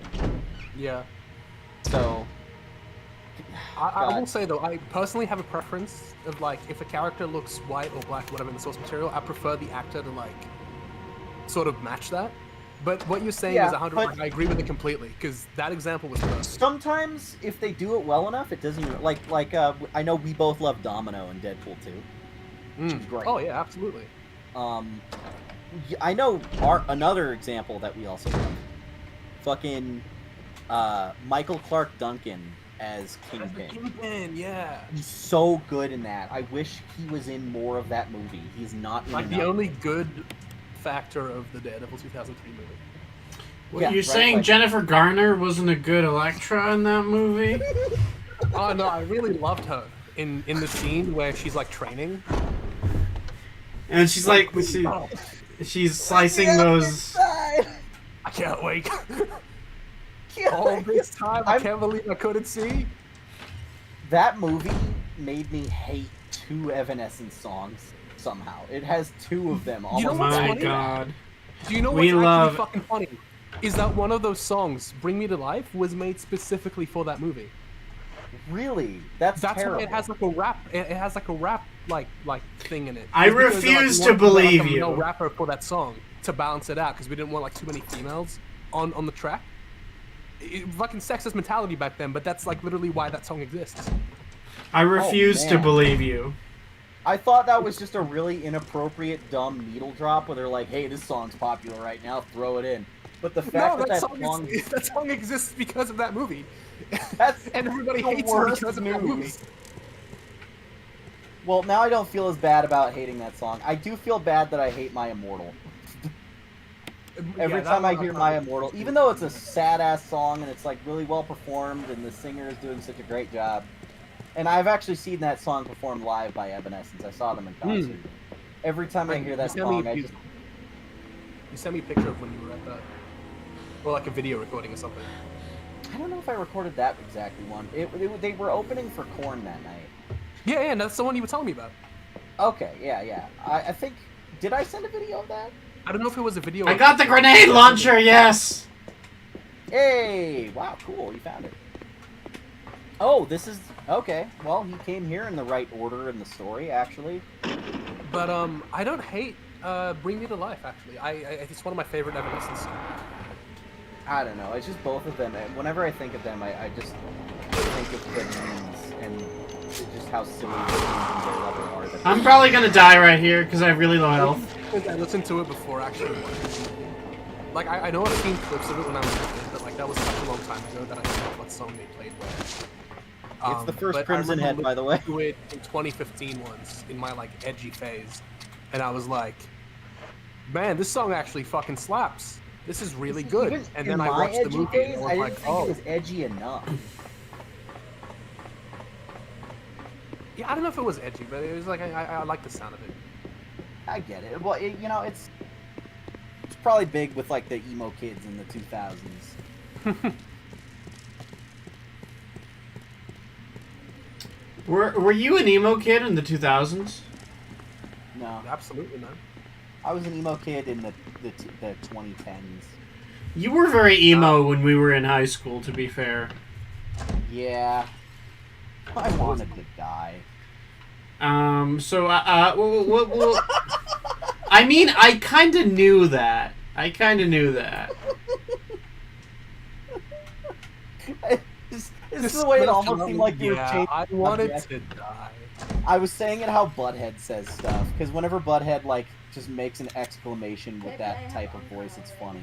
Yeah. So. I will say though, I personally have a preference of like if a character looks white or black, whatever in the source material, I prefer the actor to like sort of match that. But what you're saying Yeah, is 100. but- I agree with it completely because that example was perfect. Sometimes, if they do it well enough, it doesn't even I know we both love Domino in Deadpool 2. Which is great. Oh yeah, absolutely. I know another example that we also love. Fucking Michael Clark Duncan as Kingpin. Kingpin, yeah. He's so good in that. I wish he was in more of that movie. He's not in Like the enough. only good factor of the Daredevil 2003 movie. What, Yeah, you're right, saying like- Jennifer Garner wasn't a good Elektra in that movie? Oh no, I really loved her in the scene where she's like training. And she's like, Oh, she's slicing those. I can't wait. All this time, I I'm- can't believe I couldn't see. That movie made me hate 2 Evanescence songs somehow. It has 2 of them. You know almost what's My funny? God. Do you know We what's love- actually fucking funny? Is that one of those songs, "Bring Me to Life," was made specifically for that movie. Really? That's terrible. why it has like a rap. It has like a rap like thing in it. I It's because they're, refuse we to wanted like, believe a male you. rapper for that song to balance it out because we didn't want like too many females on the track. Fucking sexist mentality back then, but that's like literally why that song exists. I refuse to man. believe you. I thought that was just a really inappropriate, dumb needle drop where they're like, hey, this song's popular right now, throw it in. But the fact No, that song that song exists because of that movie. That's And everybody the hates it worst because of that movie. news. Well, now I don't feel as bad about hating that song. I do feel bad that I hate My Immortal. Every Yeah, that time I one hear thought My was- Immortal, even though it's a sad-ass song and it's like really well performed and the singer is doing such a great job. And I've actually seen that song performed live by Evanescence. I saw them in concert. Every time I hear that song, I just... You sent me a picture of when you were at that. Or like a video recording or something. I don't know if I recorded that exactly one. They were opening for Korn that night. Yeah, and that's the one you were telling me about. Okay, yeah. I think... Did I send a video of that? I don't know if it was a video. I got the grenade launcher, yes! Hey! Wow, cool. You found it. Oh, this is... Okay. Well, he came here in the right order in the story, actually. But I don't hate Bring Me to Life. Actually, it's one of my favorite Evanescence songs. I don't know. It's just both of them. And whenever I think of them, I just think of the memes and just how silly the memes and their level are. That I'm probably gonna die right here because I have really low health. I listened to it before actually watching the movie. Like I know I've seen clips of it when I was a kid, but like that was such a long time ago that I forgot what song they played where. It's the first But I Crimson remember Head, by the way. listening to it in 2015 once in my like edgy phase, and I was like, "Man, this song actually fucking slaps. This is really good." Even And in then I my watched the edgy movie phase, and I I was didn't like, think "Oh, it was edgy enough. yeah." I don't know if it was edgy, but it was like I like the sound of it. I get it. Well, it's probably big with like the emo kids in the 2000s. Were you an emo kid in the 2000s? No, Absolutely, man. I was an emo kid in the 2010s. You were very emo when we were in high school, to be fair. Yeah, I wanted to die. Well, I mean, I kind of knew that. This is the way it almost seemed like you were Yeah, changing. I wanted subject. to die. I was saying it how Butthead says stuff, because whenever Butthead like just makes an exclamation with that type of voice, it's funny.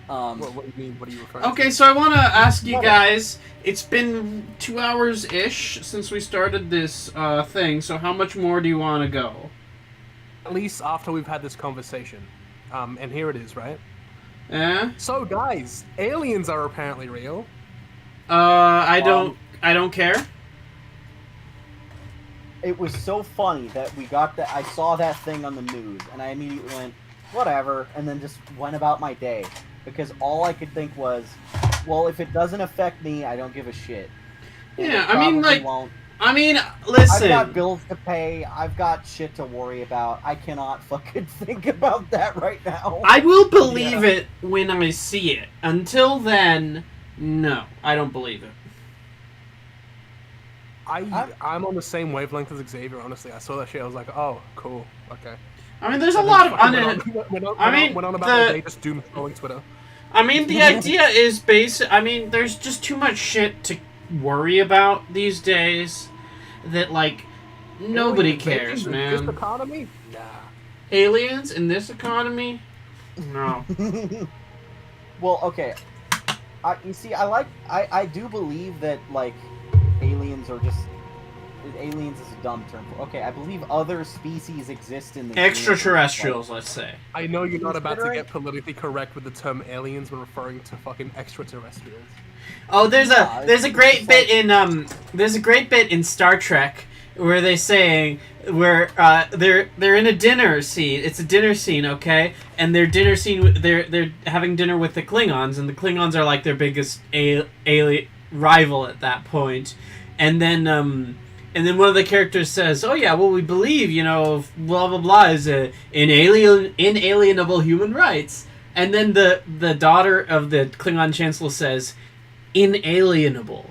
What do you mean? What are you referring to? Okay, so I want to ask you guys. It's been 2 hours ish since we started this thing. So how much more do you want to go? At least after we've had this conversation. And here it is, right? Eh? So, guys, aliens are apparently real. I don't care. It was so funny that we got that. I saw that thing on the news, and I immediately went, "Whatever," and then just went about my day because all I could think was, "Well, if it doesn't affect me, I don't give a shit." And Yeah, it I mean, probably like, won't. I mean, I've listen. got bills to pay. I've got shit to worry about. I cannot fucking think about that right now. I will believe it when I see it. Until then, no, I don't believe it. I'm on the same wavelength as Xavier, honestly. I saw that shit, I was like, oh, cool, okay. I mean, there's a lot of went on about the day just doom scrolling Twitter. I mean, the idea is basic. I mean, there's just too much shit to worry about these days that, like, nobody cares, man. This economy? Nah. Aliens in this economy? No. Well, okay. You see, I do believe that, like, aliens are just... Aliens is a dumb term. Okay, I believe other species exist in the Extraterrestrials, let's say. I know you're not about to get politically correct with the term aliens when referring to fucking extraterrestrials. Oh, there's a great bit in Star Trek where they're saying they're in a dinner scene. It's a dinner scene, okay? And they're having dinner with the Klingons, and the Klingons are like their biggest alien rival at that point. And then one of the characters says, "Oh yeah, well we believe, blah blah blah is inalienable human rights." And then the daughter of the Klingon chancellor says, "Inalienable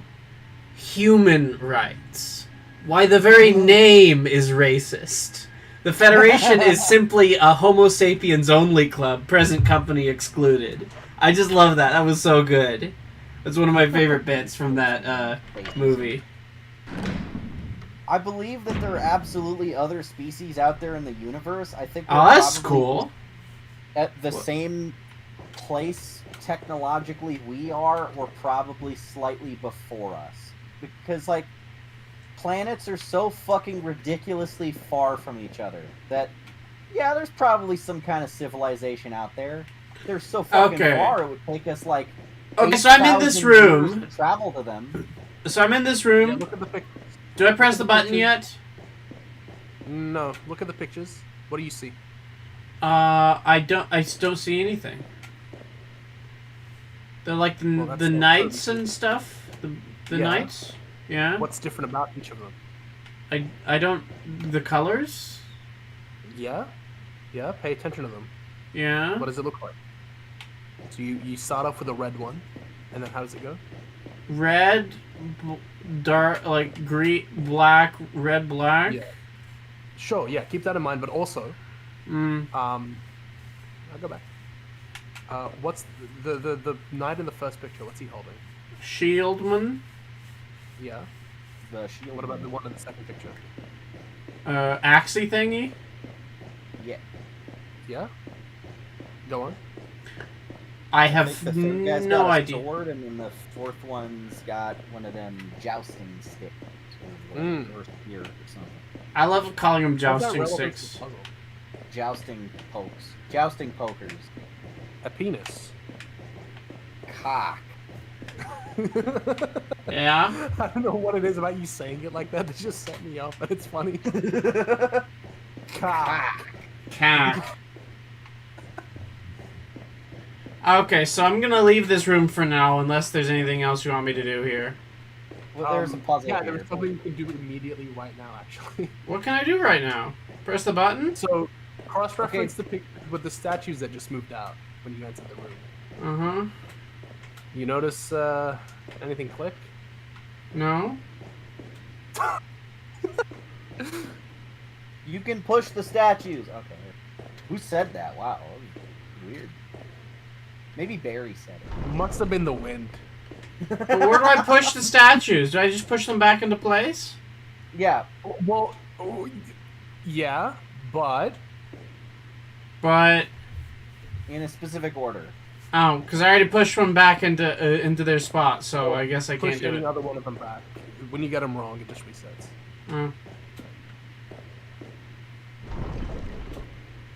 human rights. Why, the very name is racist. The Federation is simply a Homo sapiens only club, present company excluded." I just love that. That was so good. That's one of my favorite bits from that movie. I believe that there are absolutely other species out there in the universe. I think that's cool. At the same place technologically we are, or probably slightly before us. Because, like, planets are so fucking ridiculously far from each other that, yeah, there's probably some kind of civilization out there. They're so fucking far, it would take us, like, okay, so I'm in this room. To travel to them. So I'm in this room. Yeah, look at the pictures. Do I press the button yet? No. Look at the pictures. What do you see? I don't see anything. They're like the knights and stuff. The knights. Yeah. What's different about each of them? I don't. The colors. Yeah. Yeah. Pay attention to them. Yeah. What does it look like? So you start off with a red one, and then how does it go? Red, dark, like green, black, red, black. Yeah. Sure. Yeah. Keep that in mind, but also, I'll go back. What's the knight in the first picture? What's he holding? Shieldman. Yeah. The shield. What about the one in the second picture? Axie thingy. Yeah. Yeah. Go on. I have the third guy's no got a idea. sword, and then the fourth one's got one of them jousting sticks, or spear, or something. I love calling them How's that jousting relevant to the sticks. puzzle? Jousting pokers. A penis. Cock. Yeah. I don't know what it is about you saying it like that that just set me off, but it's funny. Cock. Cat. Okay, so I'm gonna leave this room for now, unless there's anything else you want me to do here. Well, there's a puzzle. Yeah, here, there's something you can do immediately right now, actually. What can I do right now? Press the button? So, cross-reference the pic with the statues that just moved out when you entered the room. Uh-huh. You notice anything click? No? You can push the statues. Okay. Who said that? Wow. That was weird. Maybe Barry said it. Must have been the wind. But where do I push the statues? Do I just push them back into place? Yeah. Well, yeah, but... But... In a specific order. Oh, because I already pushed one back into their spot, so I guess I can't push do any it. other one of them back. When you get them wrong, it just resets. Oh.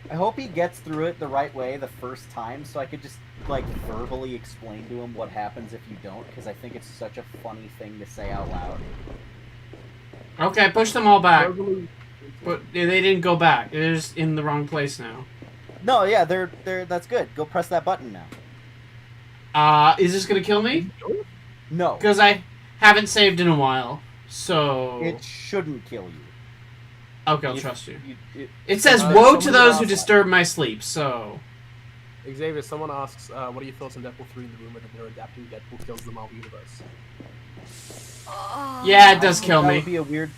I hope he gets through it the right way the first time, so I could just, like, verbally explain to him what happens if you don't, because I think it's such a funny thing to say out loud. Okay, push them all back. Verbally... But they didn't go back. They're just in the wrong place now. No, yeah, they're that's good. Go press that button now. Is this gonna kill me? No. Because I haven't saved in a while, so... It shouldn't kill you. Okay, I'll trust you. It It says, Uh, woe to someone those who asked- disturb my sleep, so... Xavier, someone asks, what are your thoughts on Deadpool 3 in the rumor that they're adapting Deadpool Kills the Marvel Universe? Yeah, it does kill that me. would be a weird...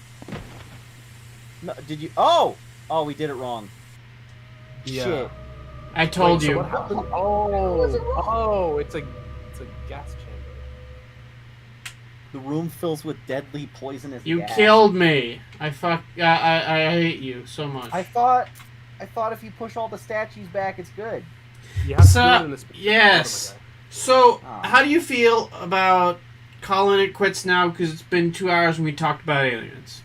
No, did you... Oh! Oh, we did it wrong. Yeah. Shit. I told Wait, so you. what happened? It's a gas chamber. The room fills with deadly poisonous You gas. killed me. I hate you so much. I thought if you push all the statues back, it's good. You have to do it So in a specific yes. order, So Oh. how do you feel about calling it quits now? Because it's been 2 hours and we talked about aliens.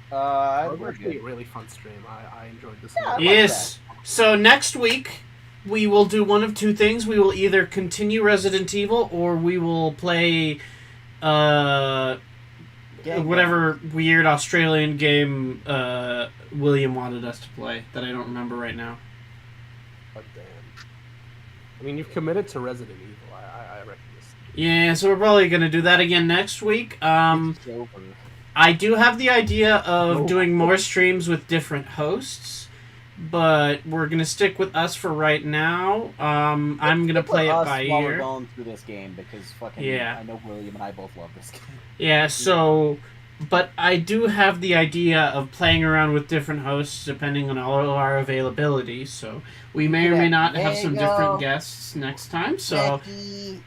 It was We're actually a good. really fun stream. I enjoyed this. Yeah, a lot. I like Yes. So next week we will do one of two things. We will either continue Resident Evil or we will play Gang whatever weird Australian game William wanted us to play that I don't remember right now. But damn. I mean, you've committed to Resident Evil. I reckon this. Yeah, so we're probably gonna do that again next week. It's over. I do have the idea of Oh. doing more streams with different hosts, but we're gonna stick with us for right now. I'm gonna play it Us by while we're ear. going through this game because fucking Yeah. I know William and I both love this game. Yeah, so, but I do have the idea of playing around with different hosts depending on all of our availability. So we may or may not have some different guests next time. So Becky.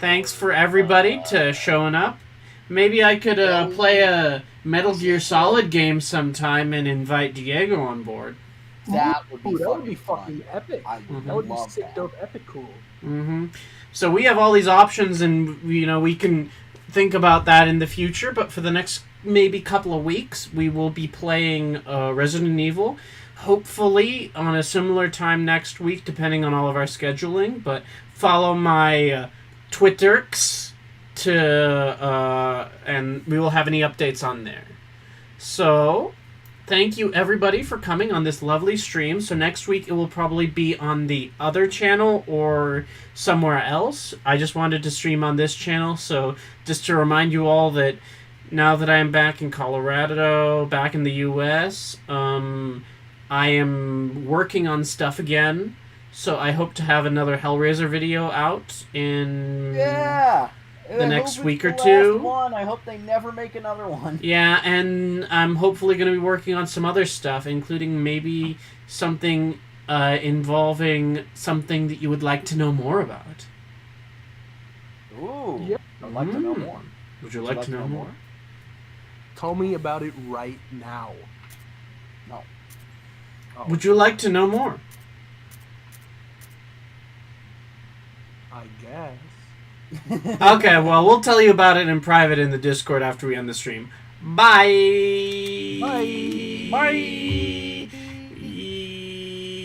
thanks for everybody to showing up. Maybe I could play a Metal Gear Solid game sometime and invite Diego on board. That would be Ooh, that fucking would be fucking fun. epic. I would That would be love sick, that. dope, epic, cool. Hmm. So we have all these options, and we can think about that in the future. But for the next maybe couple of weeks, we will be playing Resident Evil. Hopefully on a similar time next week, depending on all of our scheduling. But follow my Twitterks and we will have any updates on there. So thank you everybody for coming on this lovely stream. So next week it will probably be on the other channel or somewhere else. I just wanted to stream on this channel, so just to remind you all that now that I am back in Colorado, back in the US, I am working on stuff again. So I hope to have another Hellraiser video out in Yeah. the next hope week it's or the last two. One. I hope they never make another one. Yeah, and I'm hopefully going to be working on some other stuff, including maybe something involving something that you would like to know more about. Ooh. Yeah. I'd like to know more. Would you like to know more? Tell me about it right now. No. Oh, Would you like to know more? I guess. Okay, well, we'll tell you about it in private in the Discord after we end the stream. Bye! Bye. Bye!